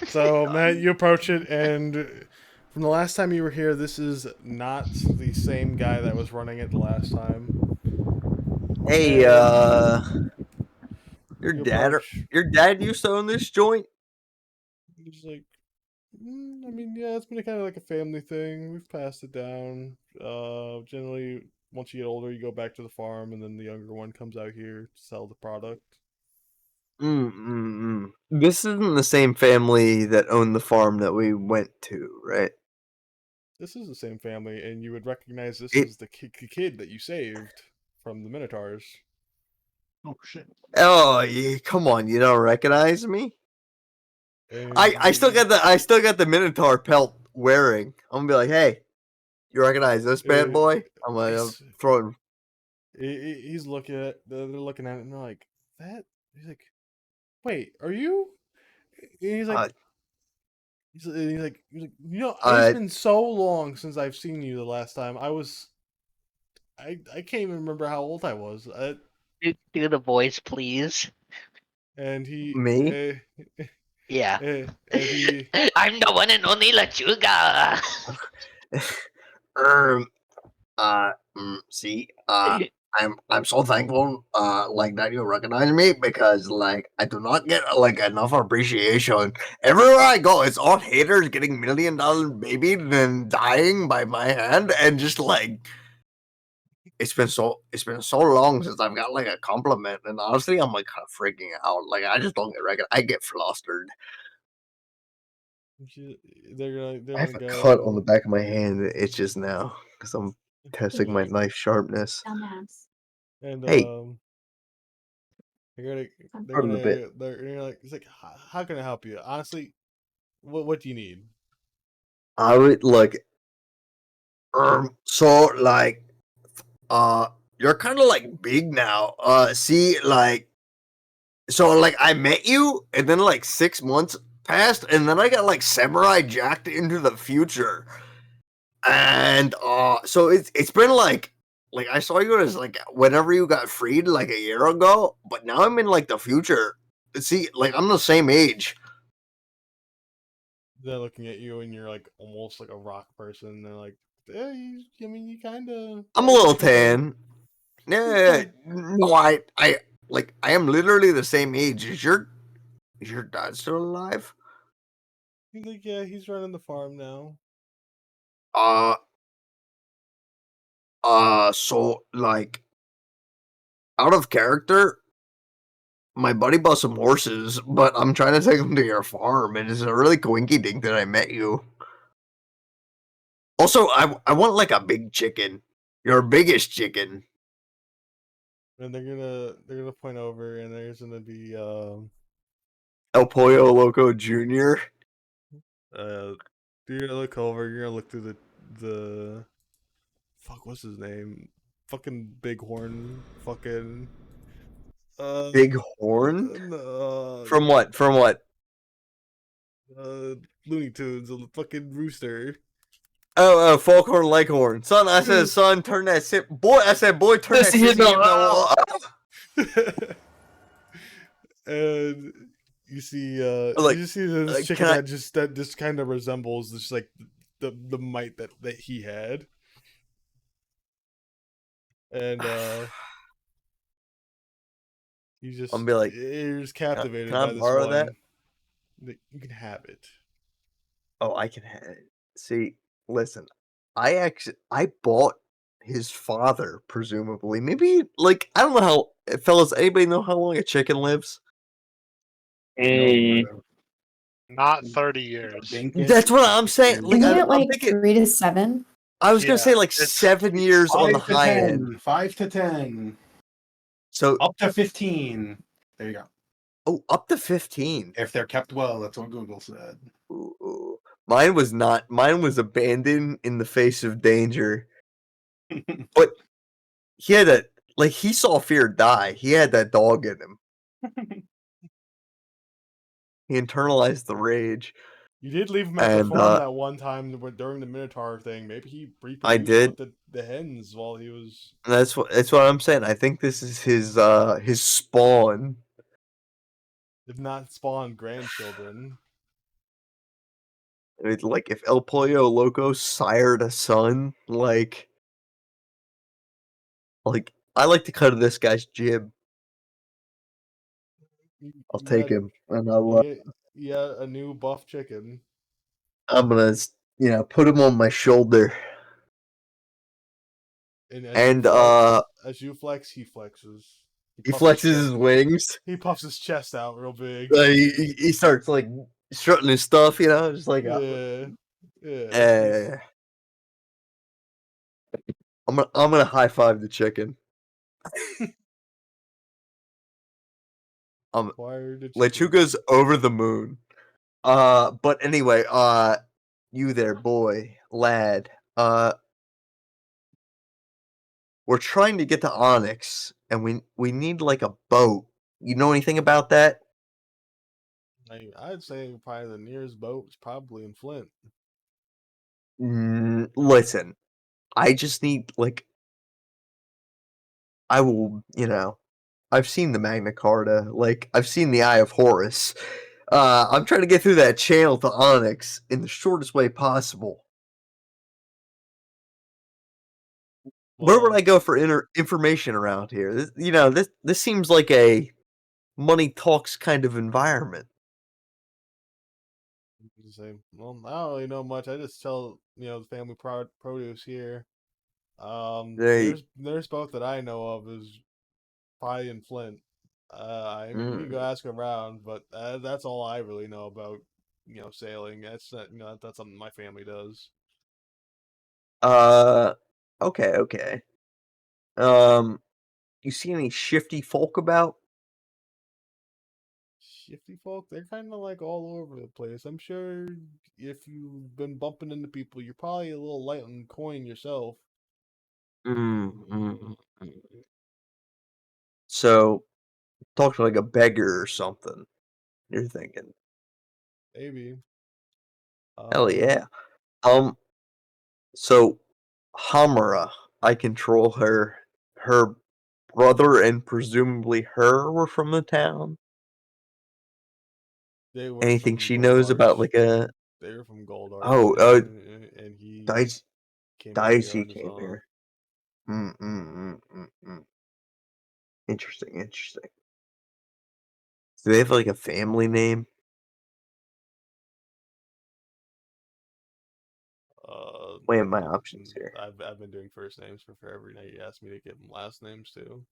A: So, Matt, you approach it, and from the last time you were here, this is not the same guy that was running it the last time.
H: Hey, your dad used to own this joint?
A: He's like, I mean, yeah, it's been kind of like a family thing. We've passed it down. Generally, once you get older, you go back to the farm, and then the younger one comes out here to sell the product.
H: This isn't the same family that owned the farm that we went to, right?
A: This is the same family, and you would recognize this as the kid that you saved from the Minotaurs.
G: Oh shit!
H: Oh, yeah, come on! You don't recognize me? I still got the Minotaur pelt wearing. I'm gonna be like, hey, you recognize this bad boy? I'm throwing.
A: He's looking at. They're looking at it, and they're like, that. He's like, wait, are you? And he's like. He's like, you know, it's been so long since I've seen you the last time. I can't even remember how old I was.
E: Do the voice, please.
A: And he...
H: Me?
E: Yeah.
A: And he...
E: I'm the one and only Lechuga.
H: See, I'm so thankful, like that you recognize me because like I do not get like enough appreciation. Everywhere I go, it's all haters getting $1 million babied and dying by my hand, and just like it's been so long since I've got like a compliment, and honestly, I'm like kind of freaking out. Like I just don't get recognized. I get flustered.
A: They're
H: I have
A: gonna
H: a cut on the
A: go.
H: back of my hand that itches now because I'm testing my knife sharpness.
F: Dumbass.
A: And
H: Hey,
A: they're
H: pardon the bit.
A: gonna like, it's like, how can I help you? Honestly, what do you need?
H: I would like so like you're kind of like big now. See, like so like I met you, and then like 6 months passed, and then I got like samurai jacked into the future, and so it's been like I saw you as like whenever you got freed like a year ago, but now I'm in like the future. See, like I'm the same age.
A: They're looking at you, and you're like almost like a rock person. They're like, yeah, I mean, you kind of.
H: I'm a little tan. Yeah, no, I like I am literally the same age. Is your dad still alive?
A: He's like, yeah, he's running the farm now.
H: Uh, so like out of character, my buddy bought some horses, but I'm trying to take them to your farm, and it's a really coinky dink that I met you. Also, I want like a big chicken, your biggest chicken.
A: And they're gonna point over, and there's gonna be
H: El Pollo Loco Jr.
A: you're gonna look over. You're gonna look through the fuck. What's his name? Fucking Bighorn. Fucking
H: Big horn? From what? From what?
A: Looney Tunes, a fucking rooster.
H: Oh, Foghorn Leghorn. Son, I said, son, turn that sip. Boy, I said, boy, turn that sissy
A: And you see,
H: Like,
A: you just see this
H: like,
A: chicken
H: can I-
A: that just kind of resembles this like the might that he had. And you just
H: I'm be like,
A: you're just captivated
H: can I
A: by this
H: borrow
A: one.
H: that?
A: You can have it.
H: Oh, I can have it. See, listen, I bought his father, presumably. Maybe, like, I don't know how, fellas, anybody know how long a chicken lives?
C: Not 30 years.
H: That's what I'm saying. Like,
F: Isn't it
H: I'm
F: like
H: thinking,
F: 3 to 7?
H: I was gonna
C: Yeah,
H: say like
C: it's
H: 7 years on the
B: 5 to
H: high
B: 10.
H: end.
B: 5 to 10.
H: So,
B: Up to 15. There you go.
H: oh, up to 15.
B: If they're kept well, that's what Google said.
H: Ooh. Mine was not. Mine was abandoned in the face of danger. But he had a like he saw fear die. He had that dog in him. He internalized the rage.
A: You did leave him at the
H: And
A: farm that one time during the Minotaur thing. Maybe he reproduced
H: did.
A: with the hens while he was.
H: That's what I'm saying. I think this is his spawn.
A: If not spawned grandchildren.
H: It's like if El Pollo Loco sired a son, like I like to cut this guy's jib. I'll take him, and
A: Yeah, a new buff chicken.
H: I'm gonna put him on my shoulder.
A: And
H: And
A: as you flex, he flexes.
H: he flexes his wings.
A: He puffs his chest out real big.
H: He starts like strutting his stuff, just like
A: Yeah.
H: I'm gonna high five the chicken. Lechuga's over the moon. But anyway, you there, boy, lad. We're trying to get to Onyx, and we need like a boat. You know anything about that?
A: I'd say probably the nearest boat is probably in Flint.
H: Listen, I just need like I will, I've seen the Magna Carta, like I've seen the Eye of Horus. I'm trying to get through that channel to Onyx in the shortest way possible. Where would
A: Well,
H: I go for information around here? This seems like a money talks kind of environment.
A: well, I don't really know much. I just tell the family produce here.
H: They,
A: There's both that I know of is Pie and Flint. I mean, you can go
H: mm,
A: ask around, but that's all I really know about sailing. That's not, that's something my family does.
H: uh, okay. You see any shifty folk about?
A: Shifty folk, they're kind of like all over the place. I'm sure if you've been bumping into people, you're probably a little light on coin yourself.
H: Mm. So, talk to like a beggar or something. You're thinking,
A: Maybe.
H: hell yeah. So Hamara, I control her. Her brother and presumably her were from the town.
A: They were
H: Anything
A: from
H: she knows about
A: Goldarch.
H: like a
A: They were from Goldarch,
H: oh
A: and he
H: Dice
A: came over here
H: Dicey
A: on his
H: came
A: own.
H: here. Mm. Interesting. Do they have like a family name? Weighing my options here.
A: I've been doing first names for forever. Now you asked me to give them last names too.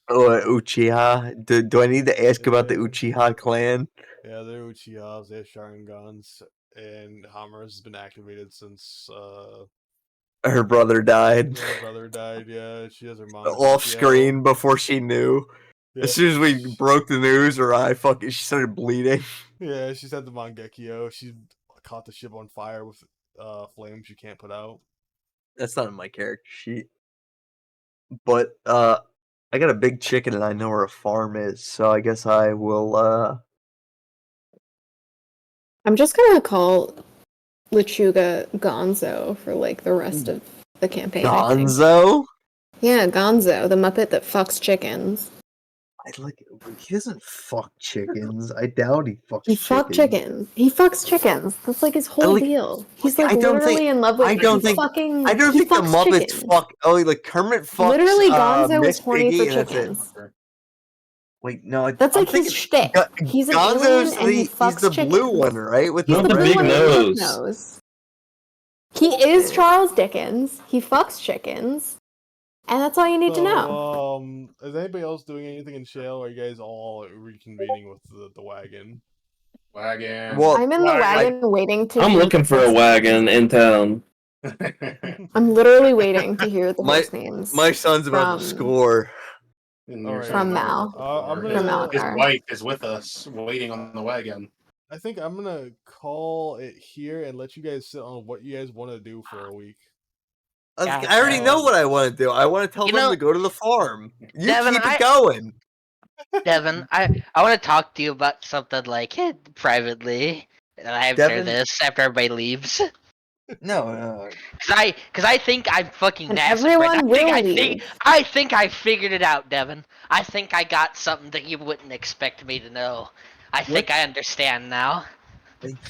H: Oh, Uchiha. Do I need to ask about the
A: Yeah.
H: Uchiha clan?
A: Yeah, they're Uchihas. They have Sharingans, and Hammer's been activated since
H: Her brother died.
A: her brother died. Yeah, she has her
H: Off
A: Mangekyo.
H: screen before she knew.
A: Yeah.
H: As soon as we broke the news, her eye she started bleeding.
A: Yeah, she's had the Mangekyo. She caught the ship on fire with flames you can't put out.
H: That's not in my character sheet. But I got a big chicken and I know where a farm is, so I guess I will
F: I'm just gonna call Lechuga Gonzo for like the rest of the campaign. I think.
H: Gonzo?
F: Yeah, Gonzo, the Muppet that fucks chickens.
H: He doesn't fuck chickens. I doubt he fucks
F: He
H: chickens.
F: fucks chickens. He fucks chickens. That's like his whole deal. He's like literally in love with.
H: I don't think the Muppets
F: chickens.
H: fuck. Oh, like Kermit fucks.
F: Literally, Gonzo
H: Miss
F: is horny
H: Piggy,
F: for
H: and
F: chickens.
H: Wait, no,
F: That's like his shtick. He's an
H: Gonzo's
F: alien and he fucks
H: he's the
F: chickens.
H: blue one, right? With
F: He's
H: the
F: the blue
H: red
F: one with the
H: nose.
F: hook nose. He is Charles Dickens. He fucks chickens. And that's all you need to know.
A: Is anybody else doing anything in Shale? Or are you guys all reconvening with the wagon?
B: Wagon.
H: Well,
F: I'm in the wagon waiting to.
D: I'm looking for a wagon in town.
F: I'm literally waiting to hear the first names.
H: My son's about to score.
F: From Mal.
B: His
F: Malakar.
B: wife is with us, waiting on the wagon.
A: I think I'm gonna call it here and let you guys sit on what you guys want to do for a week.
H: I already know what I want to do. I want to tell them to go to the farm. You
E: Devin,
H: keep it going.
E: Devin, I want to talk to you about something like privately. After this, after everybody leaves.
H: No.
E: Cause I think I'm fucking
F: And
E: nasty.
F: everyone will leave.
E: I think I figured it out, Devin. I think I got something that you wouldn't expect me to know. I think I understand now.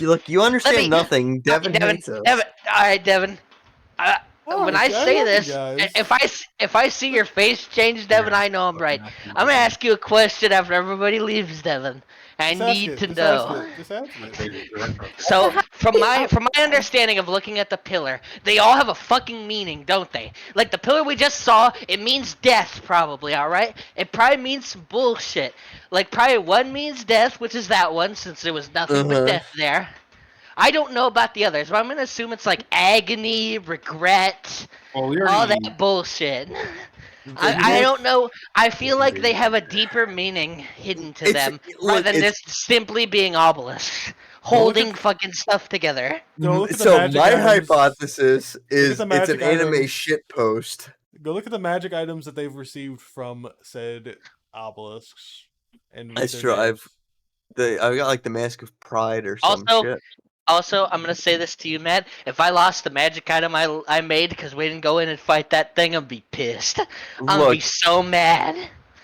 H: Look, you understand nothing. Devin hates us.
E: Devin, all right, Devin. When I say
A: love you
E: this,
A: guys.
E: if I see your face change, Devin, I know I'm right. I'm gonna ask you a question after everybody leaves, Devin. I need to know.
A: Just ask it.
E: So, from my understanding of looking at the pillar, they all have a fucking meaning, don't they? Like the pillar we just saw, it means death, probably. All right, it probably means some bullshit. Like probably one means death, which is that one, since there was nothing but death there. I don't know about the others, but I'm gonna assume it's like agony, regret, all that bullshit. I don't know. I feel like they have a deeper meaning hidden to them, rather than just simply being obelisks, holding fucking stuff together.
H: So my hypothesis is it's an anime shit post.
A: Go look at the magic items that they've received from said obelisks. And
H: That's true. I've got like the Mask of Pride or some shit.
E: Also, I'm gonna say this to you, Matt. If I lost the magic item I made because we didn't go in and fight that thing, I'd be pissed. I'm gonna be so mad.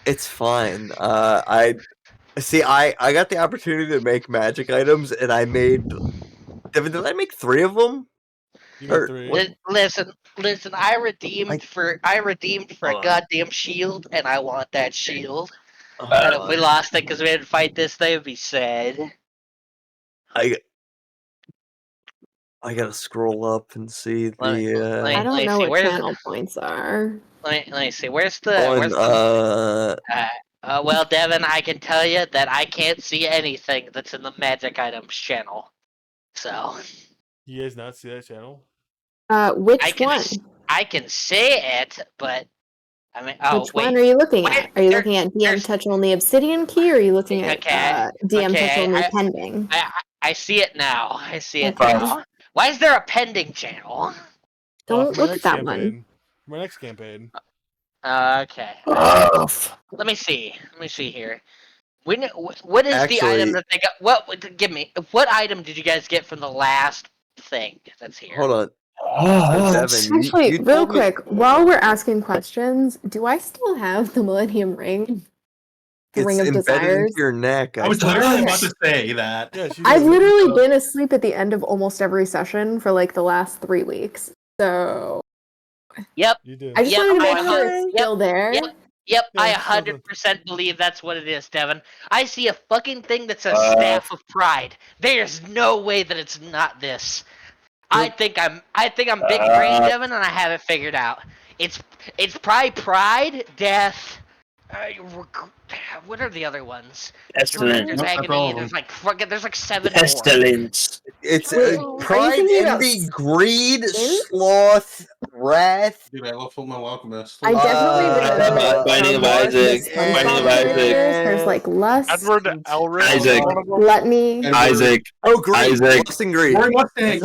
H: It's fine. I got the opportunity to make magic items, and I made. Devin, did I make 3 of them?
A: You got 3.
E: Listen. I redeemed for a goddamn shield, and I want that shield. And if we lost it because we didn't fight this, they would be sad.
H: I gotta scroll up and see
E: Let me
F: I don't
E: see,
F: know what
E: where's-
F: channel points are.
E: Let me see. Where's the? Well, Devin, I can tell you that I can't see anything that's in the magic items channel. So
A: You guys not see that channel?
F: Which one?
E: I can say it, but I mean,
F: Which one are you looking at? Are you looking at DM
E: there's-
F: touch only obsidian key, or are you looking at DM touch only pending?
E: I see it now. I see it
F: Okay.
E: now. Why is there a pending channel?
F: Don't
A: for my
F: look at
A: next
F: that
A: campaign.
F: one.
A: For my next campaign.
E: Okay. Let me see. here. What is the item that they got? Give me. What item did you guys get from the last thing that's here?
H: Hold on. Devin,
F: Actually,
H: you
F: real
H: told me-
F: quick, while we're asking questions, do I still have the Millennium Ring? The
H: It's
F: Ring of
H: embedded
F: Desires?
H: into your neck.
B: I was literally about to say that.
A: Yeah, she
F: I've
A: did.
F: literally been asleep at the end of almost every session for like the last 3 weeks. So
E: Yep.
A: You did.
F: I just wanted to make sure it's
E: Yep.
F: still there.
E: Yep.
A: Yeah,
E: I
A: it's still
E: 100% believe that's what it is, Devin. I see a fucking thing that says Staff of Pride. There's no way that it's not this. I think I'm big brain, Devin, and I have it figured out. It's probably Pride, Death. What are the other ones?
D: Pestilence.
E: There's Agony. There's like 7
D: Pestilence.
H: It's
F: Wait,
H: pride,
F: thinking about
H: envy, greed,
F: sin?
H: sloth, wrath.
B: Dude, I love Full Metal Alchemist.
F: I definitely remember
D: Binding of
F: some
D: Isaac.
F: SpongeBob
D: Binding of
F: characters.
D: Isaac.
F: There's like lust,
C: Edward Elric.
D: Isaac.
F: gluttony.
D: Isaac.
H: Oh, greed,
D: Isaac.
H: lust and greed.
B: Roy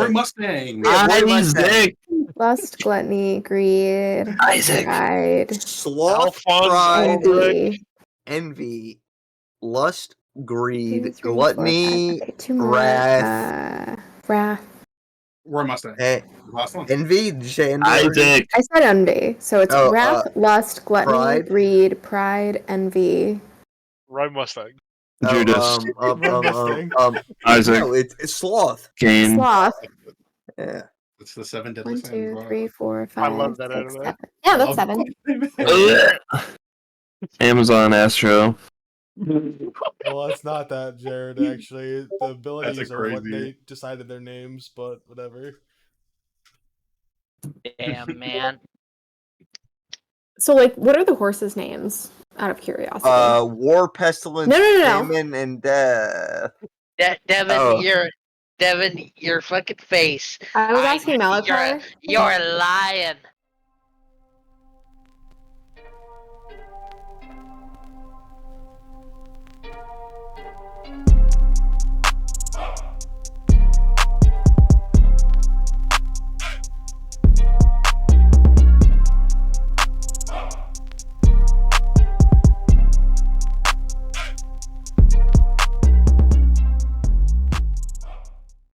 B: Mustang.
H: Yeah, Roy
D: Isaac.
F: Lust, gluttony, greed,
D: Isaac.
F: pride,
H: Sloth,
C: Alphonse
H: pride,
F: envy.
H: envy, lust,
F: 2,
H: greed,
F: 3, 4, 5.
H: gluttony,
F: Okay, 2 more.
H: wrath.
F: Wrath.
B: Roy Mustang.
H: Hey,
B: Last one.
H: envy. Did you say envy? already?
D: Isaac.
F: I said envy. So it's
H: Oh,
F: wrath, lust, gluttony,
H: pride.
F: greed, pride, envy.
C: Roy Mustang.
D: Judas. Isaac.
H: No, it's sloth.
D: Cain.
F: Sloth.
H: Yeah.
B: It's the 7 deadly
F: 1,
B: sins.
F: 2, 3, 4,
C: I
F: 5,
C: love that
F: 6,
C: anime.
F: 7. Yeah, that's 7.
D: Amazon Astro.
A: Well, it's not that, Jared, actually. The abilities are what
B: crazy.
A: they decided their names, but whatever.
E: Damn, man.
F: So, like, what are the horses' names? Out of curiosity.
H: War, pestilence,
F: No.
H: famine, and death.
E: Devin,
H: Oh.
E: your fucking face.
F: I was asking Malakar.
E: You're lying.